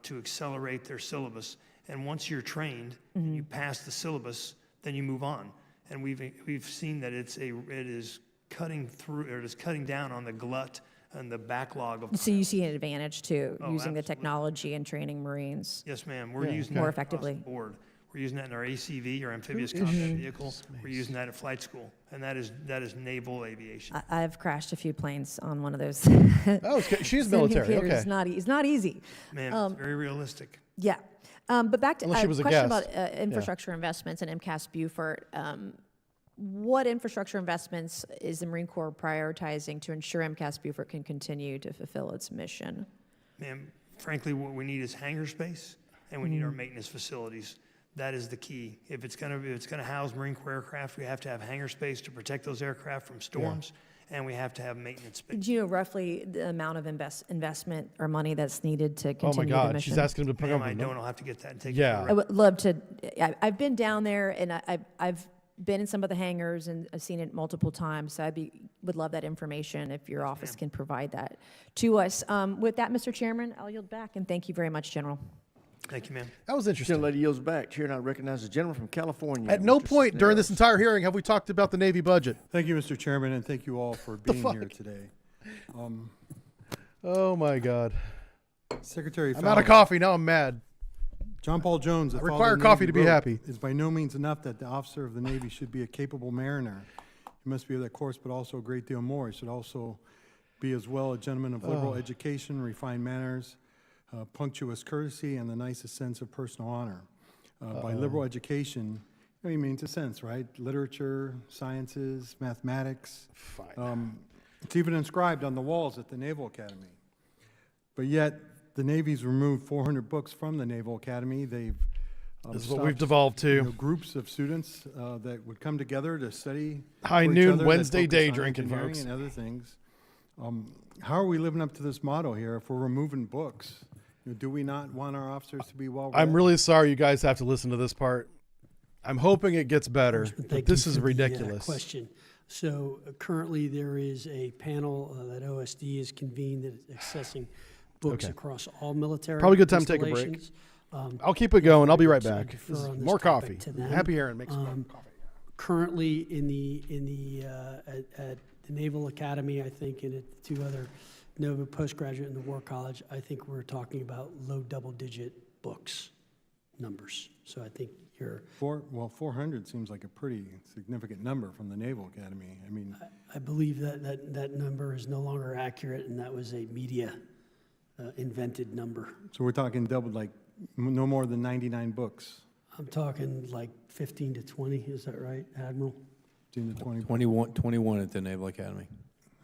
to accelerate their syllabus. And once you're trained and you pass the syllabus, then you move on. And we've seen that it is cutting through, or it is cutting down on the glut and the backlog of. So you see an advantage to using the absolutely. technology and training Marines? Yes, ma'am. We're using More that across effectively. the board. We're using that in our ACV, our amphibious combat vehicle. We're using that at flight school, and that is naval aviation. I've crashed a few planes on one of those. Oh, she's military. simulators. Okay. It's not easy. Ma'am, it's very realistic. Yeah. But back to Unless she a was a question guest. about infrastructure investments and MCAS Beaufort. What infrastructure investments is the Marine Corps prioritizing to ensure MCAS Beaufort can continue to fulfill its mission? Ma'am, frankly, what we need is hangar space, and we need our maintenance facilities. That is the key. If it's gonna house Marine Corps aircraft, we have to have hangar space to protect those aircraft from storms, and we have to have maintenance space. Do you know roughly the amount of investment or money that's needed to Oh my continue the God, mission? she's asking him to put Ma'am, up. I don't. I'll have to get that and take Yeah. it. I would love to. I've been down there and I've been in some of the hangars and I've seen it multiple times. So would love that information if your office can provide that to us. With that, Mr. Chairman, I'll yield back and thank you very much, General. Thank you, ma'am. That was interesting. Gentlelady yields back. Chair now recognizes the gentleman from California. At no Mr. point during this Cisneros. entire hearing have we talked about the Navy budget. Thank you, Mr. Chairman, and thank you all for being here today. Oh my God. Secretary I'm out of coffee, now I'm mad. John Paul Jones, I the father require of the coffee Navy, to be wrote, happy. "It's by no means enough that the officer of the Navy should be a capable mariner. He must be of that course, but also a great deal more. He should also be as well a gentleman of liberal education, refined manners, punctuous courtesy, and the nicest sense of personal honor." By liberal education, he means a sense, right? Literature, sciences, mathematics. It's even inscribed on the walls at the Naval Academy. But yet, the Navy's removed 400 books from the Naval Academy. They've This is what we've stopped, devolved to. groups of students that would come together to study High for each noon other, that Wednesday focus day on drinking, engineering folks. and other things. How are we living up to this motto here if we're removing books? Do we not want our officers to be well read? I'm really sorry you guys have to listen to this part. I'm hoping it gets better, Thank but this you is for the, ridiculous. question. So currently, there is a panel that OSD has convened that is assessing books Okay. across all military Probably a good time to take a break. installations. I'll keep it going. I'll be right So I back. defer This is on this more topic coffee. to them. Happy Aaron makes more coffee. Currently, at the Naval Academy, I think, and at two other Nova postgraduate in the War College, I think we're talking about low double-digit books numbers. So I think you're. 400 seems like a pretty significant number from the Naval Academy. I mean, I believe that number is no longer accurate, and that was a media invented number. so we're talking double, like no more than 99 books. I'm talking like 15 to 20, is that right, Admiral? 15 to 20. 21 at the Naval Academy.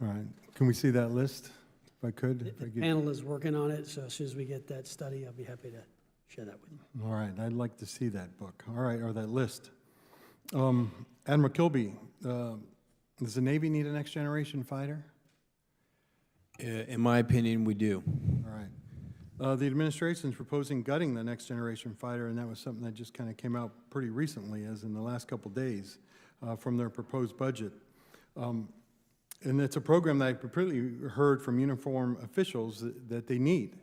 All right. Can we see that list, if I could? If I The could? panel is working on it, so as soon as we get that study, I'll be happy to share that with you. All right, I'd like to see that book. All right, or that list. Admiral Kilby, does the Navy need a next generation fighter? In my opinion, we do. All right. The administration's proposing gutting the next generation fighter, and that was something that just kind of came out pretty recently, as in the last couple days, from their proposed budget. And it's a program that I completely heard from uniform officials that they need.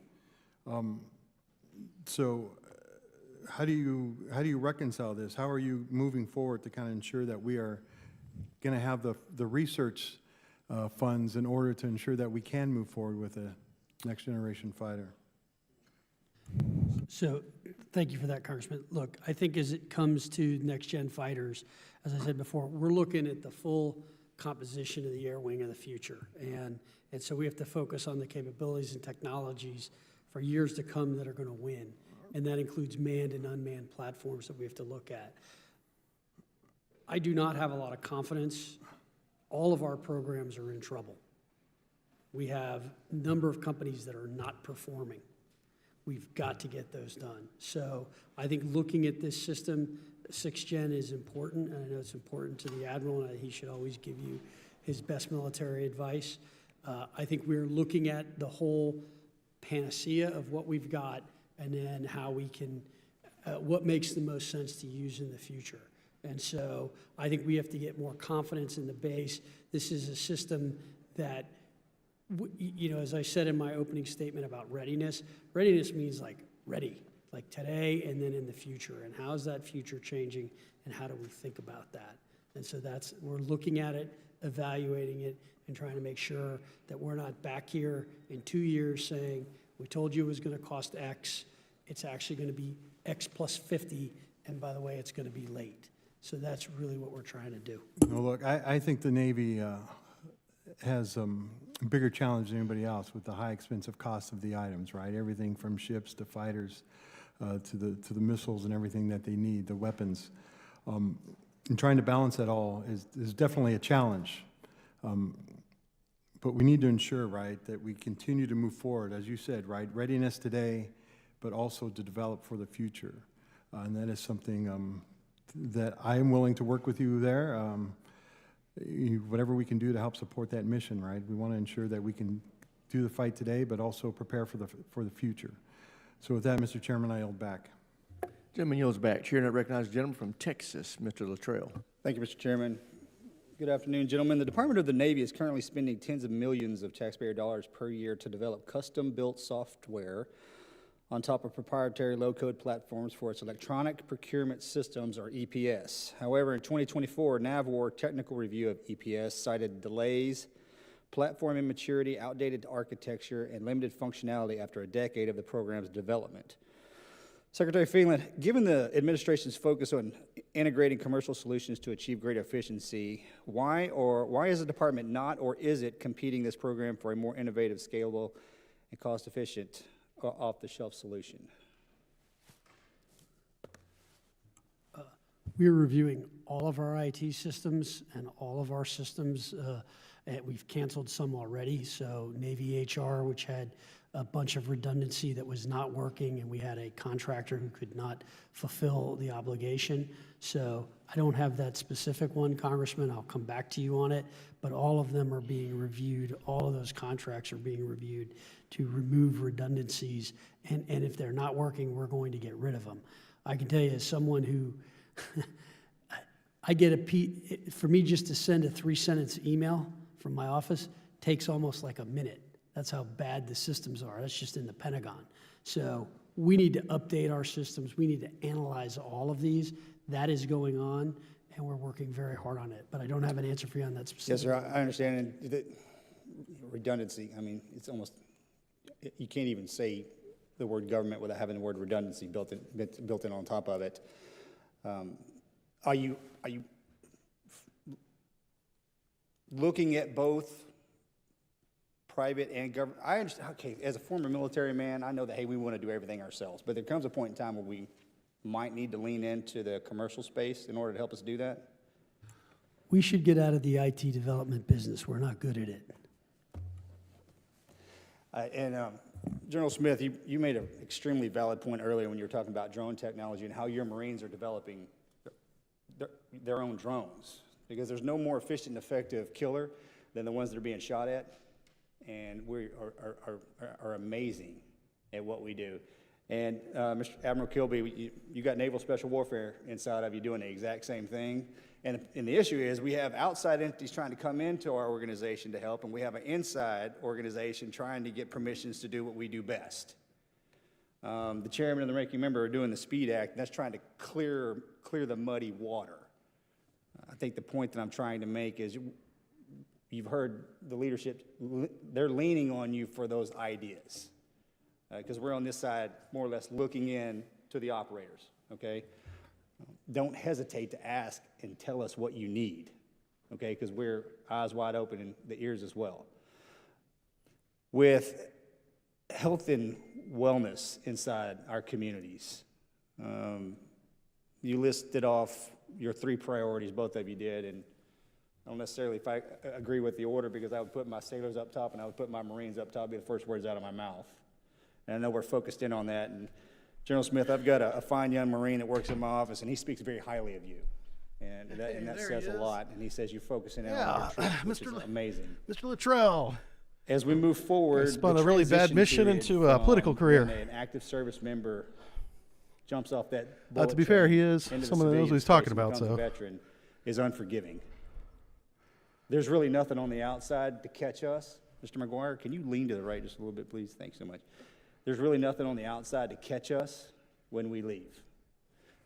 So how do you reconcile this? How are you moving forward to kind of ensure that we are going to have the research funds in order to ensure that we can move forward with a next generation fighter? So, thank you for that, Congressman. Look, I think as it comes to next-gen fighters, as I said before, we're looking at the full composition of the air wing of the future. And so we have to focus on the capabilities and technologies for years to come that are going to win. And that includes manned and unmanned platforms that we have to look at. I do not have a lot of confidence. All of our programs are in trouble. We have a number of companies that are not performing. We've got to get those done. So I think looking at this system, 6th Gen is important, and I know it's important to the Admiral, and he should always give you his best military advice. I think we're looking at the whole panacea of what we've got, and then how we can, what makes the most sense to use in the future. And so I think we have to get more confidence in the base. This is a system that, you know, as I said in my opening statement about readiness, readiness means like ready, like today and then in the future. And how is that future changing, and how do we think about that? And so we're looking at it, evaluating it, and trying to make sure that we're not back here in 2 years saying, we told you it was going to cost X, it's actually going to be X plus 50, and by the way, it's going to be late. So that's really what we're trying to do. No, look, I think the Navy has a bigger challenge than anybody else with the high expensive cost of the items, right? Everything from ships to fighters to the missiles and everything that they need, the weapons. And trying to balance that all is definitely a challenge. But we need to ensure, right, that we continue to move forward, as you said, right? Readiness today, but also to develop for the future. And that is something that I am willing to work with you there. Whatever we can do to help support that mission, right? We want to ensure that we can do the fight today, but also prepare for the future. So with that, Mr. Chairman, I yield back. Gentleman yields back. Chair now recognizes the gentleman from Texas, Mr. Luttrell. Thank you, Mr. Chairman. Good afternoon, gentlemen. The Department of the Navy is currently spending tens of millions of taxpayer dollars per year to develop custom-built software on top of proprietary low-code platforms for its electronic procurement systems, or EPS. However, in 2024, NAVWAR technical review of EPS cited delays, platform immaturity, outdated architecture, and limited functionality after a decade of the program's development. Secretary Phelan, given the administration's focus on integrating commercial solutions to achieve greater efficiency, why is the department not, or is it competing this program for a more innovative, scalable, and cost-efficient off-the-shelf solution? We're reviewing all of our IT systems and all of our systems. And we've canceled some already. So Navy HR, which had a bunch of redundancy that was not working, and we had a contractor who could not fulfill the obligation. So I don't have that specific one, Congressman. I'll come back to you on it. But all of them are being reviewed. All of those contracts are being reviewed to remove redundancies. And if they're not working, we're going to get rid of them. I can tell you, as someone who, I get for me just to send a 3-sentence email from my office takes almost like a minute. That's how bad the systems are. That's just in the Pentagon. So we need to update our systems. We need to analyze all of these. That is going on, and we're working very hard on it. But I don't have an answer for you on that specific. Yes, sir, I understand. And redundancy, I mean, it's almost, you can't even say the word government without having the word redundancy built in on top of it. Are you looking at both private and government? I understand, okay, as a former military man, I know that, hey, we want to do everything ourselves, but there comes a point in time where we might need to lean into the commercial space in order to help us do that? We should get out of the IT development business. We're not good at it. General Smith, you made an extremely valid point earlier when you were talking about drone technology and how your Marines are developing their own drones, because there's no more efficient and effective killer than the ones that are being shot at, and we are amazing at what we do. And Mr. Admiral Kilby, you got Naval Special Warfare inside of you doing the exact same thing. And the issue is we have outside entities trying to come into our organization to help, and we have an inside organization trying to get permissions to do what we do best. The chairman and the ranking member are doing the SPEED Act, and that's trying to clear the muddy water. I think the point that I'm trying to make is you've heard the leadership, they're leaning on you for those ideas. Because we're on this side more or less looking in to the operators, okay? Don't hesitate to ask and tell us what you need, okay? Because we're eyes wide open and the ears as well. With health and wellness inside our communities, you listed off your 3 priorities, both of you did, and I don't necessarily agree with the order, because I would put my sailors up top and I would put my Marines up top, be the first words out of my mouth. And I know we're focused in on that. And General Smith, I've got a fine young Marine that works in my office, and he speaks very highly of you. And that says a lot. And he says you're focusing in on your troops, which is amazing. Mr. Luttrell. As we move forward, spun a really bad mission into a political career. An active service member jumps off that to be fair, he is someone that knows what he's talking about. So, a veteran is unforgiving. There's really nothing on the outside to catch us. Mr. McGuire, can you lean to the right just a little bit, please? Thanks so much. There's really nothing on the outside to catch us when we leave.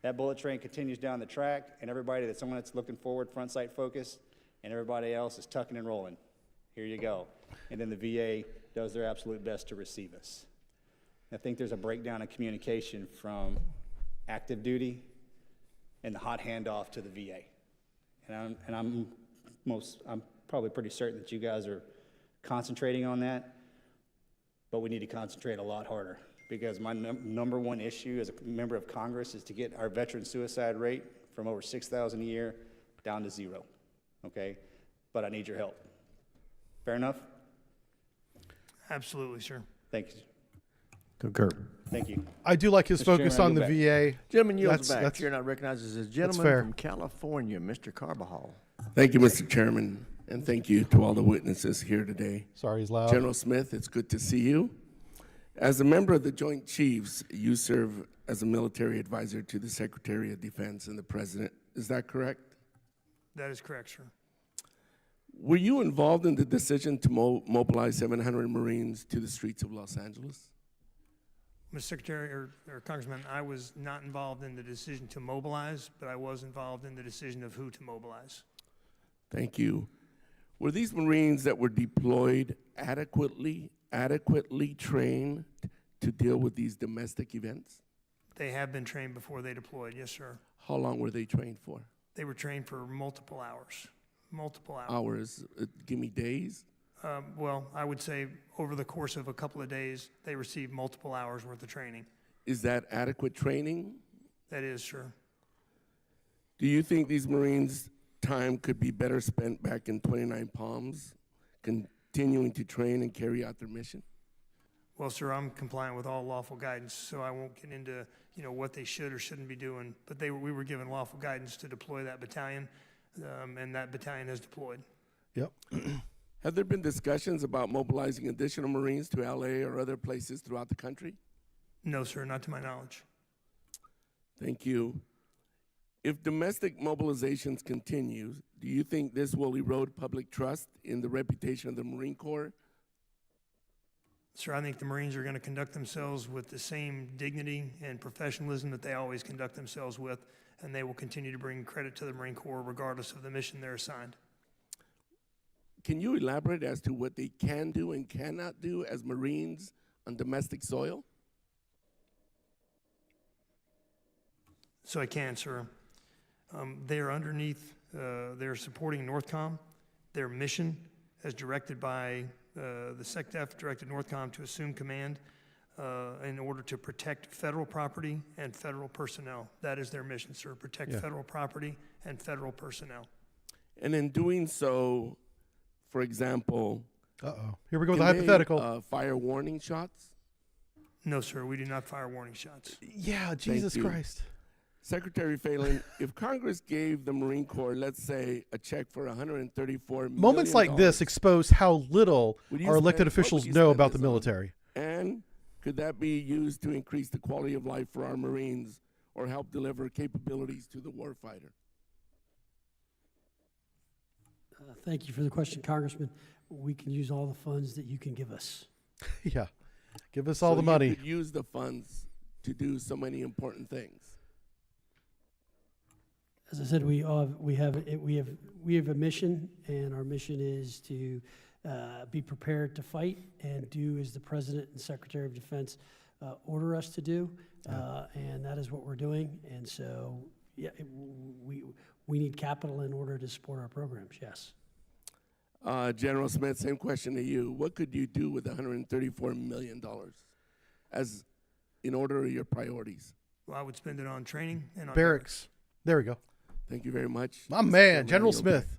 That bullet train continues down the track, and everybody that's someone that's looking forward, front sight focused, and everybody else is tucking and rolling. Here you go. And then the VA does their absolute best to receive us. I think there's a breakdown in communication from active duty and the hot handoff to the VA. And I'm probably pretty certain that you guys are concentrating on that, but we need to concentrate a lot harder, because my number one issue as a member of Congress is to get our veteran suicide rate from over 6,000 a year down to 0, okay? But I need your help. Fair enough? Absolutely, sir. Thank you. Concur. Thank you. I do like his focus on the VA. Gentleman yields back. Chair now recognizes a gentleman fair. from California, Mr. Carbajal. Thank you, Mr. Chairman, and thank you to all the witnesses here today. Sorry, he's loud. General Smith, it's good to see you. As a member of the Joint Chiefs, you serve as a military advisor to the Secretary of Defense and the President. Is that correct? That is correct, sir. Were you involved in the decision to mobilize 700 Marines to the streets of Los Angeles? Mr. Secretary or Congressman, I was not involved in the decision to mobilize, but I was involved in the decision of who to mobilize. Thank you. Were these Marines that were deployed adequately trained to deal with these domestic events? They have been trained before they deployed, yes, sir. How long were they trained for? They were trained for multiple hours, Hours? Give me days? Well, I would say over the course of a couple of days, they received multiple hours worth of training. Is that adequate training? That is, sir. Do you think these Marines' time could be better spent back in 29 Palms, continuing to train and carry out their mission? Well, sir, I'm compliant with all lawful guidance, so I won't get into, what they should or shouldn't be doing. But we were given lawful guidance to deploy that battalion, and that battalion has deployed. Yep. Have there been discussions about mobilizing additional Marines to LA or other places throughout the country? No, sir, not to my knowledge. Thank you. If domestic mobilizations continue, do you think this will erode public trust in the reputation of the Marine Corps? Sir, I think the Marines are going to conduct themselves with the same dignity and professionalism that they always conduct themselves with, and they will continue to bring credit to the Marine Corps regardless of the mission they're assigned. Can you elaborate as to what they can do and cannot do as Marines on domestic soil? So I can, sir. They are underneath, they're supporting NORTHCOM. Their mission, as directed by the SecDef, directed NORTHCOM to assume command in order to protect federal property and federal personnel. That is their mission, sir, protect federal property and federal personnel. And in doing so, for example, here we go with the can they, hypothetical. Fire warning shots? No, sir, we do not fire warning shots. Yeah, Jesus Thank you. Christ. Secretary Phelan, if Congress gave the Marine Corps, let's say, a check for $134 million. Moments like this expose how little Would you our elected spend- officials what would you know spend about the this on? military. And could that be used to increase the quality of life for our Marines or help deliver capabilities to the warfighter? Thank you for the question, Congressman. We can use all the funds that you can give us. Yeah. Give us all So the you money. could use the funds to do so many important things. As I said, we have a mission, and our mission is to be prepared to fight and do as the President and Secretary of Defense order us to do, and that is what we're doing. And so, yeah, we need capital in order to support our programs. Yes. General Smith, same question to you. What could you do with $134 million as in order of your priorities? Well, I would spend it on training and on Barracks. There we go. Thank you very much. My man, General Smith.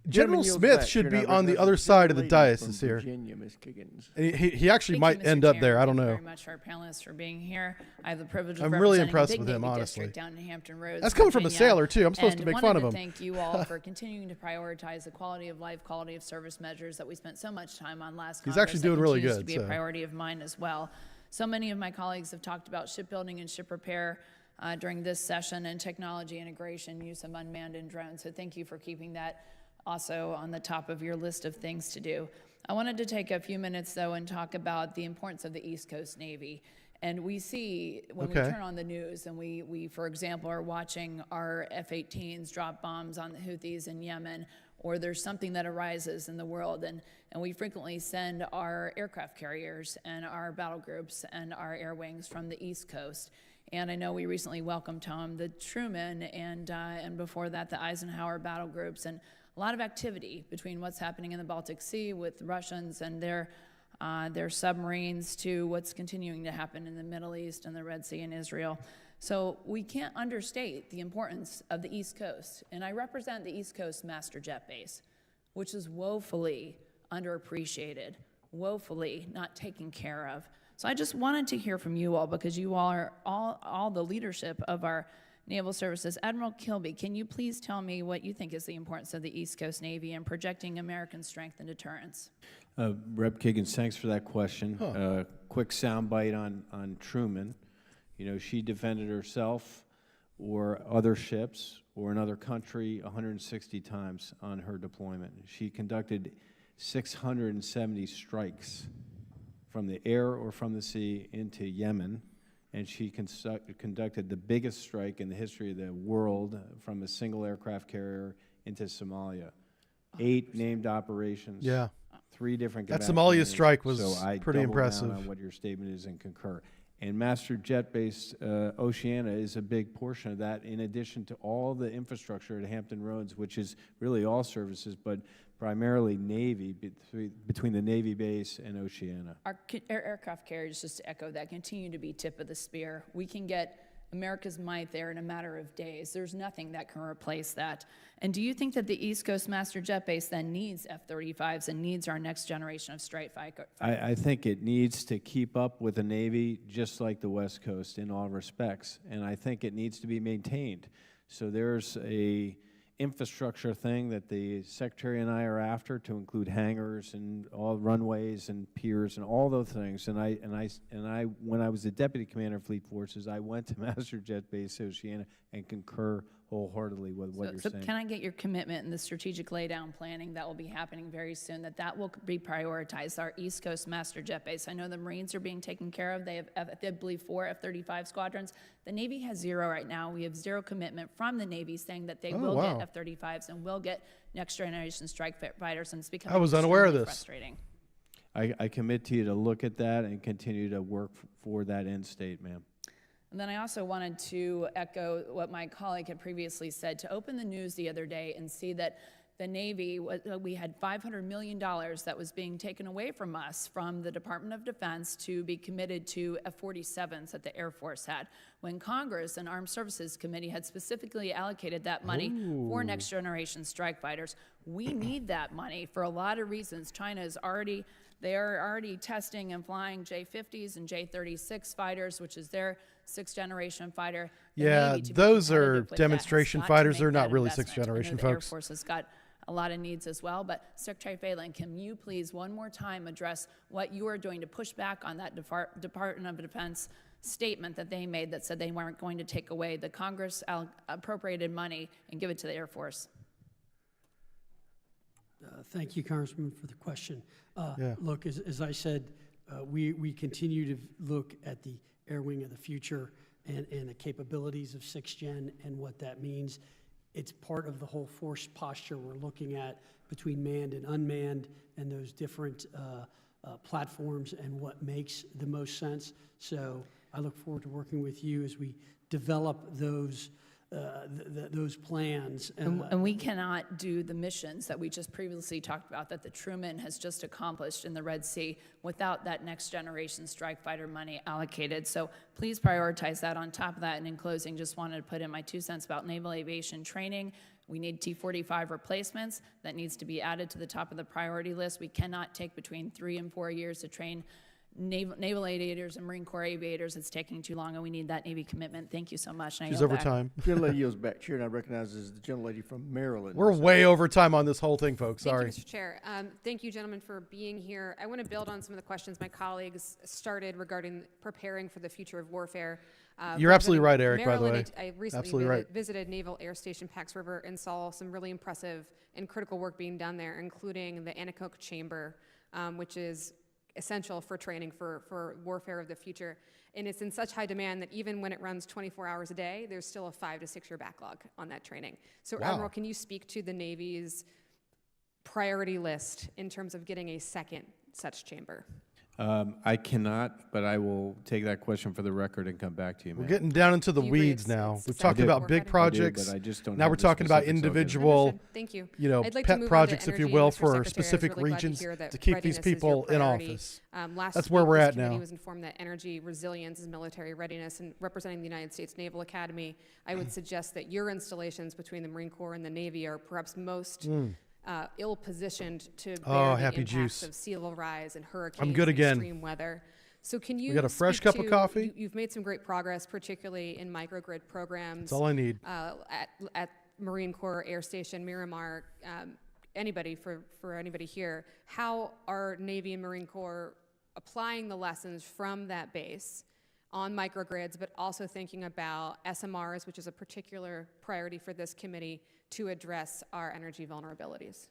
General Smith should be on the other side of the dais this year. Virginia, Ms. Kiggins. And he actually Thank you, might Mr. end up Chair. there. I don't Thank you know. very much to our panelists for being here. I have the privilege of I'm really representing impressed the Big with him, Navy honestly. District down in Hampton Roads, That's coming from a Virginia, sailor, too. I'm supposed to and make fun of wanted him. to thank you all for continuing to prioritize the quality of life, quality of service measures that we spent so much time on last He's Congress. actually That doing really continues good, to be so. a priority of mine as well. So many of my colleagues have talked about shipbuilding and ship repair during this session, and technology integration, use of unmanned and drones. So thank you for keeping that also on the top of your list of things to do. I wanted to take a few minutes, though, and talk about the importance of the East Coast Navy. And we see when we turn on the news and we, for example, are watching our F-18s drop bombs on the Houthis in Yemen, or there's something that arises in the world, and we frequently send our aircraft carriers and our battle groups and our air wings from the East Coast. And I know we recently welcomed home the Truman and before that the Eisenhower battle groups, and a lot of activity between what's happening in the Baltic Sea with Russians and their submarines to what's continuing to happen in the Middle East and the Red Sea and Israel. So we can't understate the importance of the East Coast. And I represent the East Coast Master Jet Base, which is woefully underappreciated, woefully not taken care of. So I just wanted to hear from you all, because you all are all the leadership of our Naval Services. Admiral Kilby, can you please tell me what you think is the importance of the East Coast Navy in projecting American strength and deterrence? Rep. Kiggins, thanks for that question. Quick soundbite on Truman. You know, she defended herself or other ships or another country 160 times on her deployment. She conducted 670 strikes from the air or from the sea into Yemen, and she conducted the biggest strike in the history of the world from a single aircraft carrier into Somalia. 8 named operations. Yeah. 3 different. That combat Somalia commanders. strike was so I pretty double down impressive. on what your statement is and concur. And Master Jet Base Oceana is a big portion of that, in addition to all the infrastructure at Hampton Roads, which is really all services, but primarily Navy, between the Navy base and Oceana. Our aircraft carriers, just to echo that, continue to be tip of the spear. We can get America's might there in a matter of days. There's nothing that can replace that. And do you think that the East Coast Master Jet Base then needs F-35s and needs our next generation of strike fighter? I think it needs to keep up with the Navy just like the West Coast in all respects, and I think it needs to be maintained. So there's a infrastructure thing that the Secretary and I are after, to include hangars and all runways and piers and all those things. And I when I was the Deputy Commander of Fleet Forces, I went to Master Jet Base Oceana and concur wholeheartedly with what you're saying. Can I get your commitment in the strategic laydown planning that will be happening very soon, that will be prioritized, our East Coast Master Jet Base? I know the Marines are being taken care of. They have, I believe, 4 F-35 squadrons. The Navy has 0 right now. We have 0 commitment from the Navy saying that they will get F-35s and will get next generation strike fighters, and it's becoming I was unaware of extremely this. frustrating. I commit to you to look at that and continue to work for that end state, ma'am. And then I also wanted to echo what my colleague had previously said, to open the news the other day and see that the Navy, we had $500 million that was being taken away from us from the Department of Defense to be committed to F-47s that the Air Force had, when Congress and Armed Services Committee had specifically allocated that money for next generation strike fighters. We need that money for a lot of reasons. China is already, they are already testing and flying J-50s and J-36 fighters, which is their 6th generation fighter. The Yeah, Navy, to be those are competitive with that, demonstration has got to fighters. make They're not that really investment. 6th generation, I know the Air folks. Force has got a lot of needs as well, but Secretary Phelan, can you please one more time address what you are doing to push back on that Department of Defense statement that they made that said they weren't going to take away the Congress appropriated money and give it to the Air Force? Thank you, Congressman, for the question. Yeah. Look, as I said, we continue to look at the air wing of the future and the capabilities of 6th Gen and what that means. It's part of the whole force posture we're looking at between manned and unmanned and those different platforms and what makes the most sense. So I look forward to working with you as we develop those plans. And we cannot do the missions that we just previously talked about, that the Truman has just accomplished in the Red Sea, without that next generation strike fighter money allocated. So please prioritize that. On top of that, and in closing, just wanted to put in my 2 cents about naval aviation training. We need T-45 replacements. That needs to be added to the top of the priority list. We cannot take between 3 and 4 years to train naval aviators and Marine Corps aviators. It's taking too long, and we need that Navy commitment. Thank you so much. She's over time. The gentlelady yields back. Chair now recognizes the gentlelady from Maryland. We're way over time on this whole thing, folks. Sorry. Thank you, Mr. Chair. Thank you, gentlemen, for being here. I want to build on some of the questions my colleagues started regarding preparing for the future of warfare. You're absolutely right, Eric, by the way. Maryland, I recently visited Naval Air Station Pax River and saw some really impressive and critical work being done there, including the Anechoic Chamber, which is essential for training for warfare of the future. And it's in such high demand that even when it runs 24 hours a day, there's still a 5 to 6 year backlog on that training. So Admiral, can you speak to the Navy's priority list in terms of getting a second such chamber? I cannot, but I will take that question for the record and come back to you, We're ma'am. getting down into the weeds now. We've talked about big projects. but I just don't now have we're the talking about specifics of it. individual, Understood. Thank you. you know, I'd like to pet move on to projects, if you energy, will, Mr. for Secretary. I was specific really glad to regions hear that to keep these readiness is your people in priority. office. Last That's week, where we're this at committee now. was informed that energy resilience is military readiness, and representing the United States Naval Academy, I would suggest that your installations between the Marine Corps and the Navy are perhaps most ill-positioned to bear the happy impacts juice. of sea level rise and hurricanes I'm good and again. extreme weather. So can you We got a fresh speak cup of to- coffee? You've made some great progress, particularly in microgrid programs. That's all I need. At Marine Corps Air Station Miramar, anybody, for anybody here, how are Navy and Marine Corps applying the lessons from that base on microgrids, but also thinking about SMRs, which is a particular priority for this committee, to address our energy vulnerabilities?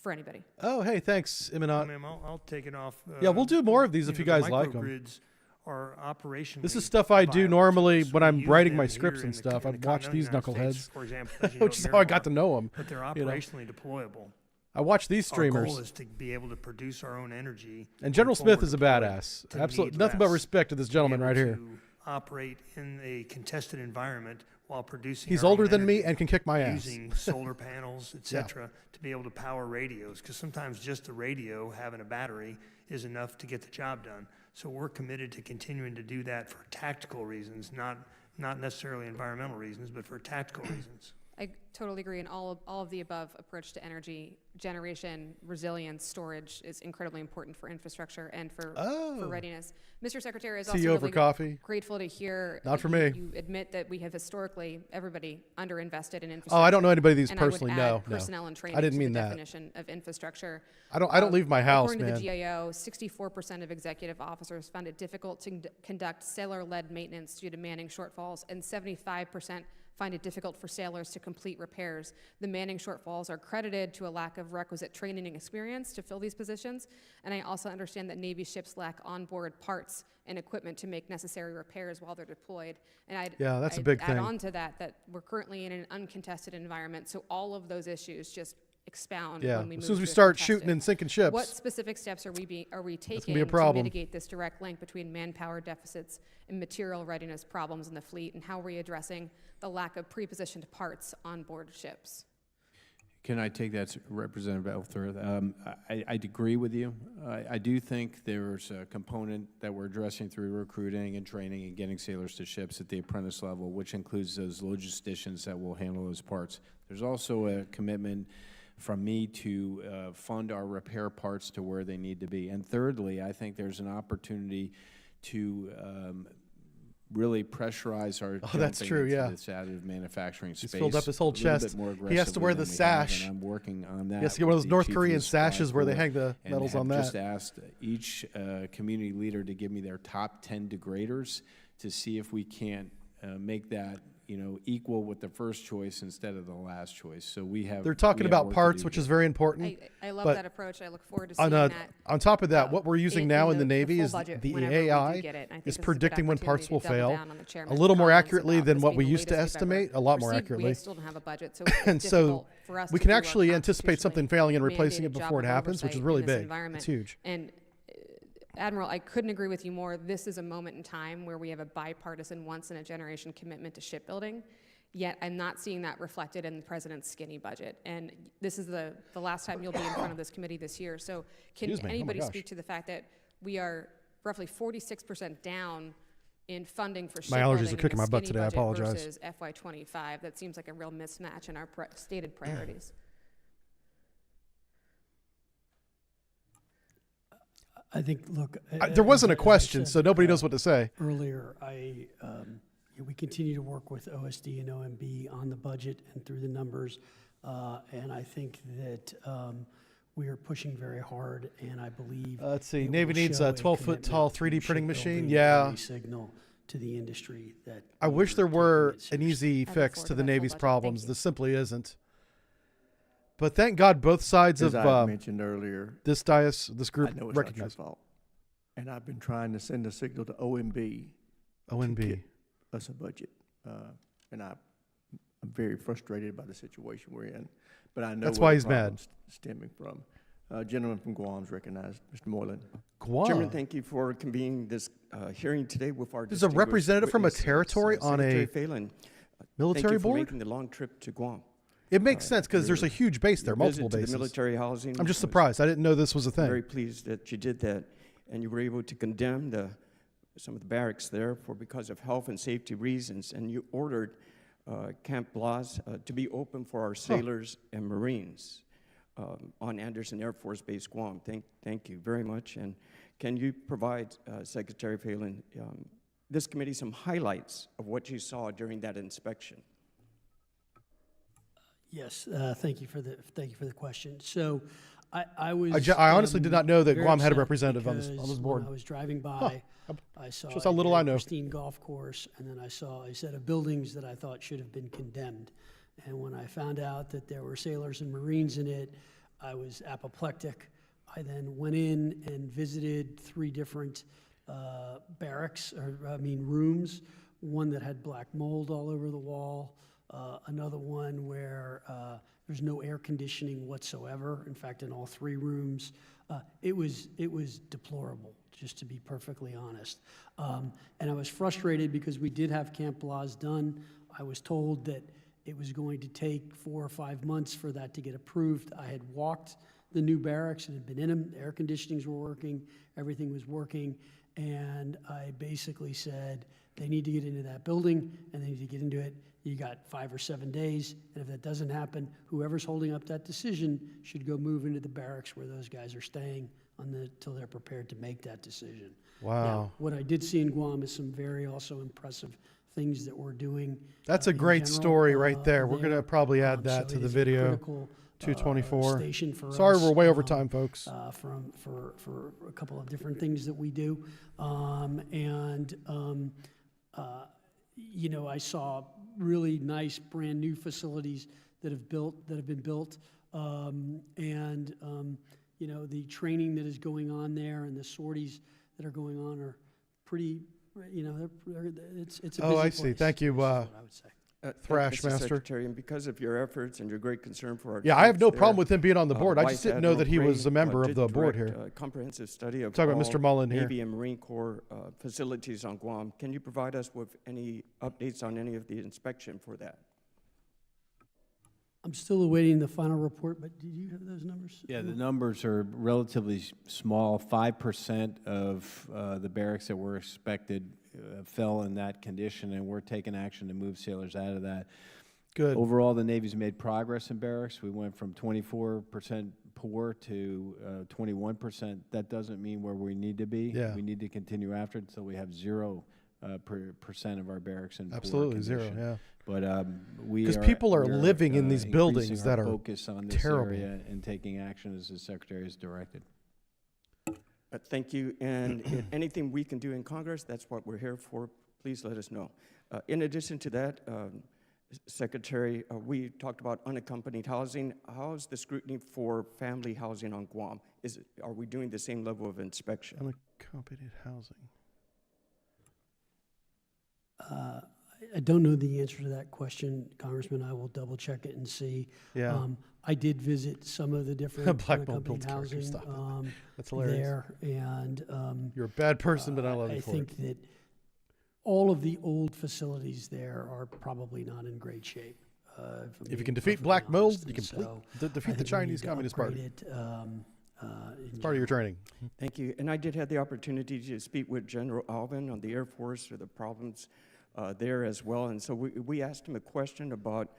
for anybody. Oh, hey, thanks, Imanat. Ma'am, I'll take it off. Yeah, we'll do more of these if you guys like them. Microgrids are operationally This is stuff I do viable. normally So when we I'm use writing them my here scripts in and the- stuff. in I've the watched these continental United knuckleheads, States, for example, as you know, which is how I got Miramar. to know them. But they're you know. operationally deployable. I watch these Our streamers. goal is to be able to produce our own energy. And General Smith is a forward badass. deploy to Absolutely need nothing but less, respect to this to be gentleman able right here. to Operate in a contested environment while producing. He's our own older than me energy, and can kick my ass. Using solar panels, Yeah. etc., to be able to power radios. Because sometimes just the radio having a battery is enough to get the job done. So we're committed to continuing to do that for tactical reasons, not necessarily environmental reasons, but for tactical reasons. I totally agree, and all of the above approach to energy generation, resilience, storage is incredibly important for infrastructure and for readiness. Mr. Secretary, is See also you over really coffee. grateful to hear Not for you, me. you admit that we have historically, everybody, underinvested in infrastructure. Oh, I don't know anybody of these and I would personally. add No, personnel no. and I training didn't to mean the that. definition of infrastructure. I don't leave my house, According man. to the GAO, 64% of executive officers found it difficult to conduct sailor-led maintenance due to manning shortfalls, and 75% find it difficult for sailors to complete repairs. The manning shortfalls are credited to a lack of requisite training and experience to fill these positions, and I also understand that Navy ships lack onboard parts and equipment to make necessary repairs while they're deployed. And Yeah, that's a I'd big add thing. on to that we're currently in an uncontested environment, so all of those issues just expound Yeah, when we move as soon as we to a start contested. shooting and sinking ships. What specific steps are we taking be a to problem. mitigate this direct link between manpower deficits and material readiness problems in the fleet, and how are we addressing the lack of pre-positioned parts on board ships? Can I take that, Representative Ellsworth? I'd agree with you. I do think there's a component that we're addressing through recruiting and training and getting sailors to ships at the apprentice level, which includes those logisticians that will handle those parts. There's also a commitment from me to fund our repair parts to where they need to be. And thirdly, I think there's an opportunity to really pressurize our that's jumping true, into yeah. this additive manufacturing space. He's filled up his whole a little chest. bit more He has to wear aggressively the than we have, sash. and I'm working on that. He has to get one of with those the North Chief of Korean the Supply sashes where they Corps, hang the and medals have on just that. asked each community leader to give me their top 10 degraders to see if we can't make that equal with the first choice instead of the last choice. So we have. They're talking we have about work to parts, do which here. is very important. I love but that approach. I look forward to seeing on, that. on top of that, what we're using now in the Navy full is budget the whenever we do AI get it. I think is this is a good predicting when parts will opportunity to double fail down on the a chairman's little more comments accurately about than this what being we the used to latest we've ever estimate, a lot more received. accurately. We still don't have a budget, so it's And so difficult for us we to can do our actually anticipate something failing and replacing it constitutionally before it mandated job of happens, which is oversight really in this big. environment. It's huge. And Admiral, I couldn't agree with you more. This is a moment in time where we have a bipartisan, once-in-a-generation commitment to shipbuilding, yet I'm not seeing that reflected in the president's skinny budget. And this is the last time you'll be in front of this committee this year. So can Excuse me. Oh my anybody gosh. speak to the fact that we are roughly 46% down in funding for My allergies shipbuilding are kicking in my the butt skinny today. I budget apologize. versus FY25? That seems like a real mismatch in our stated priorities. I think, look. There wasn't a as I question, said, so nobody knows what to say. Earlier, we continue to work with OSD and OMB on the budget and through the numbers, and I think that we are pushing very hard, and I believe. Let's see. it Navy will needs show a 12-foot commitment tall to 3D printing machine. shipbuilding Yeah. and a signal to the industry that. I we wish are there taking were it an seriously. easy I look fix forward to to the that full Navy's budget. Thank problems. you. There simply isn't. But thank God both sides As of I mentioned earlier, this dais, this I group know it's not your recognize fault. And I've been trying to send a signal to OMB. OMB. To get us a budget. And I'm very frustrated by the situation we're in. But I know That's where why the he's mad. problem's stemming from. Gentleman from Guam's recognized, Mr. Moylan. Guam. Chairman, thank you for convening this hearing today with our. There's a representative from a territory on a Phelan. military Thank you for board? making the long trip to Guam. It makes sense because there's a huge base there, Your multiple visit to bases. the military housing. I'm just was surprised. I didn't know this was a thing. Very pleased that you did that, and you were able to condemn some of the barracks there because of health and safety reasons, and you ordered Camp Blas to be open for our sailors and Marines on Anderson Air Force Base, Guam. Thank you very much. And can you provide Secretary Phelan, this committee, some highlights of what you saw during that inspection? Yes, thank you for the question. So I was. I honestly did not know that very Guam had a upset representative on this because board. When I was driving by, Huh. I saw Shows how a little very I know. pristine golf course, and then I saw a set of buildings that I thought should have been condemned. And when I found out that there were sailors and Marines in it, I was apoplectic. I then went in and visited 3 different barracks, rooms. One that had black mold all over the wall, another one where there's no air conditioning whatsoever. In fact, in all 3 rooms, it was deplorable, just to be perfectly honest. And I was frustrated because we did have Camp Blas done. I was told that it was going to take 4 or 5 months for that to get approved. I had walked the new barracks and had been in them. The air conditionings were working, everything was working, and I basically said, they need to get into that building, and they need to get into it. You got 5 or 7 days, and if that doesn't happen, whoever's holding up that decision should go move into the barracks where those guys are staying until they're prepared to make that decision. Wow. Now, what I did see in Guam is some very also impressive things that we're doing. That's a in great general, story right there. We're going to probably add that so to it the is a video. critical, 224. station for Sorry, us, we're way over time, folks. for a couple of different things that we do. You know, I saw really nice brand new facilities that have been built. You know, the training that is going on there and the sorties that are going on are pretty, you know, it's a busy Oh, I see. place, Thank you, is what I would say. Thrash Mr. Master. Secretary, and because of your efforts and your great concern for our Yeah, I have no troops problem there, with him being on the board. I Vice just didn't know that he Admiral was a Gray, member of did the board direct here. a comprehensive study of Talking about all Mr. Mullen here. Navy and Marine Corps facilities on Guam. Can you provide us with any updates on any of the inspection for that? I'm still awaiting the final report, but did you have those numbers? Yeah, the numbers are relatively small. 5% of the barracks that were expected fell in that condition, and we're taking action to move sailors out of that. Good. Overall, the Navy's made progress in barracks. We went from 24% poor to 21%. That doesn't mean where we need to be. Yeah. We need to continue after it until we have 0% of our barracks in poor Absolutely, condition. 0, yeah. But we Because people are we living in these buildings increasing that our are focus on this terrible. area and taking action as the Secretary has directed. Thank you. And if anything we can do in Congress, that's what we're here for. Please let us know. In addition to that, Secretary, we talked about unaccompanied housing. How's the scrutiny for family housing on Guam? Are we doing the same level of inspection? Unaccompanied housing. I don't know the answer to that question, Congressman. I will double check it and see. Yeah. I did visit some of the different Black Mold unaccompanied built turkey, housing stop it. That's hilarious. there, and You're a bad person, but I love you I for think it. that all of the old facilities there are probably not in great shape. If you can defeat black mold, you can defeat the Chinese Communist Party. It's part of your training. Thank you. And I did have the opportunity to speak with General Alvin on the Air Force or the problems there as well. And so we asked him a question about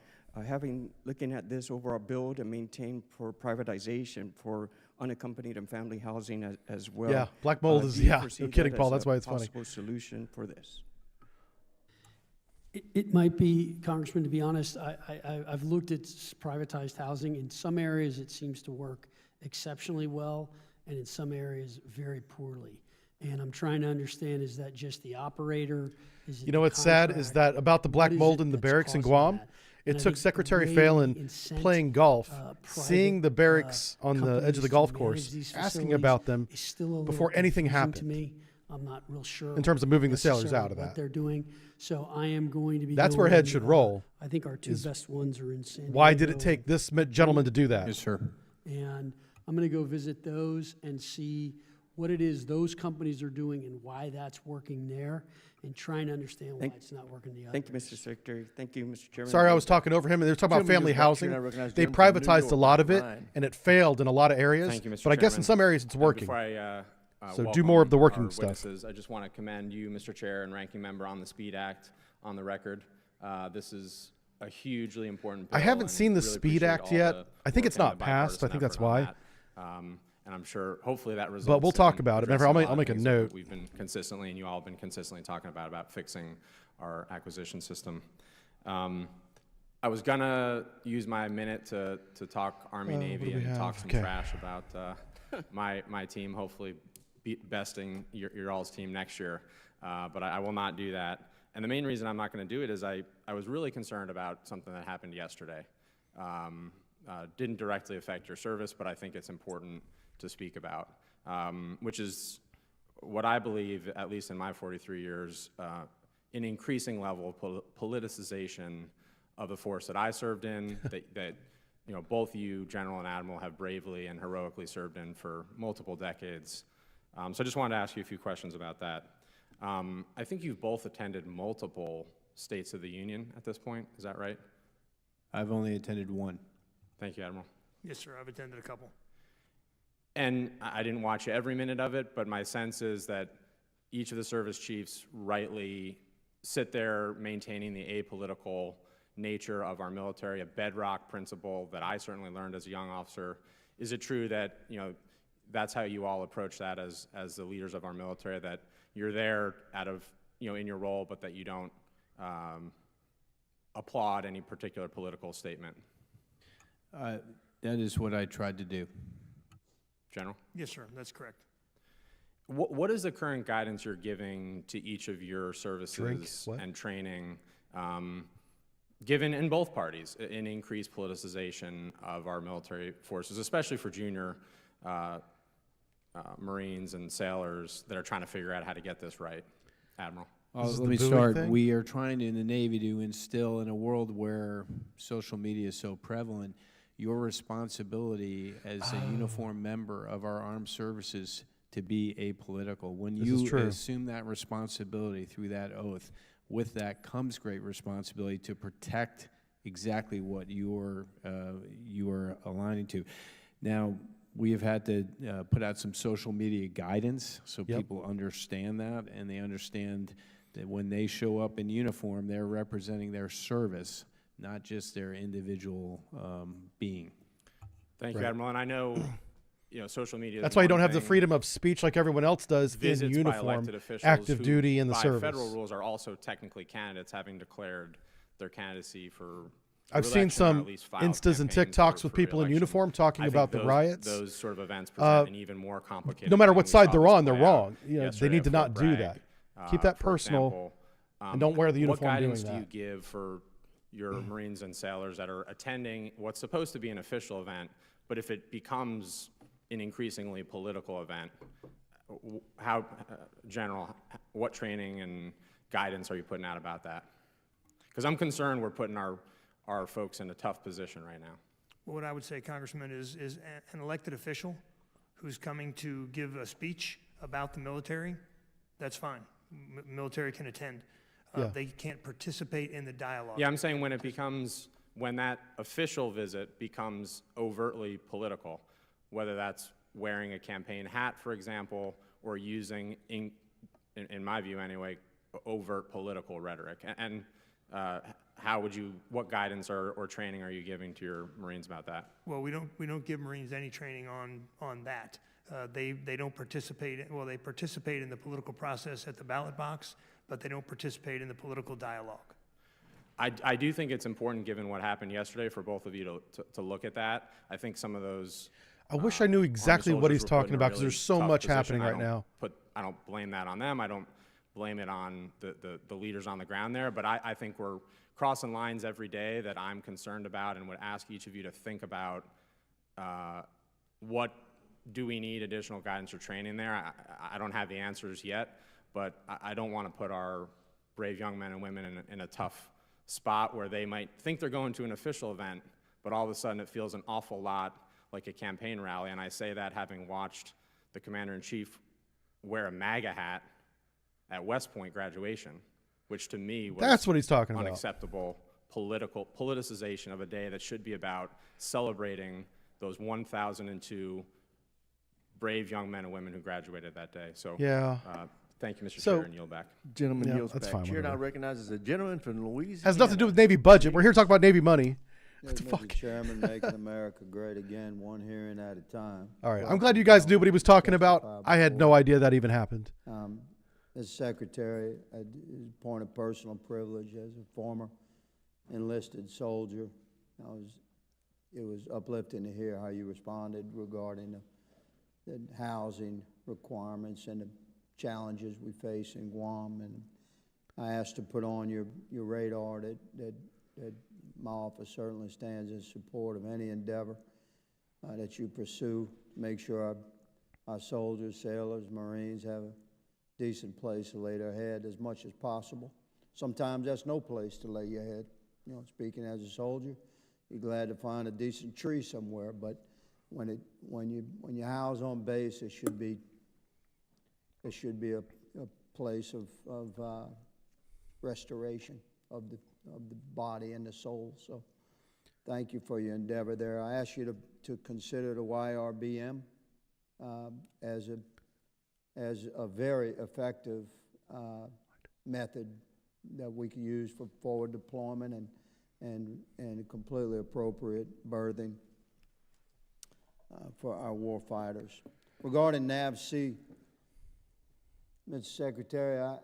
looking at this overall build and maintain for privatization for unaccompanied and family housing as well. Yeah, black mold is, Do you yeah, foresee no kidding, that Paul, as that's a why it's funny. possible solution for this? It might be, Congressman, to be honest, I've looked at privatized housing. In some areas, it seems to work exceptionally well, and in some areas, very poorly. And I'm trying to understand, is that just the operator? Is it You know the what's sad is contract? that about the black What is mold it in the that's barracks in causing Guam, that? it And I took think the Secretary way we Phelan incent, playing golf, private, seeing the barracks on the edge of companies the to golf manage course, these asking facilities about them is still a little before anything confusing happened. to me. I'm not real sure In terms of moving the sailors necessarily out of what that. they're doing. So I am going to be. That's where going, heads should roll. I think our two is best ones are in San Diego. Why did it take this gentleman to do that? Yes, sir. And I'm going to go visit those and see what it is those companies are doing and why that's working there, and trying to understand why it's not working the other. Thank you, Mr. Secretary. Thank you, Mr. Chairman. Sorry, I was talking over him, and they were talking about Gentleman family just walked housing. in. I recognize They gentleman from New privatized a York, lot of it, Ryan. and it failed in a lot of areas. Thank you, Mr. But I guess in Chairman. some areas it's working. Before I So do welcome more of the working our stuff. witnesses, I just want to commend you, Mr. Chair, and Ranking Member on the SPEED Act on the record. This is a hugely important bill. I haven't and seen the really SPEED appreciate Act all yet. the I think work it's and not the passed. I bipartisan think that's effort on why. that. And I'm sure, hopefully, that results. But we'll talk in about it. addressing I'll a make- lot I'll of make a things that note. We've been consistently, and you all have been consistently talking about fixing our acquisition system. I was gonna use my minute to talk Army what Navy do we and have? talk some Okay. trash about my team, hopefully besting your all's team next year. But I will not do that. And the main reason I'm not going to do it is I was really concerned about something that happened yesterday. didn't directly affect your service, but I think it's important to speak about, which is what I believe, at least in my 43 years, an increasing level of politicization of the force that I served in, that you know, both you, General and Admiral, have bravely and heroically served in for multiple decades. So I just wanted to ask you a few questions about that. I think you've both attended multiple States of the Union at this point, is that right? I've only attended one. Thank you, Admiral. Yes, sir, I've attended a couple. And I didn't watch every minute of it, but my sense is that each of the service chiefs rightly sit there maintaining the apolitical nature of our military, a bedrock principle that I certainly learned as a young officer. Is it true that, you know, that's how you all approach that as the leaders of our military, that you're there out of, you know, in your role, but that you don't applaud any particular political statement? That is what I tried to do. General? Yes, sir, that's correct. What is the current guidance you're giving to each of your services and training, given in both parties an increased politicization of our military forces, especially for junior Marines and sailors that are trying to figure out how to get this right? Admiral? Well, let me start. We are trying to, in the Navy, to instill in a world where social media is so prevalent, your responsibility as a uniformed member of our armed services to be apolitical. When you assume that responsibility through that oath, with that comes great responsibility to protect exactly what you are aligning to. Now, we have had to put out some social media guidance so people understand that, and they understand that when they show up in uniform, they're representing their service, not just their individual being. Thank you, Admiral. And I know, you know, social media. That's why you don't have the freedom of speech like everyone else does Visits in by uniform, elected officials active who, duty in the by service. federal rules, are also technically candidates, having declared their candidacy for. I've seen some Instas and TikToks with people in uniform talking about the riots. Those sort of events present an even more complicated. No matter what side they're on, they're play out wrong. You know, they need to not do that. Keep that personal, and don't wear the uniform doing that. What guidance do you give for your Marines and sailors that are attending what's supposed to be an official event, but if it becomes an increasingly political event, how, General, what training and guidance are you putting out about that? Because I'm concerned we're putting our folks in a tough position right now. Well, what I would say, Congressman, is an elected official who's coming to give a speech about the military, that's fine. Military can attend. They can't participate in the dialogue. Yeah, I'm saying when that official visit becomes overtly political, whether that's wearing a campaign hat, for example, or using, in my view anyway, overt political rhetoric. And what guidance or training are you giving to your Marines about that? Well, we don't give Marines any training on that. They don't participate, they participate in the political process at the ballot box, but they don't participate in the political dialogue. I do think it's important, given what happened yesterday, for both of you to look at that. I think some of those. I wish I knew exactly what he's talking about, because there's so much happening right now. I don't blame that on them. I don't blame it on the leaders on the ground there, but I think we're crossing lines every day that I'm concerned about, and would ask each of you to think about what do we need additional guidance or training there. I don't have the answers yet, but I don't want to put our brave young men and women in a tough spot where they might think they're going to an official event, but all of a sudden it feels an awful lot like a campaign rally. And I say that having watched the Commander-in-Chief wear a MAGA hat at West Point graduation, which to me was That's what he's talking about. Unacceptable politicization of a day that should be about celebrating those 1,002 brave young men and women who graduated that day. So thank you, Mr. Chair, and yield back. Gentleman yields that's back. fine, Chair now whatever. recognizes a gentleman from Louisiana. Has nothing to do with Navy budget. We're here to talk about Navy money. What the Mr. fuck? Chairman, making America great again, one hearing at a time. All right. I'm glad you guys knew what he was talking about. I had no idea that even happened. As Secretary, a point of personal privilege as a former enlisted soldier, it was uplifting to hear how you responded regarding the housing requirements and the challenges we face in Guam. And I asked to put on your radar that my office certainly stands in support of any endeavor that you pursue. Make sure our soldiers, sailors, Marines have a decent place to lay their head as much as possible. Sometimes that's no place to lay your head. You know, speaking as a soldier, you're glad to find a decent tree somewhere, but when you house on base, it should be a place of restoration of the body and the soul. So thank you for your endeavor there. I ask you to consider the YRBM as a very effective method that we can use for forward deployment and completely appropriate berthing for our war fighters. Regarding NAVSEA, Mr. Secretary,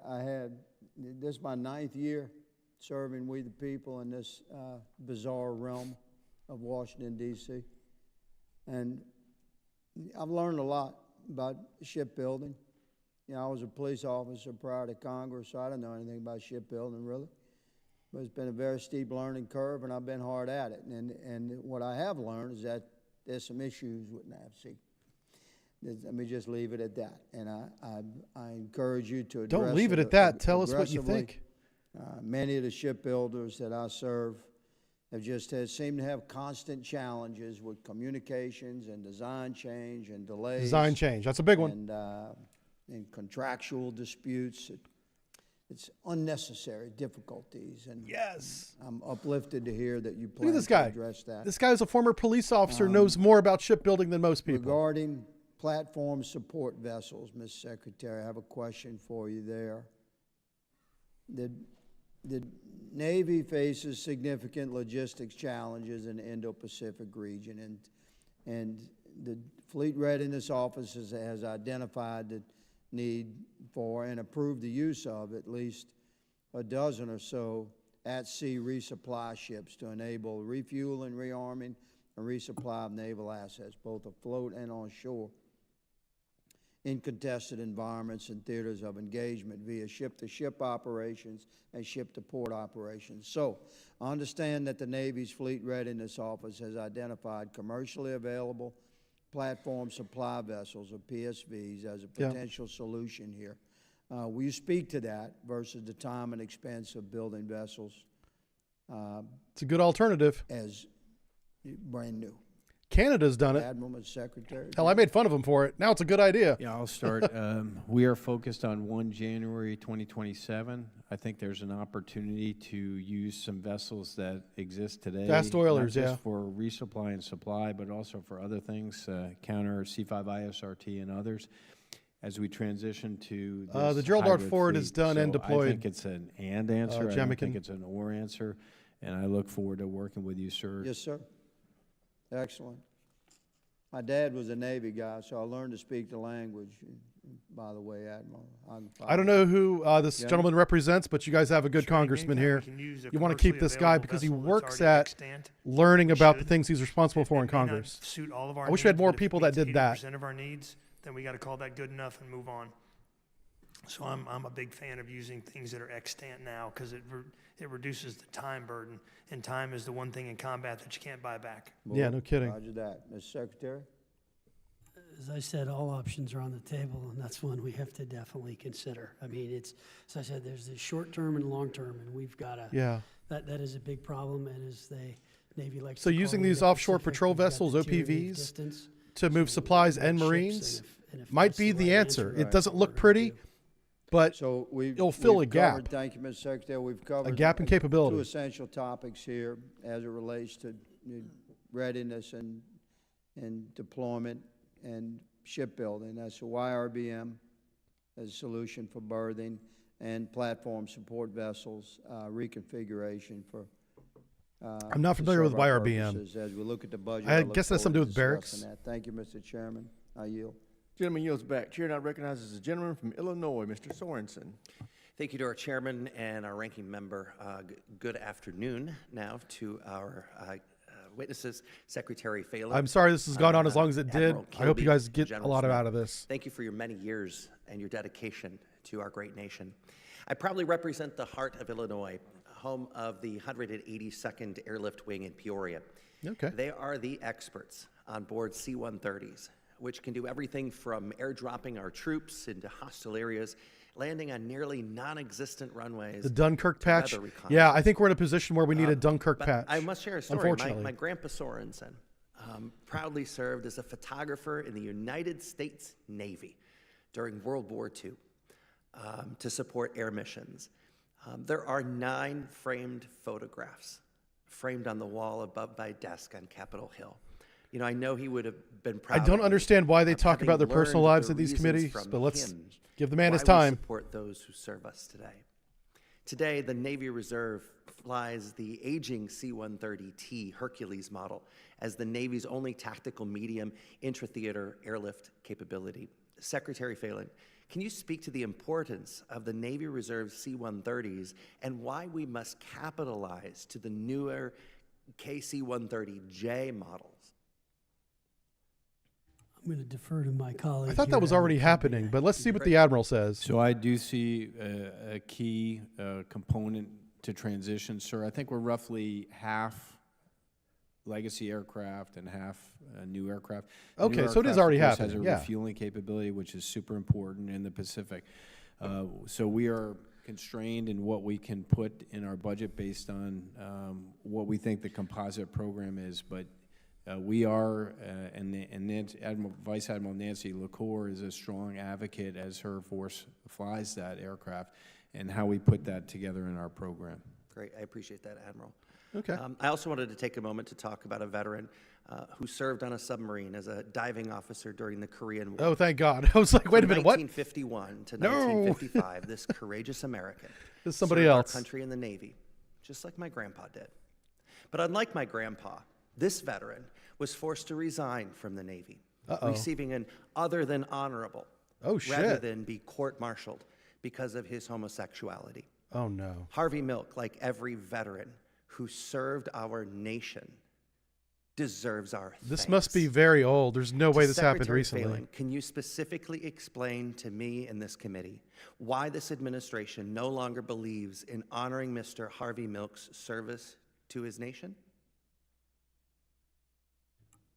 this is my 9th year serving we the people in this bizarre realm of Washington, D.C. And I've learned a lot about shipbuilding. You know, I was a police officer prior to Congress, so I didn't know anything about shipbuilding, really. But it's been a very steep learning curve, and I've been hard at it. And what I have learned is that there's some issues with NAVSEA. Let me just leave it at that. And I encourage you to address Don't leave it at that. Tell us what you think. Many of the shipbuilders that I serve have seem to have constant challenges with communications and design change and delays. Design change, that's a big one. And contractual disputes. It's unnecessary difficulties. And yes, I'm uplifted to hear that you Look plan at this to guy. address that. This guy is a former police officer, knows more about shipbuilding than most people. Regarding platform support vessels, Ms. Secretary, I have a question for you there. The Navy faces significant logistics challenges in the Indo-Pacific region, and the Fleet Readiness Office has identified the need for and approved the use of at least a dozen or so at-sea resupply ships to enable refueling, rearming, and resupply of naval assets, both afloat and on shore, in contested environments and theaters of engagement via ship-to-ship operations and ship-to-port operations. So I understand that the Navy's Fleet Readiness Office has identified commercially available platform supply vessels, or PSVs, as a potential solution here. Will you speak to that versus the time and expense of building vessels? It's a good alternative. As brand new. Canada's done it. Admiral and Secretary. Hell, I made fun of them for it. Now it's a good idea. Yeah, I'll start. We are focused on 1 January 2027. I think there's an opportunity to use some vessels that exist today. Fast oilers, not just for resupply and supply, but also for other things, counter C5ISRT and others. As we transition to this the Gerald R. hybrid Ford fleet. is done and deployed. I think it's an and answer. I don't Jemikin. think it's an or answer. And I look forward to working with you, sir. Yes, sir. Excellent. My dad was a Navy guy, so I learned to speak the language. By the way, Admiral. I don't know who this gentleman represents, but you guys have a good congressman here. You want to keep this guy because he works at learning about the things he's responsible for in Congress. Suit all of our I wish we had needs, more but if it people that meets did that. 80% of our needs, then we got to call that good enough and move on. So I'm a big fan of using things that are extant now because it reduces the time burden, and time is the one thing in combat that you can't buy back. Yeah, no kidding. Roger that. Mr. Secretary? As I said, all options are on the table, and that's one we have to definitely consider. I mean, it's, as I said, there's the short term and long term, and we've got to. Yeah. That is a big problem, and as the Navy likes So to call using it, these the offshore Pacific, patrol we've got vessels, the tyranny of OPVs, distance. to move So supplies we've got and ships, Marines and if might that's be the right answer. It right, doesn't look we're gonna pretty, do. but So it'll fill a gap. covered, thank you, Mr. Secretary. We've covered gap in capability. 2 essential topics here as it relates to readiness and deployment and shipbuilding. That's the YRBM as a solution for berthing and platform support vessels reconfiguration for. I'm not to familiar with serve our YRBM. purposes. As we look at the budget, I look guess that's something to do forward with discussing barracks. that. Thank you, Mr. Chairman. I yield. Gentleman yields back. Chair now recognizes the gentleman from Illinois, Mr. Sorensen. Thank you to our chairman and our ranking member. Good afternoon now to our witnesses, Secretary Phelan. I'm sorry this has gone on as long as it did. Admiral I hope you Kilby, guys get a General lot Smith. out of this. Thank you for your many years and your dedication to our great nation. I proudly represent the heart of Illinois, home of the 182nd Airlift Wing in Peoria. Okay. They are the experts on board C-130s, which can do everything from airdropping our troops into hostile areas, landing on nearly non-existent runways. The Dunkirk to patch. weather reconnaissance. Yeah, I think we're in a position where we need a Dunkirk But patch. I must share a story. Unfortunately. My grandpa Sorensen proudly served as a photographer in the United States Navy during World War II to support air missions. There are 9 framed photographs framed on the wall above my desk on Capitol Hill. You know, I know he would have been proud. I don't of me understand why they of talk having about their personal learned lives the at these reasons committees, from but let's him give the man his why we time. support those who serve us today. Today, the Navy Reserve flies the aging C-130T Hercules model as the Navy's only tactical medium intra-theater airlift capability. Secretary Phelan, can you speak to the importance of the Navy Reserve C-130s and why we must capitalize to the newer KC-130J models? I'm going to defer to my colleague. I thought that was already happening, but let's see what the Admiral says. So I do see a key component to transition, sir. I think we're roughly half legacy aircraft and half new aircraft. The new Okay, so it is aircraft, already of course, happening, has a yeah. refueling capability, which is super important in the Pacific. So we are constrained in what we can put in our budget based on what we think the composite program is, but we are, and Vice Admiral Nancy LaCour is a strong advocate as her force flies that aircraft and how we put that together in our program. Great, I appreciate that, Admiral. Okay. I also wanted to take a moment to talk about a veteran who served on a submarine as a diving officer during the Korean War. Oh, thank God. I was like, wait a minute, what? From 1951 to No. 1955, this courageous American This is somebody served else. our country in the Navy, just like my grandpa did. But unlike my grandpa, this veteran was forced to resign from the Navy, receiving an other than honorable, Oh, shit. rather than be court-martialed because of his homosexuality. Oh, no. Harvey Milk, like every veteran who served our nation, deserves our This thanks. must be very old. There's no way this happened Secretary recently. Phelan, can you specifically explain to me and this committee why this administration no longer believes in honoring Mr. Harvey Milk's service to his nation?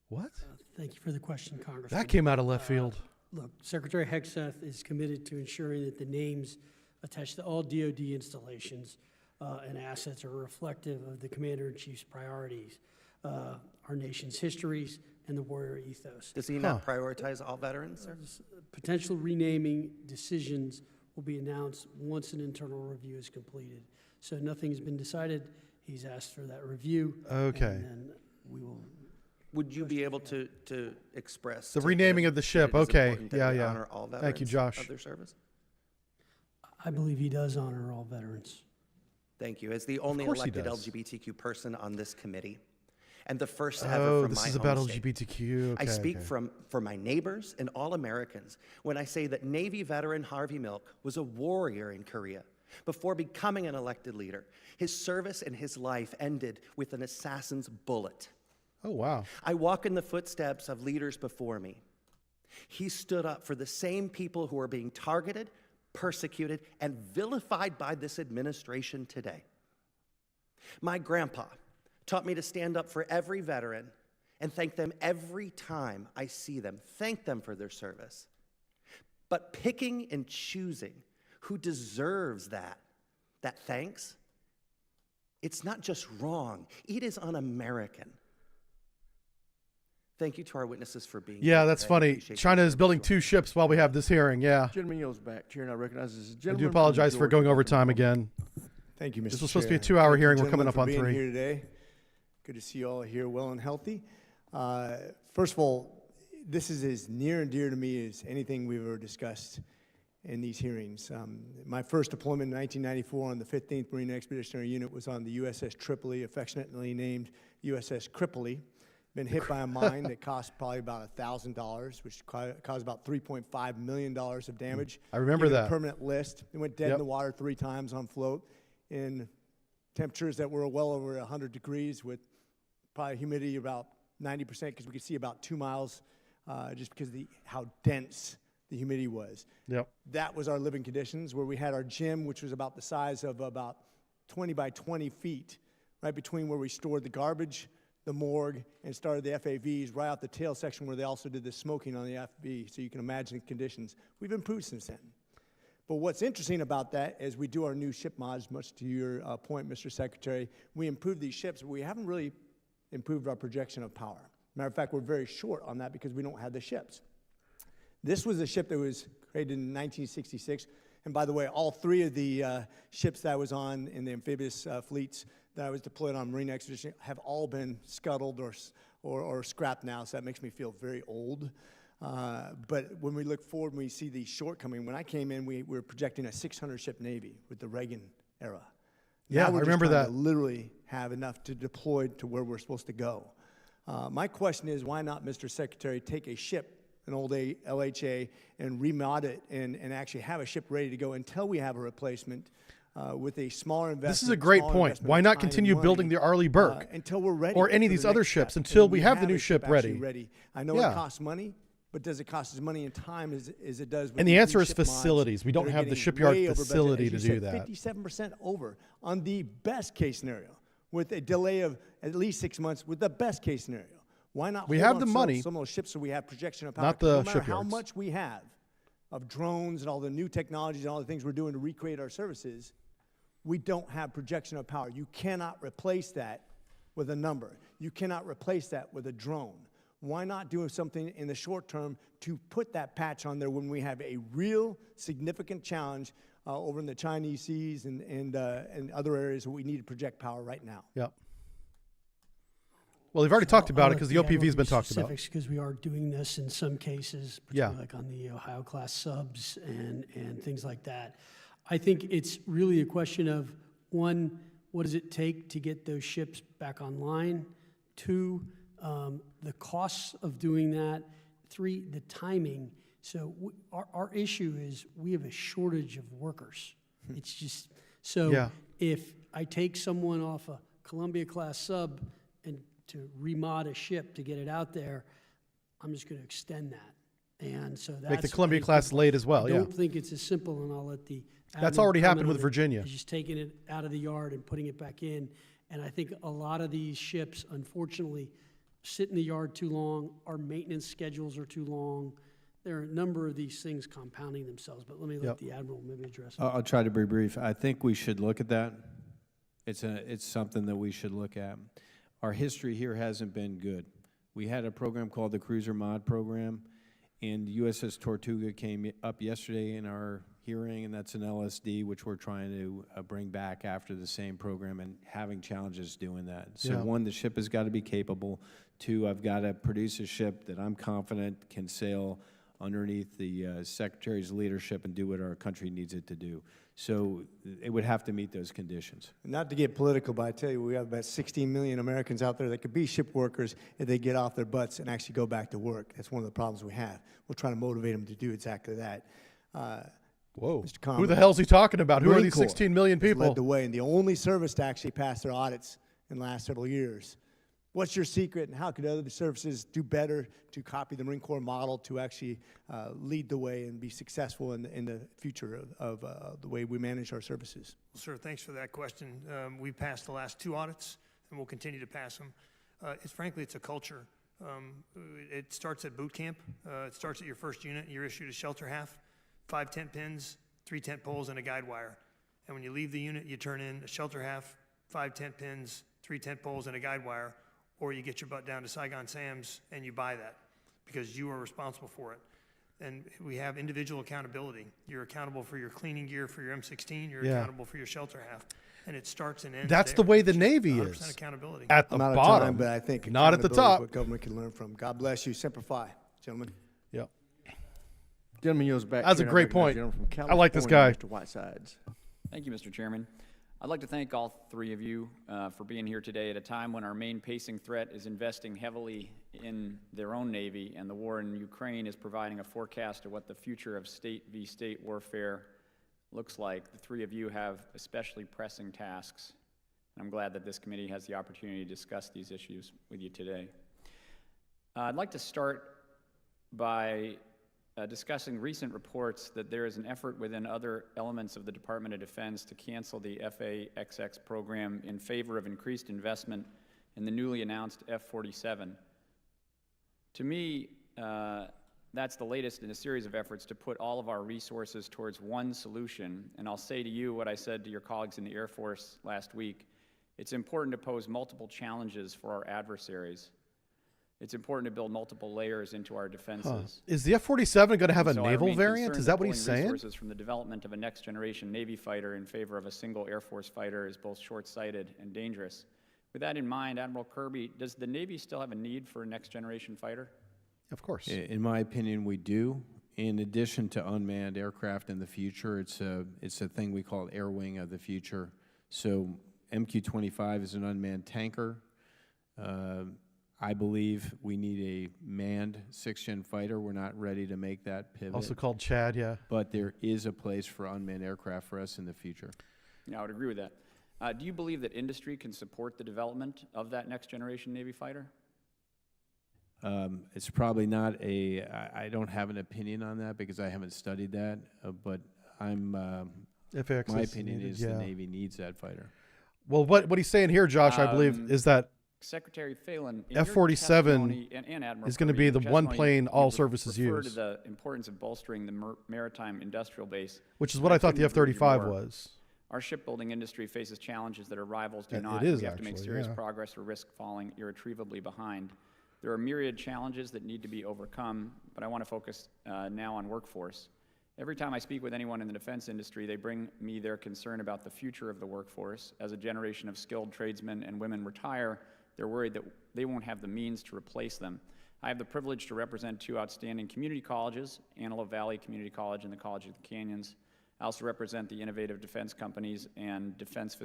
What? Thank you for the question, Congressman. That came out of left field. Look, Secretary Hegseth is committed to ensuring that the names attached to all DoD installations and assets are reflective of the Commander-in-Chief's priorities, our nation's histories, and the warrior ethos. Does he not prioritize all veterans, sir? Potential renaming decisions will be announced once an internal review is completed. So nothing has been decided. He's asked for that review. Okay. And then we will. Would you be able to express The to renaming him of the that ship, it is okay. important that Yeah, we yeah. honor all Thank you, veterans Josh. of their service? I believe he does honor all veterans. Thank you. As the only course he elected does. LGBTQ person on this committee, and the first Oh, ever from this my is about home state, LGBTQ. I Okay, speak okay. for my neighbors and all Americans when I say that Navy veteran Harvey Milk was a warrior in Korea before becoming an elected leader. His service and his life ended with an assassin's bullet. Oh, wow. I walk in the footsteps of leaders before me. He stood up for the same people who are being targeted, persecuted, and vilified by this administration today. My grandpa taught me to stand up for every veteran and thank them every time I see them, thank them for their service. But picking and choosing who deserves that thanks, it's not just wrong, it is un-American. Thank you to our witnesses for being Yeah, here that's today. funny. Appreciate China your is building 2 ships while we have this hearing. Yeah. Gentleman yields back. Chair now recognizes the I gentleman. do from apologize for Georgia. going over time again. Thank you, Mr. This was supposed to be a Chair. 2-hour Thank you, hearing. We're coming gentlemen, up for on being 3. here today. Good to see you all here well and healthy. First of all, this is as near and dear to me as anything we've ever discussed in these hearings. My first deployment in 1994 on the 15th Marine Expeditionary Unit was on the USS Tripoli, affectionately named USS Cripoli. Been hit by a mine that cost probably about $1,000, which caused about $3.5 million of damage. I remember Given a that. permanent list. It went dead Yep. in the water 3 times on float in temperatures that were well over 100 degrees with probably humidity about 90% because we could see about 2 miles just because of how dense the humidity was. Yep. That was our living conditions, where we had our gym, which was about the size of about 20 by 20 feet, right between where we stored the garbage, the morgue, and started the FAVs, right out the tail section where they also did the smoking on the FV, so you can imagine the conditions. We've improved since then. But what's interesting about that is we do our new ship mods, much to your point, Mr. Secretary. We improved these ships, but we haven't really improved our projection of power. Matter of fact, we're very short on that because we don't have the ships. This was a ship that was created in 1966. And by the way, all three of the ships that I was on in the amphibious fleets that I was deployed on Marine Expedition have all been scuttled or scrapped now, so that makes me feel very old. But when we look forward and we see the shortcoming, when I came in, we were projecting a 600-ship Navy with the Reagan era. Yeah, Now we're I just remember trying that. to literally have enough to deploy to where we're supposed to go. My question is, why not, Mr. Secretary, take a ship, an old LHA, and remod it and actually have a ship ready to go until we have a replacement with a smaller investment. This is a great point. Why not continue building the Arleigh Burke until we're ready, or any of for these the other next ships step, until and we have the new a ship actually ready? I know Yeah. it costs money, but does it cost as money and time as it does? With And the these answer new is ship mods facilities. We don't that are have the getting shipyard way over budget? facility As you to do said, that. 57% over on the best case scenario, with a delay of at least 6 months with the best case scenario. Why not We hold have on the to money, some of those ships so we have projection of power? not 'Cause the no matter how shipyards. much we have of drones and all the new technologies and all the things we're doing to recreate our services, we don't have projection of power. You cannot replace that with a number. You cannot replace that with a drone. Why not do something in the short term to put that patch on there when we have a real significant challenge over in the Chinese seas and other areas where we need to project power right now? Yep. Well, we've already talked about it I'll because let the OPV has been talked about. specifics, because we are doing this in some cases, Yeah. particularly like on the Ohio-class subs and things like that. I think it's really a question of, one, what does it take to get those ships back online? Two, the costs of doing that. Three, the timing. So our issue is we have a shortage of workers. It's just, so Yeah. if I take someone off a Columbia-class sub and to remod a ship to get it out there, I'm just going to extend that. And so that's Make the Columbia class late as well, I yeah. don't think it's as simple, and I'll let the That's admin already happened comment with on it, Virginia. is just taking it out of the yard and putting it back in. And I think a lot of these ships, unfortunately, sit in the yard too long. Our maintenance schedules are too long. There are a number of these things compounding themselves, but let me let Yep. the Admiral maybe address it. I'll try to be brief. I think we should look at that. It's something that we should look at. Our history here hasn't been good. We had a program called the Cruiser Mod Program, and USS Tortuga came up yesterday in our hearing, and that's an LSD, which we're trying to bring back after the same program and having challenges doing that. So Yeah. one, the ship has got to be capable. Two, I've got to produce a ship that I'm confident can sail underneath the Secretary's leadership and do what our country needs it to do. So it would have to meet those conditions. Not to get political, but I tell you, we have about 16 million Americans out there that could be ship workers if they get off their butts and actually go back to work. That's one of the problems we have. We're trying to motivate them to do exactly that. Whoa. Mr. Conway, Who the hell's he talking about? Who are Marine these Corps 16 million has people? led the way, and the only service to actually pass their audits in the last several years. What's your secret, and how could other services do better to copy the Marine Corps model to actually lead the way and be successful in the future of the way we manage our services? Well, sir, thanks for that question. We passed the last 2 audits, and we'll continue to pass them. Frankly, it's a culture. It starts at boot camp. It starts at your first unit. You're issued a shelter half, 5 tent pins, 3 tent poles, and a guide wire. And when you leave the unit, you turn in a shelter half, 5 tent pins, 3 tent poles, and a guide wire, or you get your butt down to Saigon Sam's and you buy that because you are responsible for it. And we have individual accountability. You're accountable for your cleaning gear for your M16. You're Yeah. accountable for your shelter half. And it starts and ends That's there. the way the It's just Navy 100% is. accountability. At the I'm out of bottom, time, but I think not at the accountability is top. what government can learn from. God bless you. Semper Fi, gentlemen. Yep. Gentleman yields back. That's a here, and I great recognize point. the gentleman from I like this California, guy. Mr. Whitesides. Thank you, Mr. Chairman. I'd like to thank all 3 of you for being here today at a time when our main pacing threat is investing heavily in their own Navy, and the war in Ukraine is providing a forecast of what the future of state v. state warfare looks like. The 3 of you have especially pressing tasks, and I'm glad that this committee has the opportunity to discuss these issues with you today. I'd like to start by discussing recent reports that there is an effort within other elements of the Department of Defense to cancel the FA-XX program in favor of increased investment in the newly announced F-47. To me, that's the latest in a series of efforts to put all of our resources towards one solution. And I'll say to you what I said to your colleagues in the Air Force last week. It's important to pose multiple challenges for our adversaries. It's important to build multiple layers into our defenses. Is the F-47 going to have a So I naval remain variant? concerned Is that what he's pulling saying? Resources from the development of a next-generation Navy fighter in favor of a single Air Force fighter is both short-sighted and dangerous. With that in mind, Admiral Kirby, does the Navy still have a need for a next-generation fighter? Of course. In my opinion, we do. In addition to unmanned aircraft in the future, it's a thing we call air wing of the future. So MQ-25 is an unmanned tanker. I believe we need a manned 6th-gen fighter. We're not ready to make that pivot. Also called Chad, yeah. But there is a place for unmanned aircraft for us in the future. Yeah, I would agree with that. Do you believe that industry can support the development of that next-generation Navy fighter? It's probably not I don't have an opinion on that because I haven't studied that, but my opinion is the Navy needs that fighter. Well, what he's saying here, Josh, I believe, is that Secretary Phelan, in your F-47 testimony, and Admiral is going to Kirby, be in the your one testimony, plane all you services refer use. to the importance of bolstering the maritime industrial base. Which is what I thought the couldn't agree F-35 more. was. Our shipbuilding industry faces challenges that our rivals do It not. is We have to make actually, serious yeah. progress or risk falling irretrievably behind. There are myriad challenges that need to be overcome, but I want to focus now on workforce. Every time I speak with anyone in the defense industry, they bring me their concern about the future of the workforce. As a generation of skilled tradesmen and women retire, they're worried that they won't have the means to replace them. I have the privilege to represent two outstanding community colleges, Antelope Valley Community College and the College of the Canyons. I also represent the innovative defense companies and defense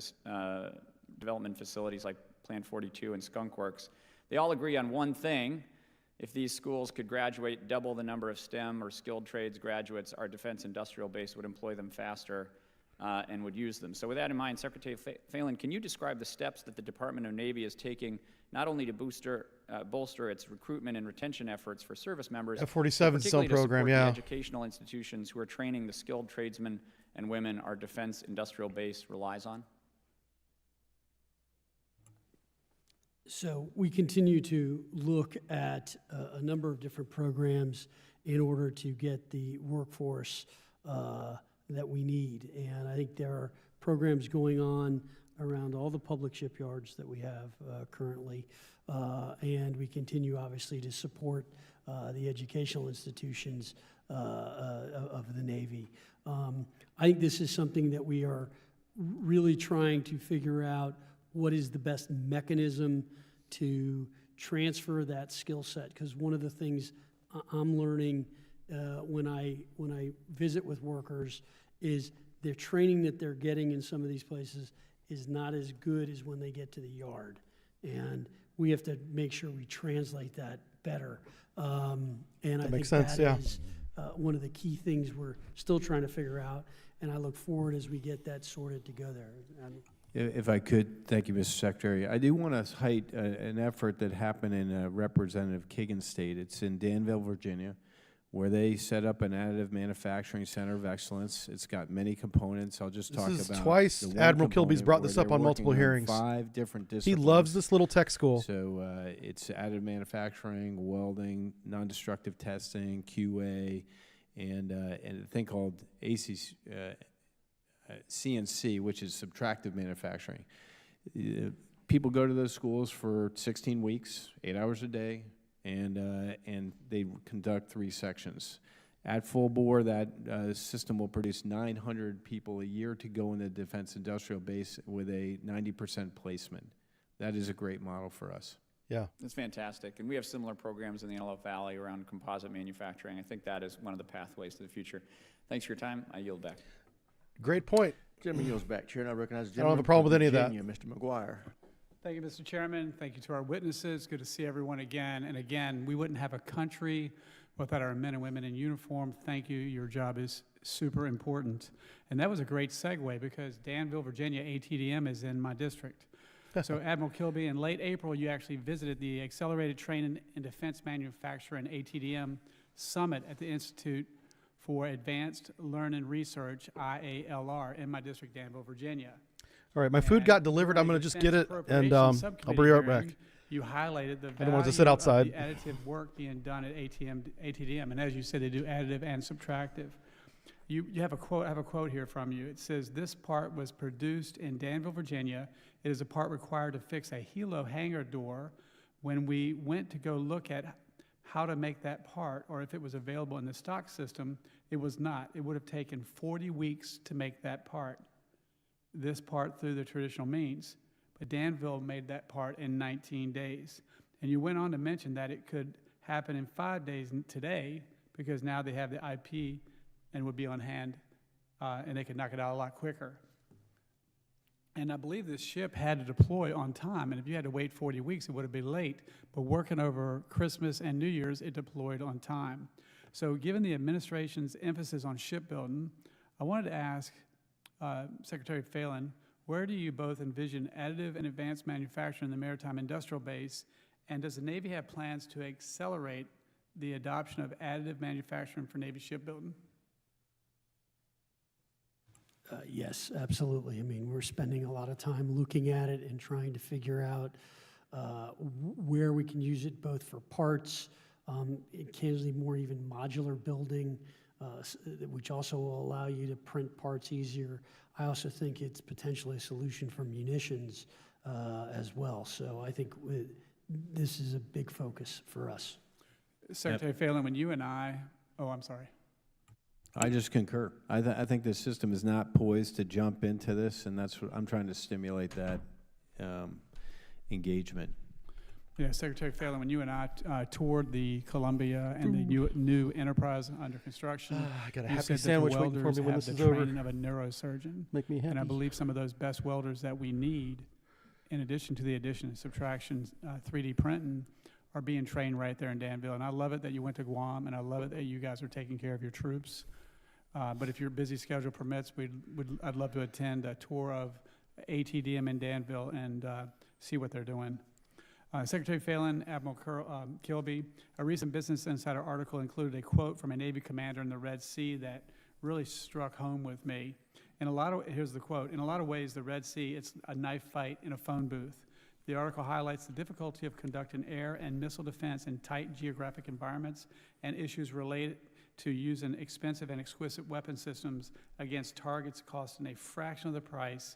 development facilities like Plant 42 and Skunk Works. They all agree on one thing: if these schools could graduate double the number of STEM or skilled trades graduates, our defense industrial base would employ them faster and would use them. So with that in mind, Secretary Phelan, can you describe the steps that the Department of Navy is taking not only to bolster its recruitment and retention efforts for service members, F-47 but still particularly to program, support yeah. the educational institutions who are training the skilled tradesmen and women our defense industrial base relies on? So we continue to look at a number of different programs in order to get the workforce that we need. And I think there are programs going on around all the public shipyards that we have currently. And we continue, obviously, to support the educational institutions of the Navy. I think this is something that we are really trying to figure out what is the best mechanism to transfer that skill set. Because one of the things I'm learning when I visit with workers is their training that they're getting in some of these places is not as good as when they get to the yard. And we have to make sure we translate that better. And I think makes sense, that yeah. is one of the key things we're still trying to figure out. And I look forward as we get that sorted to go there. If I could, thank you, Mr. Secretary. I do want to cite an effort that happened in Representative Kagan's state. It's in Danville, Virginia, where they set up an additive manufacturing center of excellence. It's got many components. I'll just talk about This is twice the one Admiral Kilby's component brought where this up they're on multiple working on hearings. 5 different He disciplines. loves this little tech school. So it's additive manufacturing, welding, non-destructive testing, QA, and a thing called CNC, which is subtractive manufacturing. People go to those schools for 16 weeks, 8 hours a day, and they conduct 3 sections. At full bore, that system will produce 900 people a year to go in the defense industrial base with a 90% placement. That is a great model for us. Yeah. That's fantastic. And we have similar programs in the Antelope Valley around composite manufacturing. I think that is one of the pathways to the future. Thanks for your time. I yield back. Great point. Gentleman yields back. Chair, and I recognize the I don't have gentleman a problem from with any of that. Virginia, Mr. McGuire. Thank you, Mr. Chairman. Thank you to our witnesses. Good to see everyone again. And again, we wouldn't have a country without our men and women in uniform. Thank you. Your job is super important. And that was a great segue because Danville, Virginia, ATDM is in my district. So Admiral Kilby, in late April, you actually visited the Accelerated Training and Defense Manufacturer and ATDM summit at the Institute for Advanced Learning Research, IALR, in my district, Danville, Virginia. All right, my food got delivered. I'm going to just get it, and I'll be right back. You highlighted the I don't want to value sit outside. of the additive work being done at ATDM, and as you said, they do additive and subtractive. You have a quote. I have a quote here from you. It says, "This part was produced in Danville, Virginia. It is a part required to fix a Hilo hangar door. When we went to go look at how to make that part, or if it was available in the stock system, it was not. It would have taken 40 weeks to make that part. This part through the traditional means. But Danville made that part in 19 days. And you went on to mention that it could happen in 5 days today because now they have the IP and would be on hand, and they could knock it out a lot quicker. And I believe this ship had to deploy on time, and if you had to wait 40 weeks, it would have been late. But working over Christmas and New Year's, it deployed on time. So given the administration's emphasis on shipbuilding, I wanted to ask Secretary Phelan, where do you both envision additive and advanced manufacturing in the maritime industrial base, and does the Navy have plans to accelerate the adoption of additive manufacturing for Navy shipbuilding? Yes, absolutely. I mean, we're spending a lot of time looking at it and trying to figure out where we can use it both for parts, occasionally more even modular building, which also will allow you to print parts easier. I also think it's potentially a solution for munitions as well. So I think this is a big focus for us. Secretary Phelan, when you and I'm sorry. I just concur. I think the system is not poised to jump into this, and that's what I'm trying to stimulate that engagement. Yeah, Secretary Phelan, when you and I toured the Columbia and the new Enterprise under construction, I got a you happy said that sandwich the waiting for welders me when have this the is over. training of a neurosurgeon. Make me happy. And I believe some of those best welders that we need, in addition to the addition and subtraction 3D printing, are being trained right there in Danville. And I love it that you went to Guam, and I love it that you guys are taking care of your troops. But if your busy schedule permits, I'd love to attend a tour of ATDM in Danville and see what they're doing. Secretary Phelan, Admiral Kilby, a recent Business Insider article included a quote from a Navy commander in the Red Sea that really struck home with me. Here's the quote, "In a lot of ways, the Red Sea, it's a knife fight in a phone booth. The article highlights the difficulty of conducting air and missile defense in tight geographic environments and issues related to using expensive and exquisite weapon systems against targets costing a fraction of the price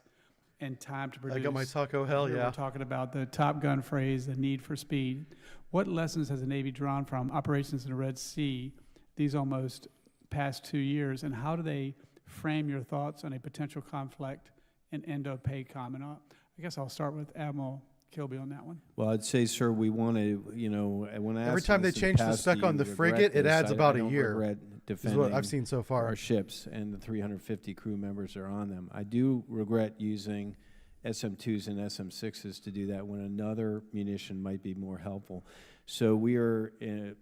and time to produce." I got my taco, hell Here yeah. We're talking about the Top Gun phrase, the need for speed. What lessons has the Navy drawn from operations in the Red Sea these almost past 2 years, and how do they frame your thoughts on a potential conflict in Indo-PACOM? And I guess I'll start with Admiral Kilby on that one. Well, I'd say, sir, we want to, when I Every asked time they this in change the past, spec do on you the regret frigate, it this? adds I about a don't year, regret is defending what I've seen so far. our ships and the 350 crew members that are on them. I do regret using SM2s and SM6s to do that when another munition might be more helpful. So we are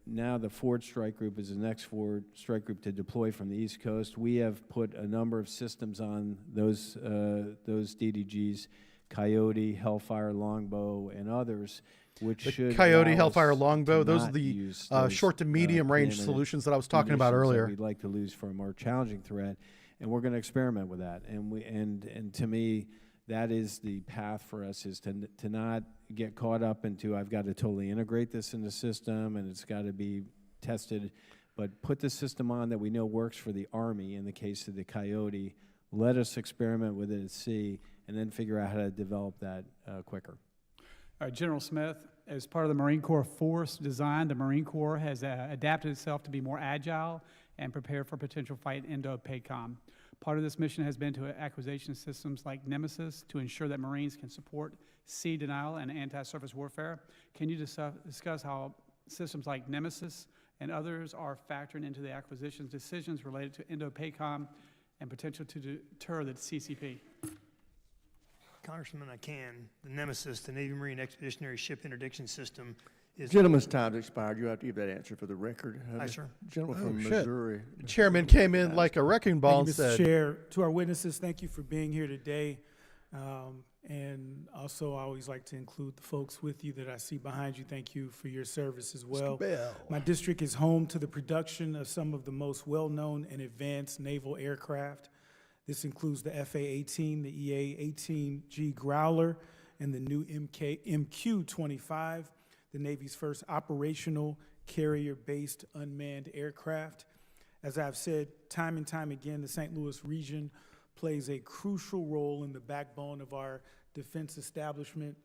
now the Ford Strike Group is the next Ford Strike Group to deploy from the East Coast. We have put a number of systems on those DDGs, Coyote, Hellfire, Longbow, and others, which should Coyote, allow Hellfire, us Longbow, to those are not the use those, short to medium range preeminent solutions that I was talking about munitions that earlier. we'd like to lose for a more challenging threat, and we're going to experiment with that. And to me, that is the path for us, is to not get caught up into, I've got to totally integrate this in the system and it's got to be tested, but put the system on that we know works for the Army in the case of the Coyote. Let us experiment with it at sea and then figure out how to develop that quicker. General Smith, as part of the Marine Corps force design, the Marine Corps has adapted itself to be more agile and prepare for potential fight in Indo-PACOM. Part of this mission has been to acquisition systems like Nemesis to ensure that Marines can support sea denial and anti-surface warfare. Can you discuss how systems like Nemesis and others are factoring into the acquisition decisions related to Indo-PACOM and potential to deter the CCP? Congressman, I can. The Nemesis, the Navy Marine Expeditionary Ship Interdiction System, is... Gentleman's time's expired. You have to give that answer for the record. Aye, sir. Gentleman from shit. Missouri. The chairman came in like a wrecking ball and Thank you, Mr. said, Chair. To our witnesses, thank you for being here today. And also, I always like to include the folks with you that I see behind you. Thank you for your service as well. Bell. My district is home to the production of some of the most well-known and advanced naval aircraft. This includes the FA-18, the EA-18G Growler, and the new MQ-25, the Navy's first operational carrier-based unmanned aircraft. As I've said time and time again, the St. Louis region plays a crucial role in the backbone of our defense establishment.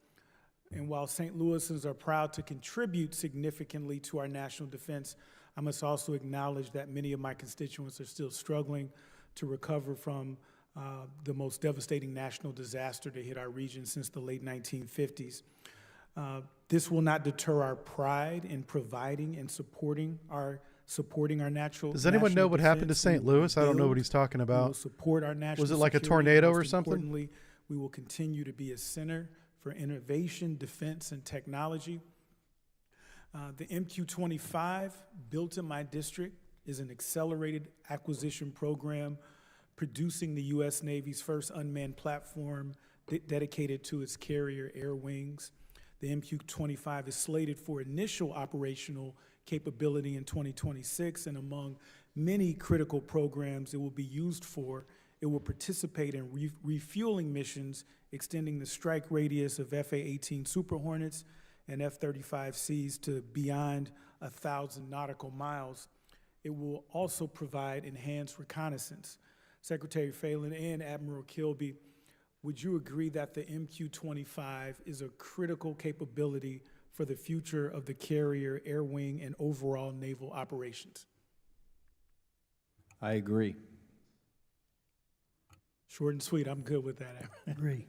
And while St. Louisans are proud to contribute significantly to our national defense, I must also acknowledge that many of my constituents are still struggling to recover from the most devastating national disaster to hit our region since the late 1950s. This will not deter our pride in providing and supporting our natural. Does anyone know what happened to St. Louis? I don't know what he's talking We will about. support our national Was it like a security. tornado or Most something? Importantly, we will continue to be a center for innovation, defense, and technology. The MQ-25, built in my district, is an accelerated acquisition program producing the U.S. Navy's first unmanned platform dedicated to its carrier air wings. The MQ-25 is slated for initial operational capability in 2026, and among many critical programs it will be used for, it will participate in refueling missions extending the strike radius of FA-18 Super Hornets and F-35Cs to beyond 1,000 nautical miles. It will also provide enhanced reconnaissance. Secretary Phelan and Admiral Kilby, would you agree that the MQ-25 is a critical capability for the future of the carrier, air wing, and overall naval operations? I agree. Short and sweet, I'm good with that. Agree.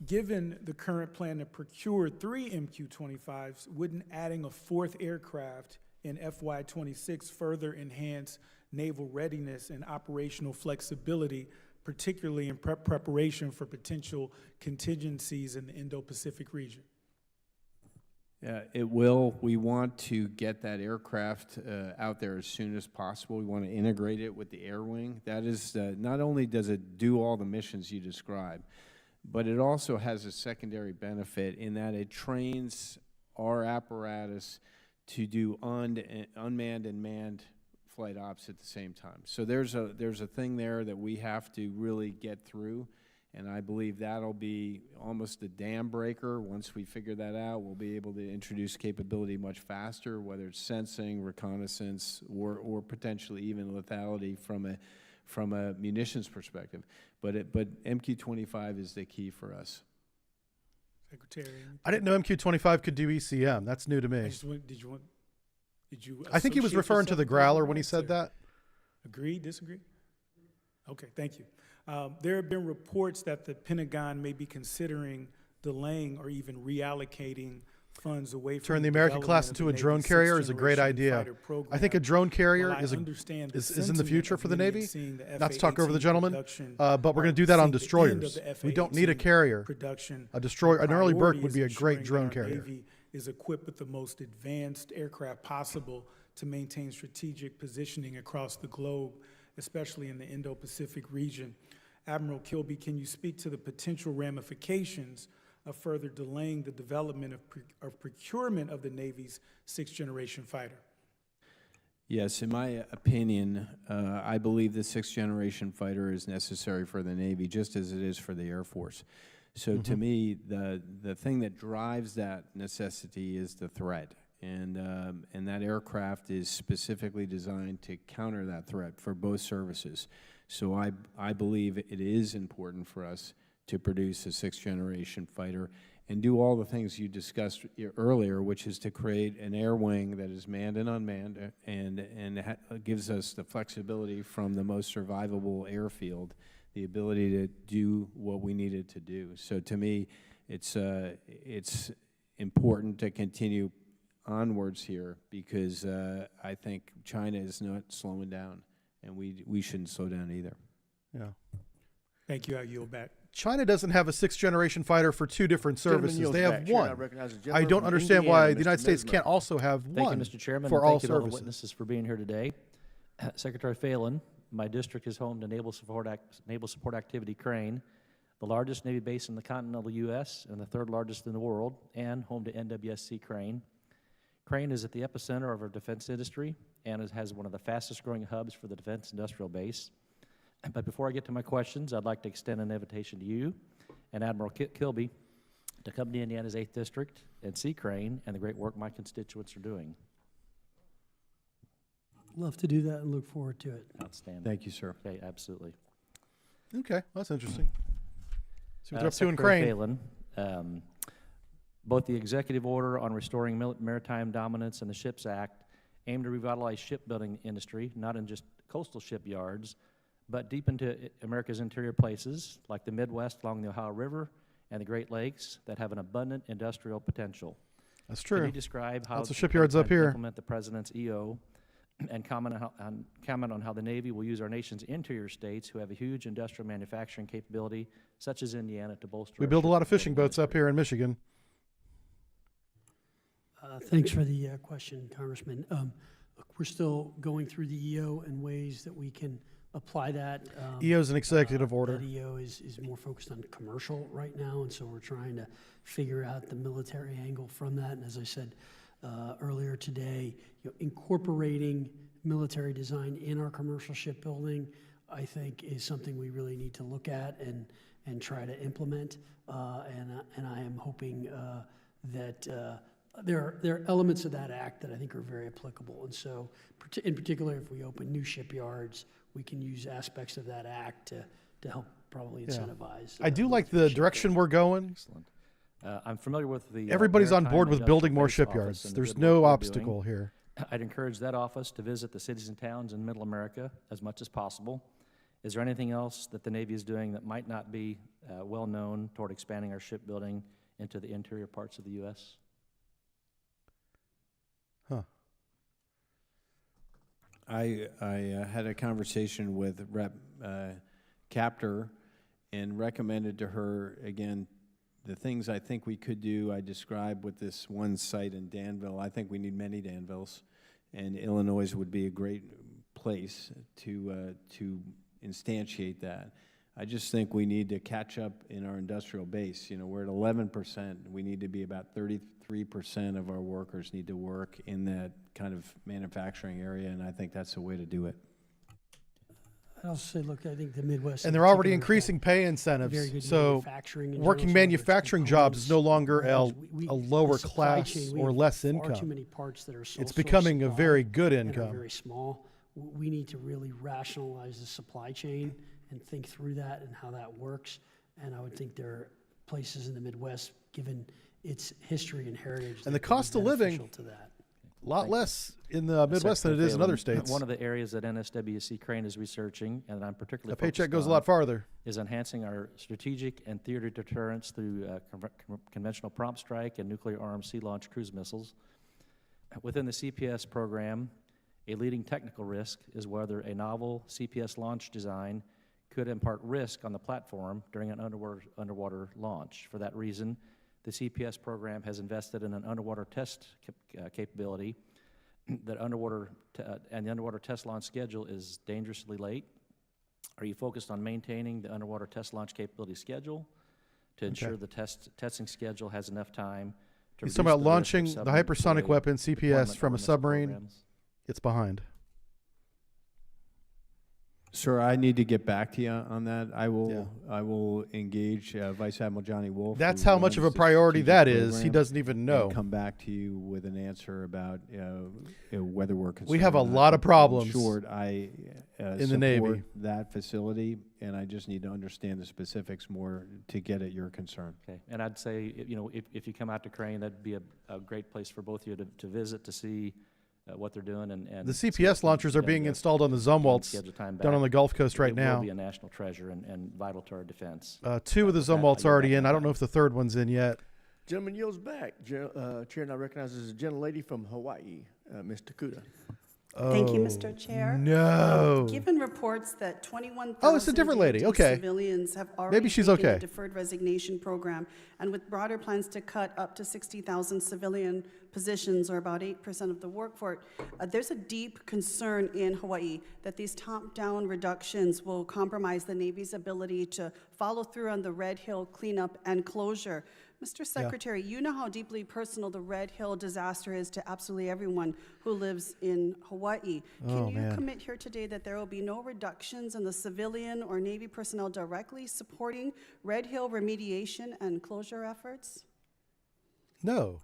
Given the current plan to procure 3 MQ-25s, wouldn't adding a 4th aircraft in FY26 further enhance naval readiness and operational flexibility, particularly in preparation for potential contingencies in the Indo-Pacific region? Yeah, it will. We want to get that aircraft out there as soon as possible. We want to integrate it with the air wing. That is, not only does it do all the missions you described, but it also has a secondary benefit in that it trains our apparatus to do unmanned and manned flight ops at the same time. So there's a thing there that we have to really get through, and I believe that'll be almost a dam breaker. Once we figure that out, we'll be able to introduce capability much faster, whether it's sensing, reconnaissance, or potentially even lethality from a munitions perspective. But MQ-25 is the key for us. Secretary? I didn't know MQ-25 could do ECM. That's new to me. Did you I think he was associate referring to the yourself with Growler that, when he said or that. Agree, disagree? Okay, thank you. There have been reports that the Pentagon may be considering delaying or even reallocating funds away from Turn the American class development into of a the drone Navy's carrier is a great 6th idea. generation fighter I think a program. drone carrier While I is understand the in the sentiment future of for the many Navy. seeing the Not to talk over the F/A-18 gentleman, production, but we're going to do that on seeing the end of destroyers. the We don't need a F/A-18 carrier. production. A destroyer, an early Priority Burke would is be a great ensuring drone that our carrier. Navy is equipped with the most advanced aircraft possible to maintain strategic positioning across the globe, especially in the Indo-Pacific region. Admiral Kilby, can you speak to the potential ramifications of further delaying the development of procurement of the Navy's 6th generation fighter? Yes, in my opinion, I believe the 6th generation fighter is necessary for the Navy, just as it is for the Air Force. So to me, the thing that drives that necessity is the threat. And that aircraft is specifically designed to counter that threat for both services. So I believe it is important for us to produce a 6th generation fighter and do all the things you discussed earlier, which is to create an air wing that is manned and unmanned and gives us the flexibility from the most survivable airfield, the ability to do what we needed to do. So to me, it's important to continue onwards here because I think China is not slowing down, and we shouldn't slow down either. Yeah. Thank you. I yield back. China doesn't have a 6th generation fighter for 2 different Gentleman services. yields They have back. Chair, I one. recognize the I gentleman don't from understand Indiana, why the Mr. United States Misner. can't also have Thank one you, Mr. Chairman. for and all thank you to all the services. witnesses for being here today. Secretary Phelan, my district is home to Naval Support Activity Crane, the largest Navy base in the continental U.S. and the third largest in the world, and home to NWSC Crane. Crane is at the epicenter of our defense industry and has one of the fastest growing hubs for the defense industrial base. But before I get to my questions, I'd like to extend an invitation to you and Admiral Kilby to come to Indiana's 8th District and see Crane and the great work my constituents are doing. Love to do that and look forward to it. Outstanding. Thank you, sir. Okay, absolutely. Okay, well, that's interesting. See what they're up to in Secretary Crane. Phelan, both the executive order on restoring maritime dominance and the SHIPS Act aim to revitalize shipbuilding industry, not in just coastal shipyards, but deep into America's interior places, like the Midwest along the Ohio River and the Great Lakes that have an abundant industrial potential. That's true. Can you describe how Lots of you shipyards plan up to here. implement the President's EO and comment on how the Navy will use our nation's interior states who have a huge industrial manufacturing capability, such as Indiana, to bolster We our build a lot of shipbuilding fishing boats up here in Michigan. Thanks for the question, Congressman. Look, we're still going through the EO and ways that we can apply that. EO is an executive order. That EO is more focused on commercial right now, and so we're trying to figure out the military angle from that. And as I said earlier today, incorporating military design in our commercial shipbuilding, I think, is something we really need to look at and try to implement. And I am hoping that there are elements of that act that I think are very applicable. And so, in particular, if we open new shipyards, we can use aspects of that act to help probably incentivize. I do like the direction we're going. Excellent. I'm familiar with the Everybody's on Maritime board with building Industrial more Base shipyards. Office and the There's good no work they're obstacle doing. here. I'd encourage that office to visit the cities and towns in Middle America as much as possible. Is there anything else that the Navy is doing that might not be well known toward expanding our shipbuilding into the interior parts of the U.S.? Huh. I had a conversation with Rep. Capter and recommended to her, again, the things I think we could do. I described with this one site in Danville. I think we need many Danvilles, and Illinois would be a great place to instantiate that. I just think we need to catch up in our industrial base. You know, we're at 11%. We need to be about 33% of our workers need to work in that kind of manufacturing area, and I think that's the way to do it. I'll say, look, I think the Midwest. And in they're already particular increasing pay very incentives. good So manufacturing in working general, so manufacturing whether it's jobs is no components, longer rails, a lower the supply class chain, we or have less far income. too many parts that are sole It's source becoming a supply very good and are income. very small. We need to really rationalize the supply chain and think through that and how that works. And I would think there are places in the Midwest, given its history and heritage, And that the cost could of be living, beneficial to that. a lot less in the Midwest than it is in other states. One of the areas that NSWC Crane is researching, and I'm particularly A paycheck focused goes a on, lot farther. is enhancing our strategic and theater deterrence through conventional prompt strike and nuclear-armed sea-launched cruise missiles. Within the CPS program, a leading technical risk is whether a novel CPS launch design could impart risk on the platform during an underwater launch. For that reason, the CPS program has invested in an underwater test capability. That and the underwater test launch schedule is dangerously late. Are you focused on maintaining the underwater test launch capability schedule to ensure the testing schedule has enough time to He's reduce talking about the risk of launching the submarine hypersonic deploy- weapon CPS deployment from a or missile submarine. programs? It's behind. Sir, I need to get back to you on that. I will engage Vice Admiral Johnny Wolf. That's who how much of a runs the priority strategic that is. He program, doesn't even know. and come back to you with an answer about whether we're concerned. We have a or not. lot of problems In short, I in the Navy. support that facility, and I just need to understand the specifics more to get at your concern. Okay, and I'd say, if you come out to Crane, that'd be a great place for both of you to visit, to see what they're doing. And The CPS launchers are being installed on the Zumwalts down on the Gulf Coast right now. It will be a national treasure and vital to our defense. 2 of the Zumwalts are already in. I don't know if the third one's in yet. Gentleman yields back. Chair now recognizes a gentlelady from Hawaii, Ms. Takuda. Thank you, Oh, Mr. Chair. no. Given reports that 21,000 Oh, it's a different lady. DoD Okay. civilians have Maybe already she's taken okay. the deferred resignation program, and with broader plans to cut up to 60,000 civilian positions, or about 8% of the workforce, there's a deep concern in Hawaii that these top-down reductions will compromise the Navy's ability to follow through on the Red Hill cleanup and closure. Mr. Secretary, you know how deeply personal the Red Hill disaster is to absolutely everyone who lives in Hawaii. Can Oh, you man. commit here today that there will be no reductions in the civilian or Navy personnel directly supporting Red Hill remediation and closure efforts? No.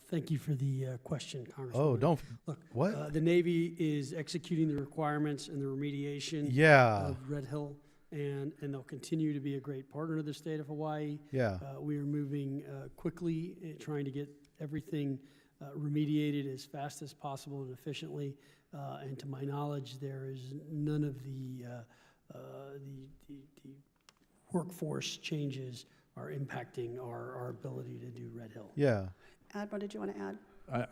Thank you for the question, Congresswoman. Oh, don't. Look, What? the Navy is executing the requirements and the remediation Yeah. of Red Hill, and they'll continue to be a great partner to the state of Hawaii. Yeah. We are moving quickly, trying to get everything remediated as fast as possible and efficiently. And to my knowledge, there is none of the workforce changes are impacting our ability to do Red Hill. Yeah. Admiral, did you want to add?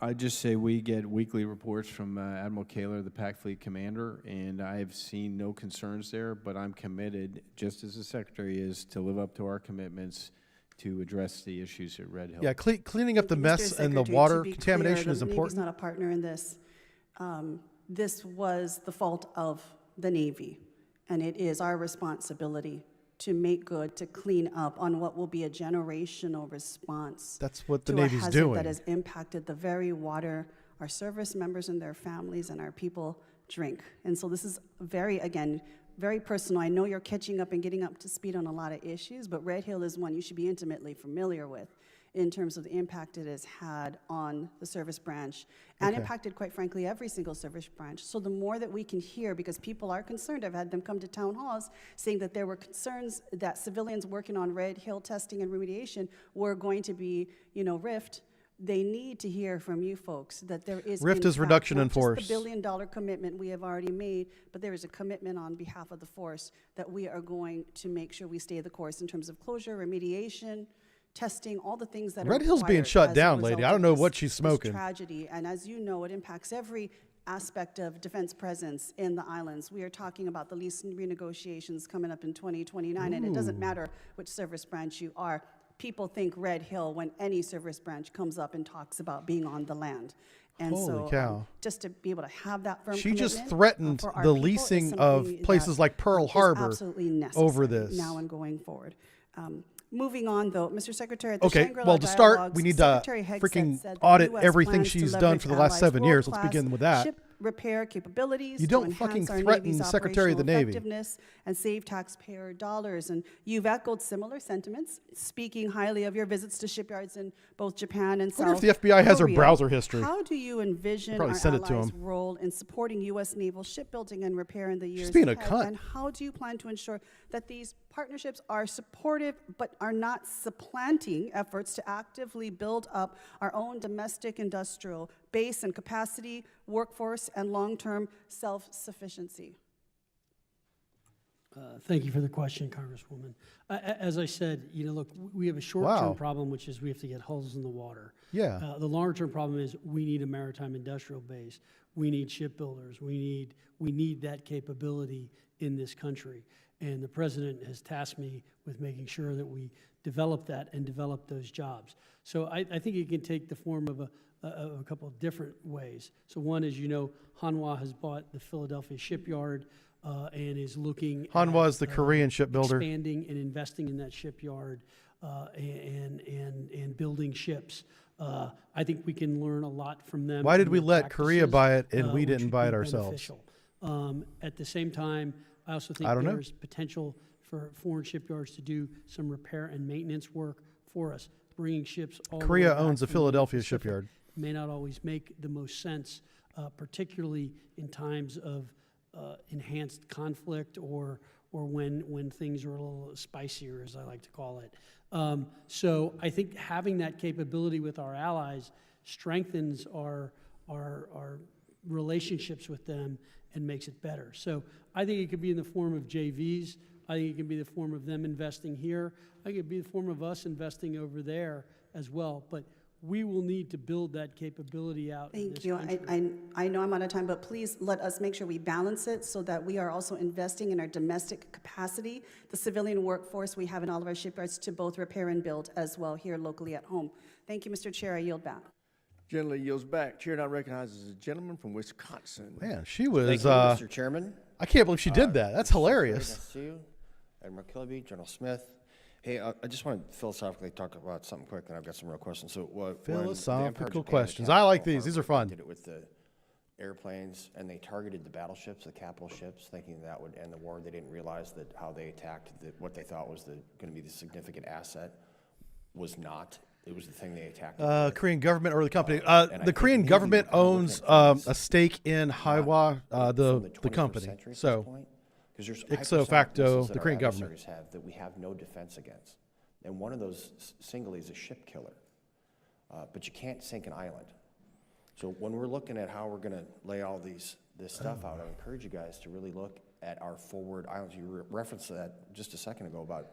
I just say we get weekly reports from Admiral Kaler, the Pac Fleet Commander, and I have seen no concerns there, but I'm committed, just as the Secretary is, to live up to our commitments to address the issues at Red Hill. Yeah, cleaning up the Mr. mess and the Secretary, water to be contamination clear, is the Navy's important. not a partner in this. This was the fault of the Navy, and it is our responsibility to make good, to clean up on what will be a generational response. That's what the to a Navy's hazard doing. that has impacted the very water our service members and their families and our people drink. And so this is very, again, very personal. I know you're catching up and getting up to speed on a lot of issues, but Red Hill is one you should be intimately familiar with in terms of the impact it has had on the service branch and Okay. impacted, quite frankly, every single service branch. So the more that we can hear, because people are concerned, I've had them come to town halls saying that there were concerns that civilians working on Red Hill testing and remediation were going to be, rift. They need to hear from you folks that there is RIFT in is fact, reduction in not just force. the billion-dollar commitment we have already made, but there is a commitment on behalf of the force that we are going to make sure we stay the course in terms of closure, remediation, testing, all the things that are Red Hill's being required shut as a down, lady. result I don't of know this- what she's this smoking. tragedy, and as you know, it impacts every aspect of defense presence in the islands. We are talking about the lease renegotiations coming up in 2029, and it doesn't Ooh. matter which service branch you are. People think Red Hill when any service branch comes up and talks about being on the land. And Holy so cow. just to be able to have that firm She just commitment, threatened for our the people is leasing something of places that like Pearl is Harbor absolutely necessary over this. now and going forward. Moving on, though, Mr. Secretary, at the Okay, Shangri-La well, to start, Dialogues, we need to Secretary Hegseth freaking said the audit US everything plans to she's done leverage for the last allies' 7 years. Let's world-class begin with that. Ship repair capabilities You to don't enhance fucking our threaten Navy's the Secretary of the operational Navy. effectiveness and save taxpayer dollars. And you've echoed similar sentiments, speaking highly of your visits to shipyards in both Japan and I wonder South if the FBI has her Korea. browser history. How do you envision Probably our send it to allies' 'em. role in supporting U.S. naval shipbuilding and repair in the years being a ahead? cunt. And how do you plan to ensure that these partnerships are supportive but are not supplanting efforts to actively build up our own domestic industrial base and capacity, workforce, and long-term self-sufficiency? Thank you for the question, Congresswoman. As I said, look, we have a short-term Wow. problem, which is we have to get hulls in the water. Yeah. The longer-term problem is we need a maritime industrial base. We need shipbuilders. We need that capability in this country. And the president has tasked me with making sure that we develop that and develop those jobs. So I think it can take the form of a couple of different ways. So one is, Hanwha has bought the Philadelphia shipyard and is looking Hanwha at, is the Korean shipbuilder. expanding and investing in that shipyard and building ships. I think we can learn a lot from them. Why did and we their let Korea practices, buy it and we which didn't would buy be it ourselves? beneficial. At the same time, I also think I don't know. there's potential for foreign shipyards to do some repair and maintenance work for us, bringing ships all the way Korea back owns a from the Philadelphia Pacific shipyard. may not always make the most sense, particularly in times of enhanced conflict or when things are a little spicier, as I like to call it. So I think having that capability with our allies strengthens our relationships with them and makes it better. So I think it could be in the form of JVs. I think it can be the form of them investing here. I think it could be the form of us investing over there as well. But we will need to build that capability out in Thank this you. country. I know I'm out of time, but please let us make sure we balance it so that we are also investing in our domestic capacity, the civilian workforce we have in all of our shipyards to both repair and build as well here locally at home. Thank you, Mr. Chair. I yield back. Gentleman yields back. Chair now recognizes a gentleman from Wisconsin. Man, she was. Thank you, Mr. Chairman. I can't believe she did that. That's hilarious. Nice to see you. Admiral Kilby, General Smith. Hey, I just want to philosophically talk about something quick, and I've got some real questions. So, Philosophical questions. I like these. These are fun. Did it with the airplanes, and they targeted the battleships, the capital ships, thinking that would end the war. They didn't realize that how they attacked what they thought was going to be the significant asset was not. It was the thing they attacked. Korean government or the company. And I The think Korean maybe government we can look owns at these a stake in Haiwa, the 21st company. century at So, this point. 'Cause there's ipso hypersonic facto, missiles the that our Korean government. adversaries have that we have no defense against. And one of those singly is a ship killer. But you can't sink an island. So when we're looking at how we're going to lay all this stuff out, I encourage you guys to really look at our forward islands. You referenced that just a second ago about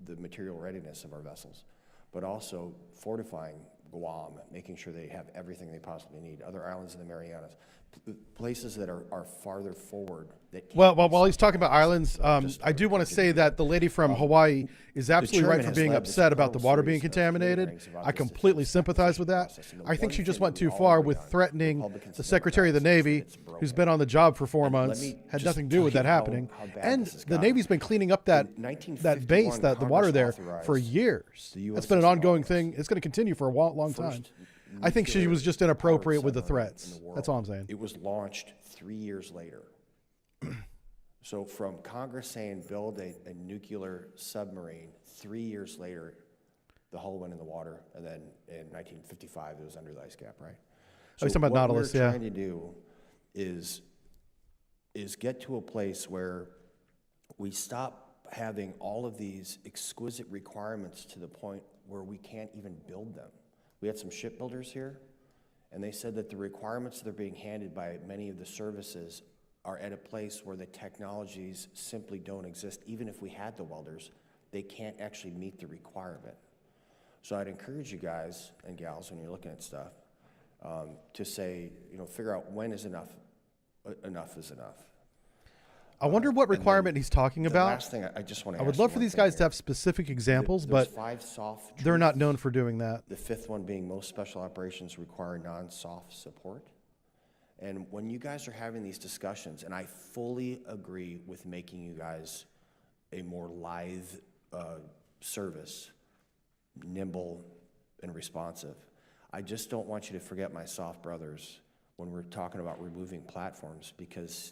the material readiness of our vessels, but also fortifying Guam, making sure they have everything they possibly need. Other islands in the Marianas, places that are farther forward. That well, while he's talking about islands, I do want to say that the lady from Hawaii is absolutely right for being upset about the water being contaminated. I completely sympathize with that. I think she just went too far with threatening the Secretary of the Navy, who's been on the job for 4 months, had nothing to do with that happening. And the Navy's been cleaning up that base, the water there, for years. That's been an ongoing thing. It's going to continue for a long time. I think she was just inappropriate with the threats. That's all I'm saying. It was launched 3 years later. So from Congress saying build a nuclear submarine, 3 years later, the hull went in the water, and then in 1955 it was under the ice cap, right? Oh, you're talking about Nautilus, yeah. What we're trying to do is get to a place where we stop having all of these exquisite requirements to the point where we can't even build them. We had some shipbuilders here, and they said that the requirements that are being handed by many of the services are at a place where the technologies simply don't exist. Even if we had the welders, they can't actually meet the requirement. So I'd encourage you guys and gals, when you're looking at stuff, to say, figure out when is enough. Enough is enough. I wonder what requirement he's talking about. The last thing I just want to I would love for these guys to have specific examples, but 5 soft they're not truths. known for doing that. The 5th one being most special operations require non-soft support. And when you guys are having these discussions, and I fully agree with making you guys a more lithe service, nimble and responsive, I just don't want you to forget my soft brothers when we're talking about removing platforms, because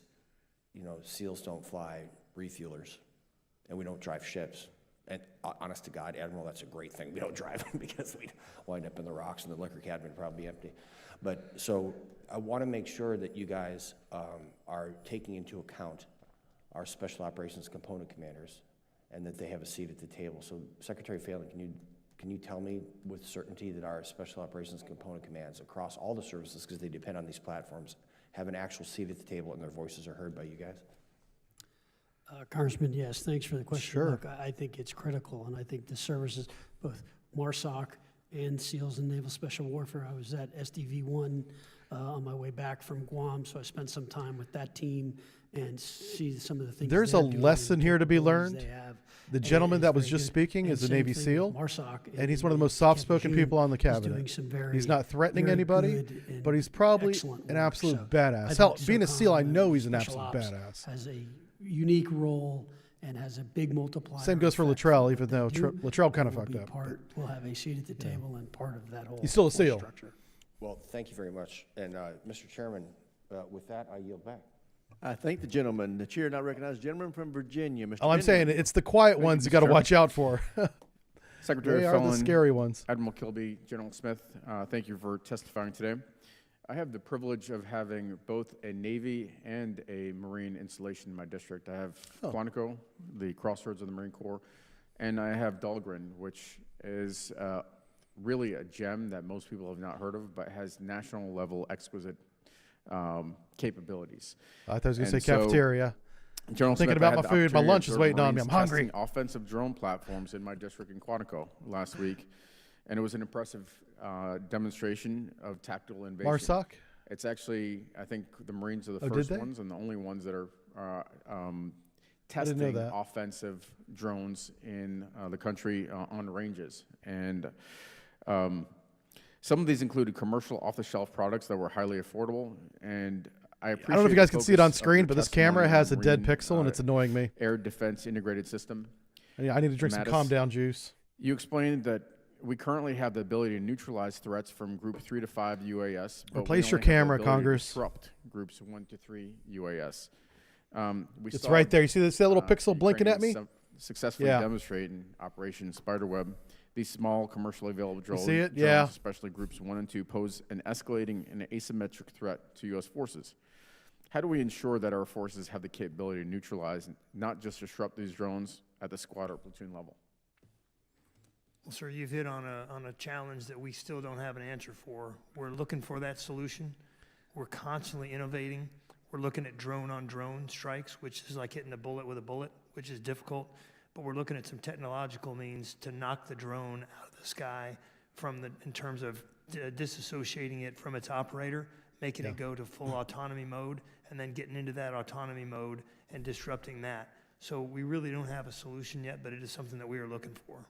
SEALs don't fly refuelers, and we don't drive ships. And honest to God, Admiral, that's a great thing. We don't drive them because we wind up in the rocks and the liquor cabinet would probably be empty. But so I want to make sure that you guys are taking into account our special operations component commanders and that they have a seat at the table. So Secretary Phelan, can you tell me with certainty that our special operations component commands across all the services, because they depend on these platforms, have an actual seat at the table and their voices are heard by you guys? Congressman, yes, thanks for the question. Sure. Look, I think it's critical, and I think the services, both MARSOC and SEALs and Naval Special Warfare. I was at SDV-1 on my way back from Guam, so I spent some time with that team and see some of the things. There's a they're doing and lesson the here to be capabilities learned. they have. The And gentleman it's that was very just good. speaking And is a same Navy thing SEAL, with MARSOC and he's one of the most soft-spoken people on the He's cabinet. doing some very, He's not threatening very anybody, good and but he's probably excellent an work. absolute So badass. I Hell, think being a SEAL, I SOCOM know he's an Special absolute Ops badass. has a unique role and has a big multiplier. Same goes for effect Luttrell, what even they though do. Luttrell kind of We'll fucked be up. We'll have a seat at the table and part of that whole. He's still a whole SEAL. structure. Well, thank you very much. And Mr. Chairman, with that, I yield back. I thank the gentleman. The chair now recognizes the gentleman from Virginia, Mr. All I'm saying, Denny. it's the quiet Thank you, ones you Mr. got to Chairman. watch out for. Secretary They are the Phelan, scary ones. Admiral Kilby, General Smith, thank you for testifying today. I have the privilege of having both a Navy and a Marine installation in my district. I have Quantico, the Crossroads of the Marine Corps, and I have Dahlgren, which is really a gem that most people have not heard of, but has national level exquisite capabilities. I thought I was going to say And so, cafeteria. General Thinking Smith, I about had my the food. My opportunity lunch to is observe waiting on me. Marines I'm hungry. testing offensive drone platforms in my district in Quantico last week, and it was an impressive demonstration of tactical invasion. MARSOC? It's actually, I think the Marines are the Oh, did first they? ones and the only ones that are didn't know testing that. offensive drones in the country on ranges. And some of these included commercial off-the-shelf products that were highly affordable. And I appreciate I don't know if you guys the can see it on focus of screen, your but this testimony camera on has a the dead Marine, pixel, and it's annoying me. Air Defense Integrated System. Yeah, I need to drink some Mattis. calm down juice. You explained that we currently have the ability to neutralize threats from Group 3 to 5 UAS. but we Replace your only have the camera, ability to Congress. Disrupt Groups 1 to 3 UAS. It's right there. You see that little pixel blinking at me? Ukrainians successfully Yeah. demonstrate in Operation Spiderweb. These small, commercially available drones, see it? drones, Yeah. especially Groups 1 and 2, pose an escalating and asymmetric threat to U.S. forces. How do we ensure that our forces have the capability to neutralize, not just disrupt these drones at the squad or platoon level? Well, sir, you've hit on a challenge that we still don't have an answer for. We're looking for that solution. We're constantly innovating. We're looking at drone-on-drone strikes, which is like hitting a bullet with a bullet, which is difficult. But we're looking at some technological means to knock the drone out of the sky in terms of disassociating it from its operator, making it go to full autonomy mode, and then getting into that autonomy mode and disrupting that. So we really don't have a solution yet, but it is something that we are looking for.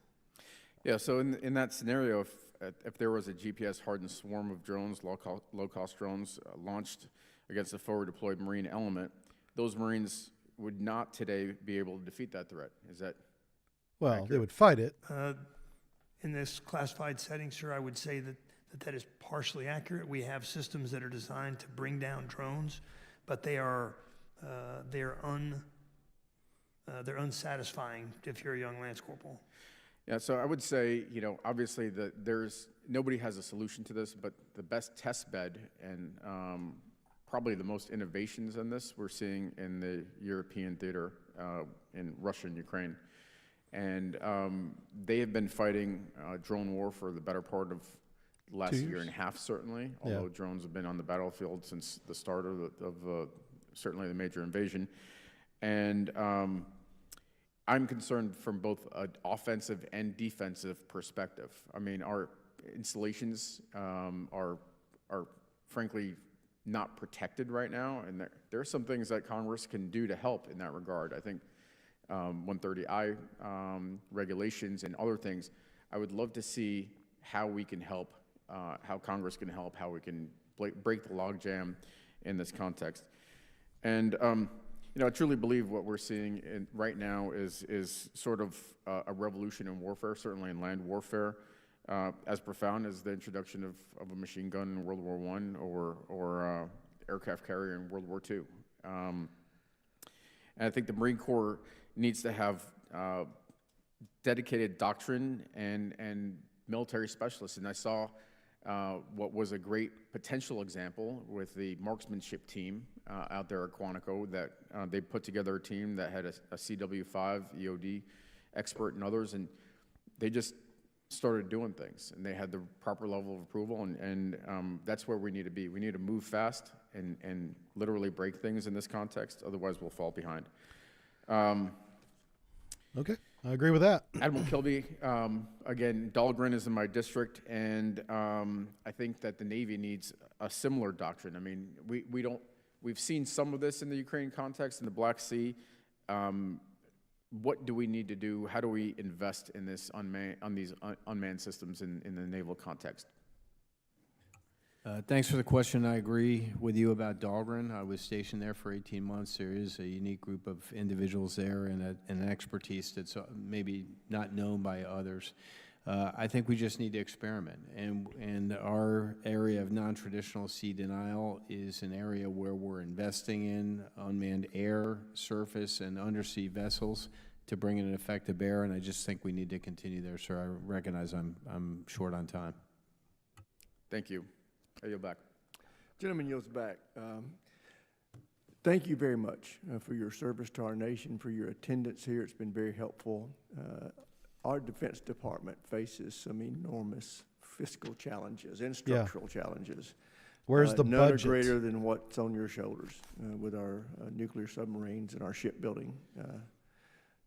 Yeah, so in that scenario, if there was a GPS-hardened swarm of drones, low-cost drones, launched against a forward-deployed Marine element, those Marines would not today be able to defeat that threat. Is that Well, accurate? they would fight it. In this classified setting, sir, I would say that is partially accurate. We have systems that are designed to bring down drones, but they're unsatisfying if you're a young Lance Corporal. Yeah, so I would say, obviously nobody has a solution to this, but the best test bed and probably the most innovations in this we're seeing in the European theater in Russia and Ukraine. And they have been fighting drone war for the better part of the last 2 year years? and a half, certainly, Yeah. although drones have been on the battlefield since the start of certainly the major invasion. And I'm concerned from both an offensive and defensive perspective. I mean, our installations are frankly not protected right now, and there are some things that Congress can do to help in that regard. I think 130I regulations and other things, I would love to see how we can help, how Congress can help, how we can break the logjam in this context. And I truly believe what we're seeing right now is sort of a revolution in warfare, certainly in land warfare, as profound as the introduction of a machine gun in World War I or aircraft carrier in World War II. And I think the Marine Corps needs to have dedicated doctrine and military specialists. And I saw what was a great potential example with the marksmanship team out there at Quantico, that they put together a team that had a CW5 EOD expert and others, and they just started doing things, and they had the proper level of approval, and that's where we need to be. We need to move fast and literally break things in this context, otherwise we'll fall behind. Okay, I agree with that. Admiral Kilby, again, Dahlgren is in my district, and I think that the Navy needs a similar doctrine. I mean, we've seen some of this in the Ukraine context, in the Black Sea. What do we need to do? How do we invest in this unmanned systems in the naval context? Thanks for the question. I agree with you about Dahlgren. I was stationed there for 18 months. There is a unique group of individuals there and an expertise that's maybe not known by others. I think we just need to experiment. And our area of non-traditional sea denial is an area where we're investing in unmanned air, surface, and undersea vessels to bring an effect to bear. And I just think we need to continue there, sir. I recognize I'm short on time. Thank you. I yield back. Gentleman yields back. Thank you very much for your service to our nation, for your attendance here. It's been very helpful. Our Defense Department faces some enormous fiscal challenges and structural challenges. Where's the none budget? are greater than what's on your shoulders with our nuclear submarines and our shipbuilding.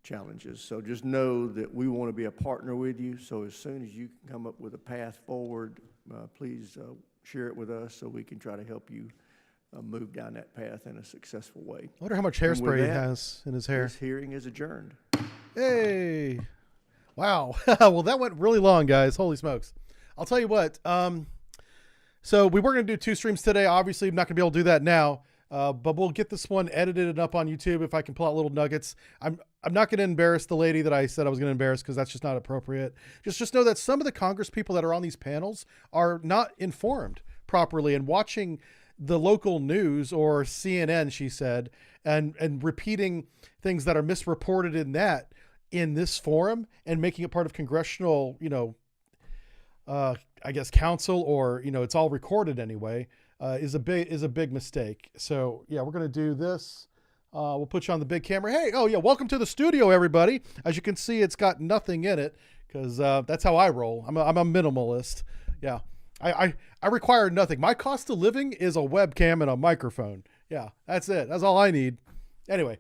challenges. So just know that we want to be a partner with you. So as soon as you can come up with a path forward, please share it with us so we can try to help you move down that path in a successful way. I wonder how much And with hairspray he that, has in his hair. This hearing is adjourned. Hey, wow. Well, that went really long, guys. Holy smokes. I'll tell you what. So we were going to do 2 streams today. Obviously, I'm not going to be able to do that now. But we'll get this one edited and up on YouTube if I can pull out little nuggets. I'm not going to embarrass the lady that I said I was going to embarrass because that's just not appropriate. Just know that some of the Congress people that are on these panels are not informed properly and watching the local news or CNN, she said, and repeating things that are misreported in this forum and making it part of congressional, I guess council, or, it's all recorded anyway. Is a big mistake. So yeah, we're going to do this. We'll put you on the big camera. Hey, oh yeah, welcome to the studio, everybody. As you can see, it's got nothing in it because that's how I roll. I'm a minimalist. Yeah, I require nothing. My cost of living is a webcam and a microphone. Yeah, that's it. That's all I need. Anyway,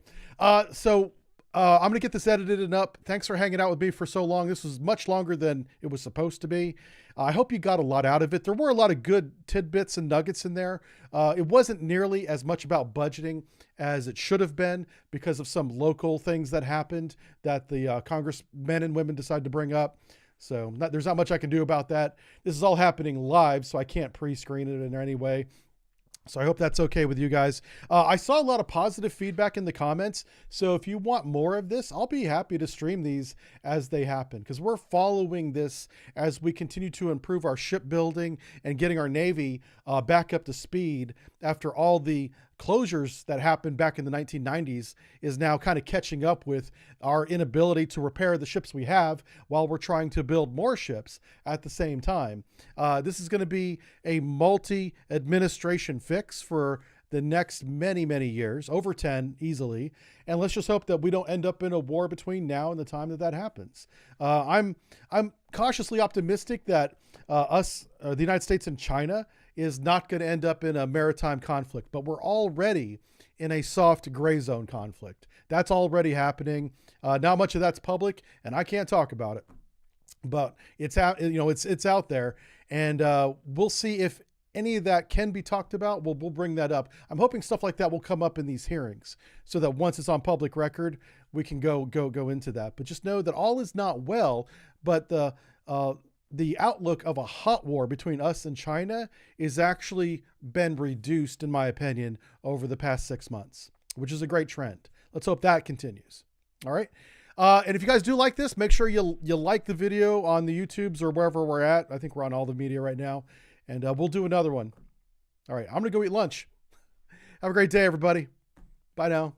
so I'm going to get this edited and up. Thanks for hanging out with me for so long. This was much longer than it was supposed to be. I hope you got a lot out of it. There were a lot of good tidbits and nuggets in there. It wasn't nearly as much about budgeting as it should have been because of some local things that happened that the congressmen and women decided to bring up. So there's not much I can do about that. This is all happening live, so I can't pre-screen it in any way. So I hope that's okay with you guys. I saw a lot of positive feedback in the comments. So if you want more of this, I'll be happy to stream these as they happen because we're following this as we continue to improve our shipbuilding and getting our Navy back up to speed after all the closures that happened back in the 1990s is now kind of catching up with our inability to repair the ships we have while we're trying to build more ships at the same time. This is going to be a multi-administration fix for the next many, many years, over 10 easily. And let's just hope that we don't end up in a war between now and the time that happens. I'm cautiously optimistic that the United States and China is not going to end up in a maritime conflict, but we're already in a soft gray zone conflict. That's already happening. Not much of that's public, and I can't talk about it, but it's out. It's out there, and we'll see if any of that can be talked about. We'll bring that up. I'm hoping stuff like that will come up in these hearings, so that once it's on public record, we can go into that. But just know that all is not well. But the outlook of a hot war between us and China is actually been reduced, in my opinion, over the past 6 months, which is a great trend. Let's hope that continues. All right. And if you guys do like this, make sure you like the video on the YouTubes or wherever we're at. I think we're on all the media right now, and we'll do another one. All right. I'm going to go eat lunch. Have a great day, everybody. Bye now.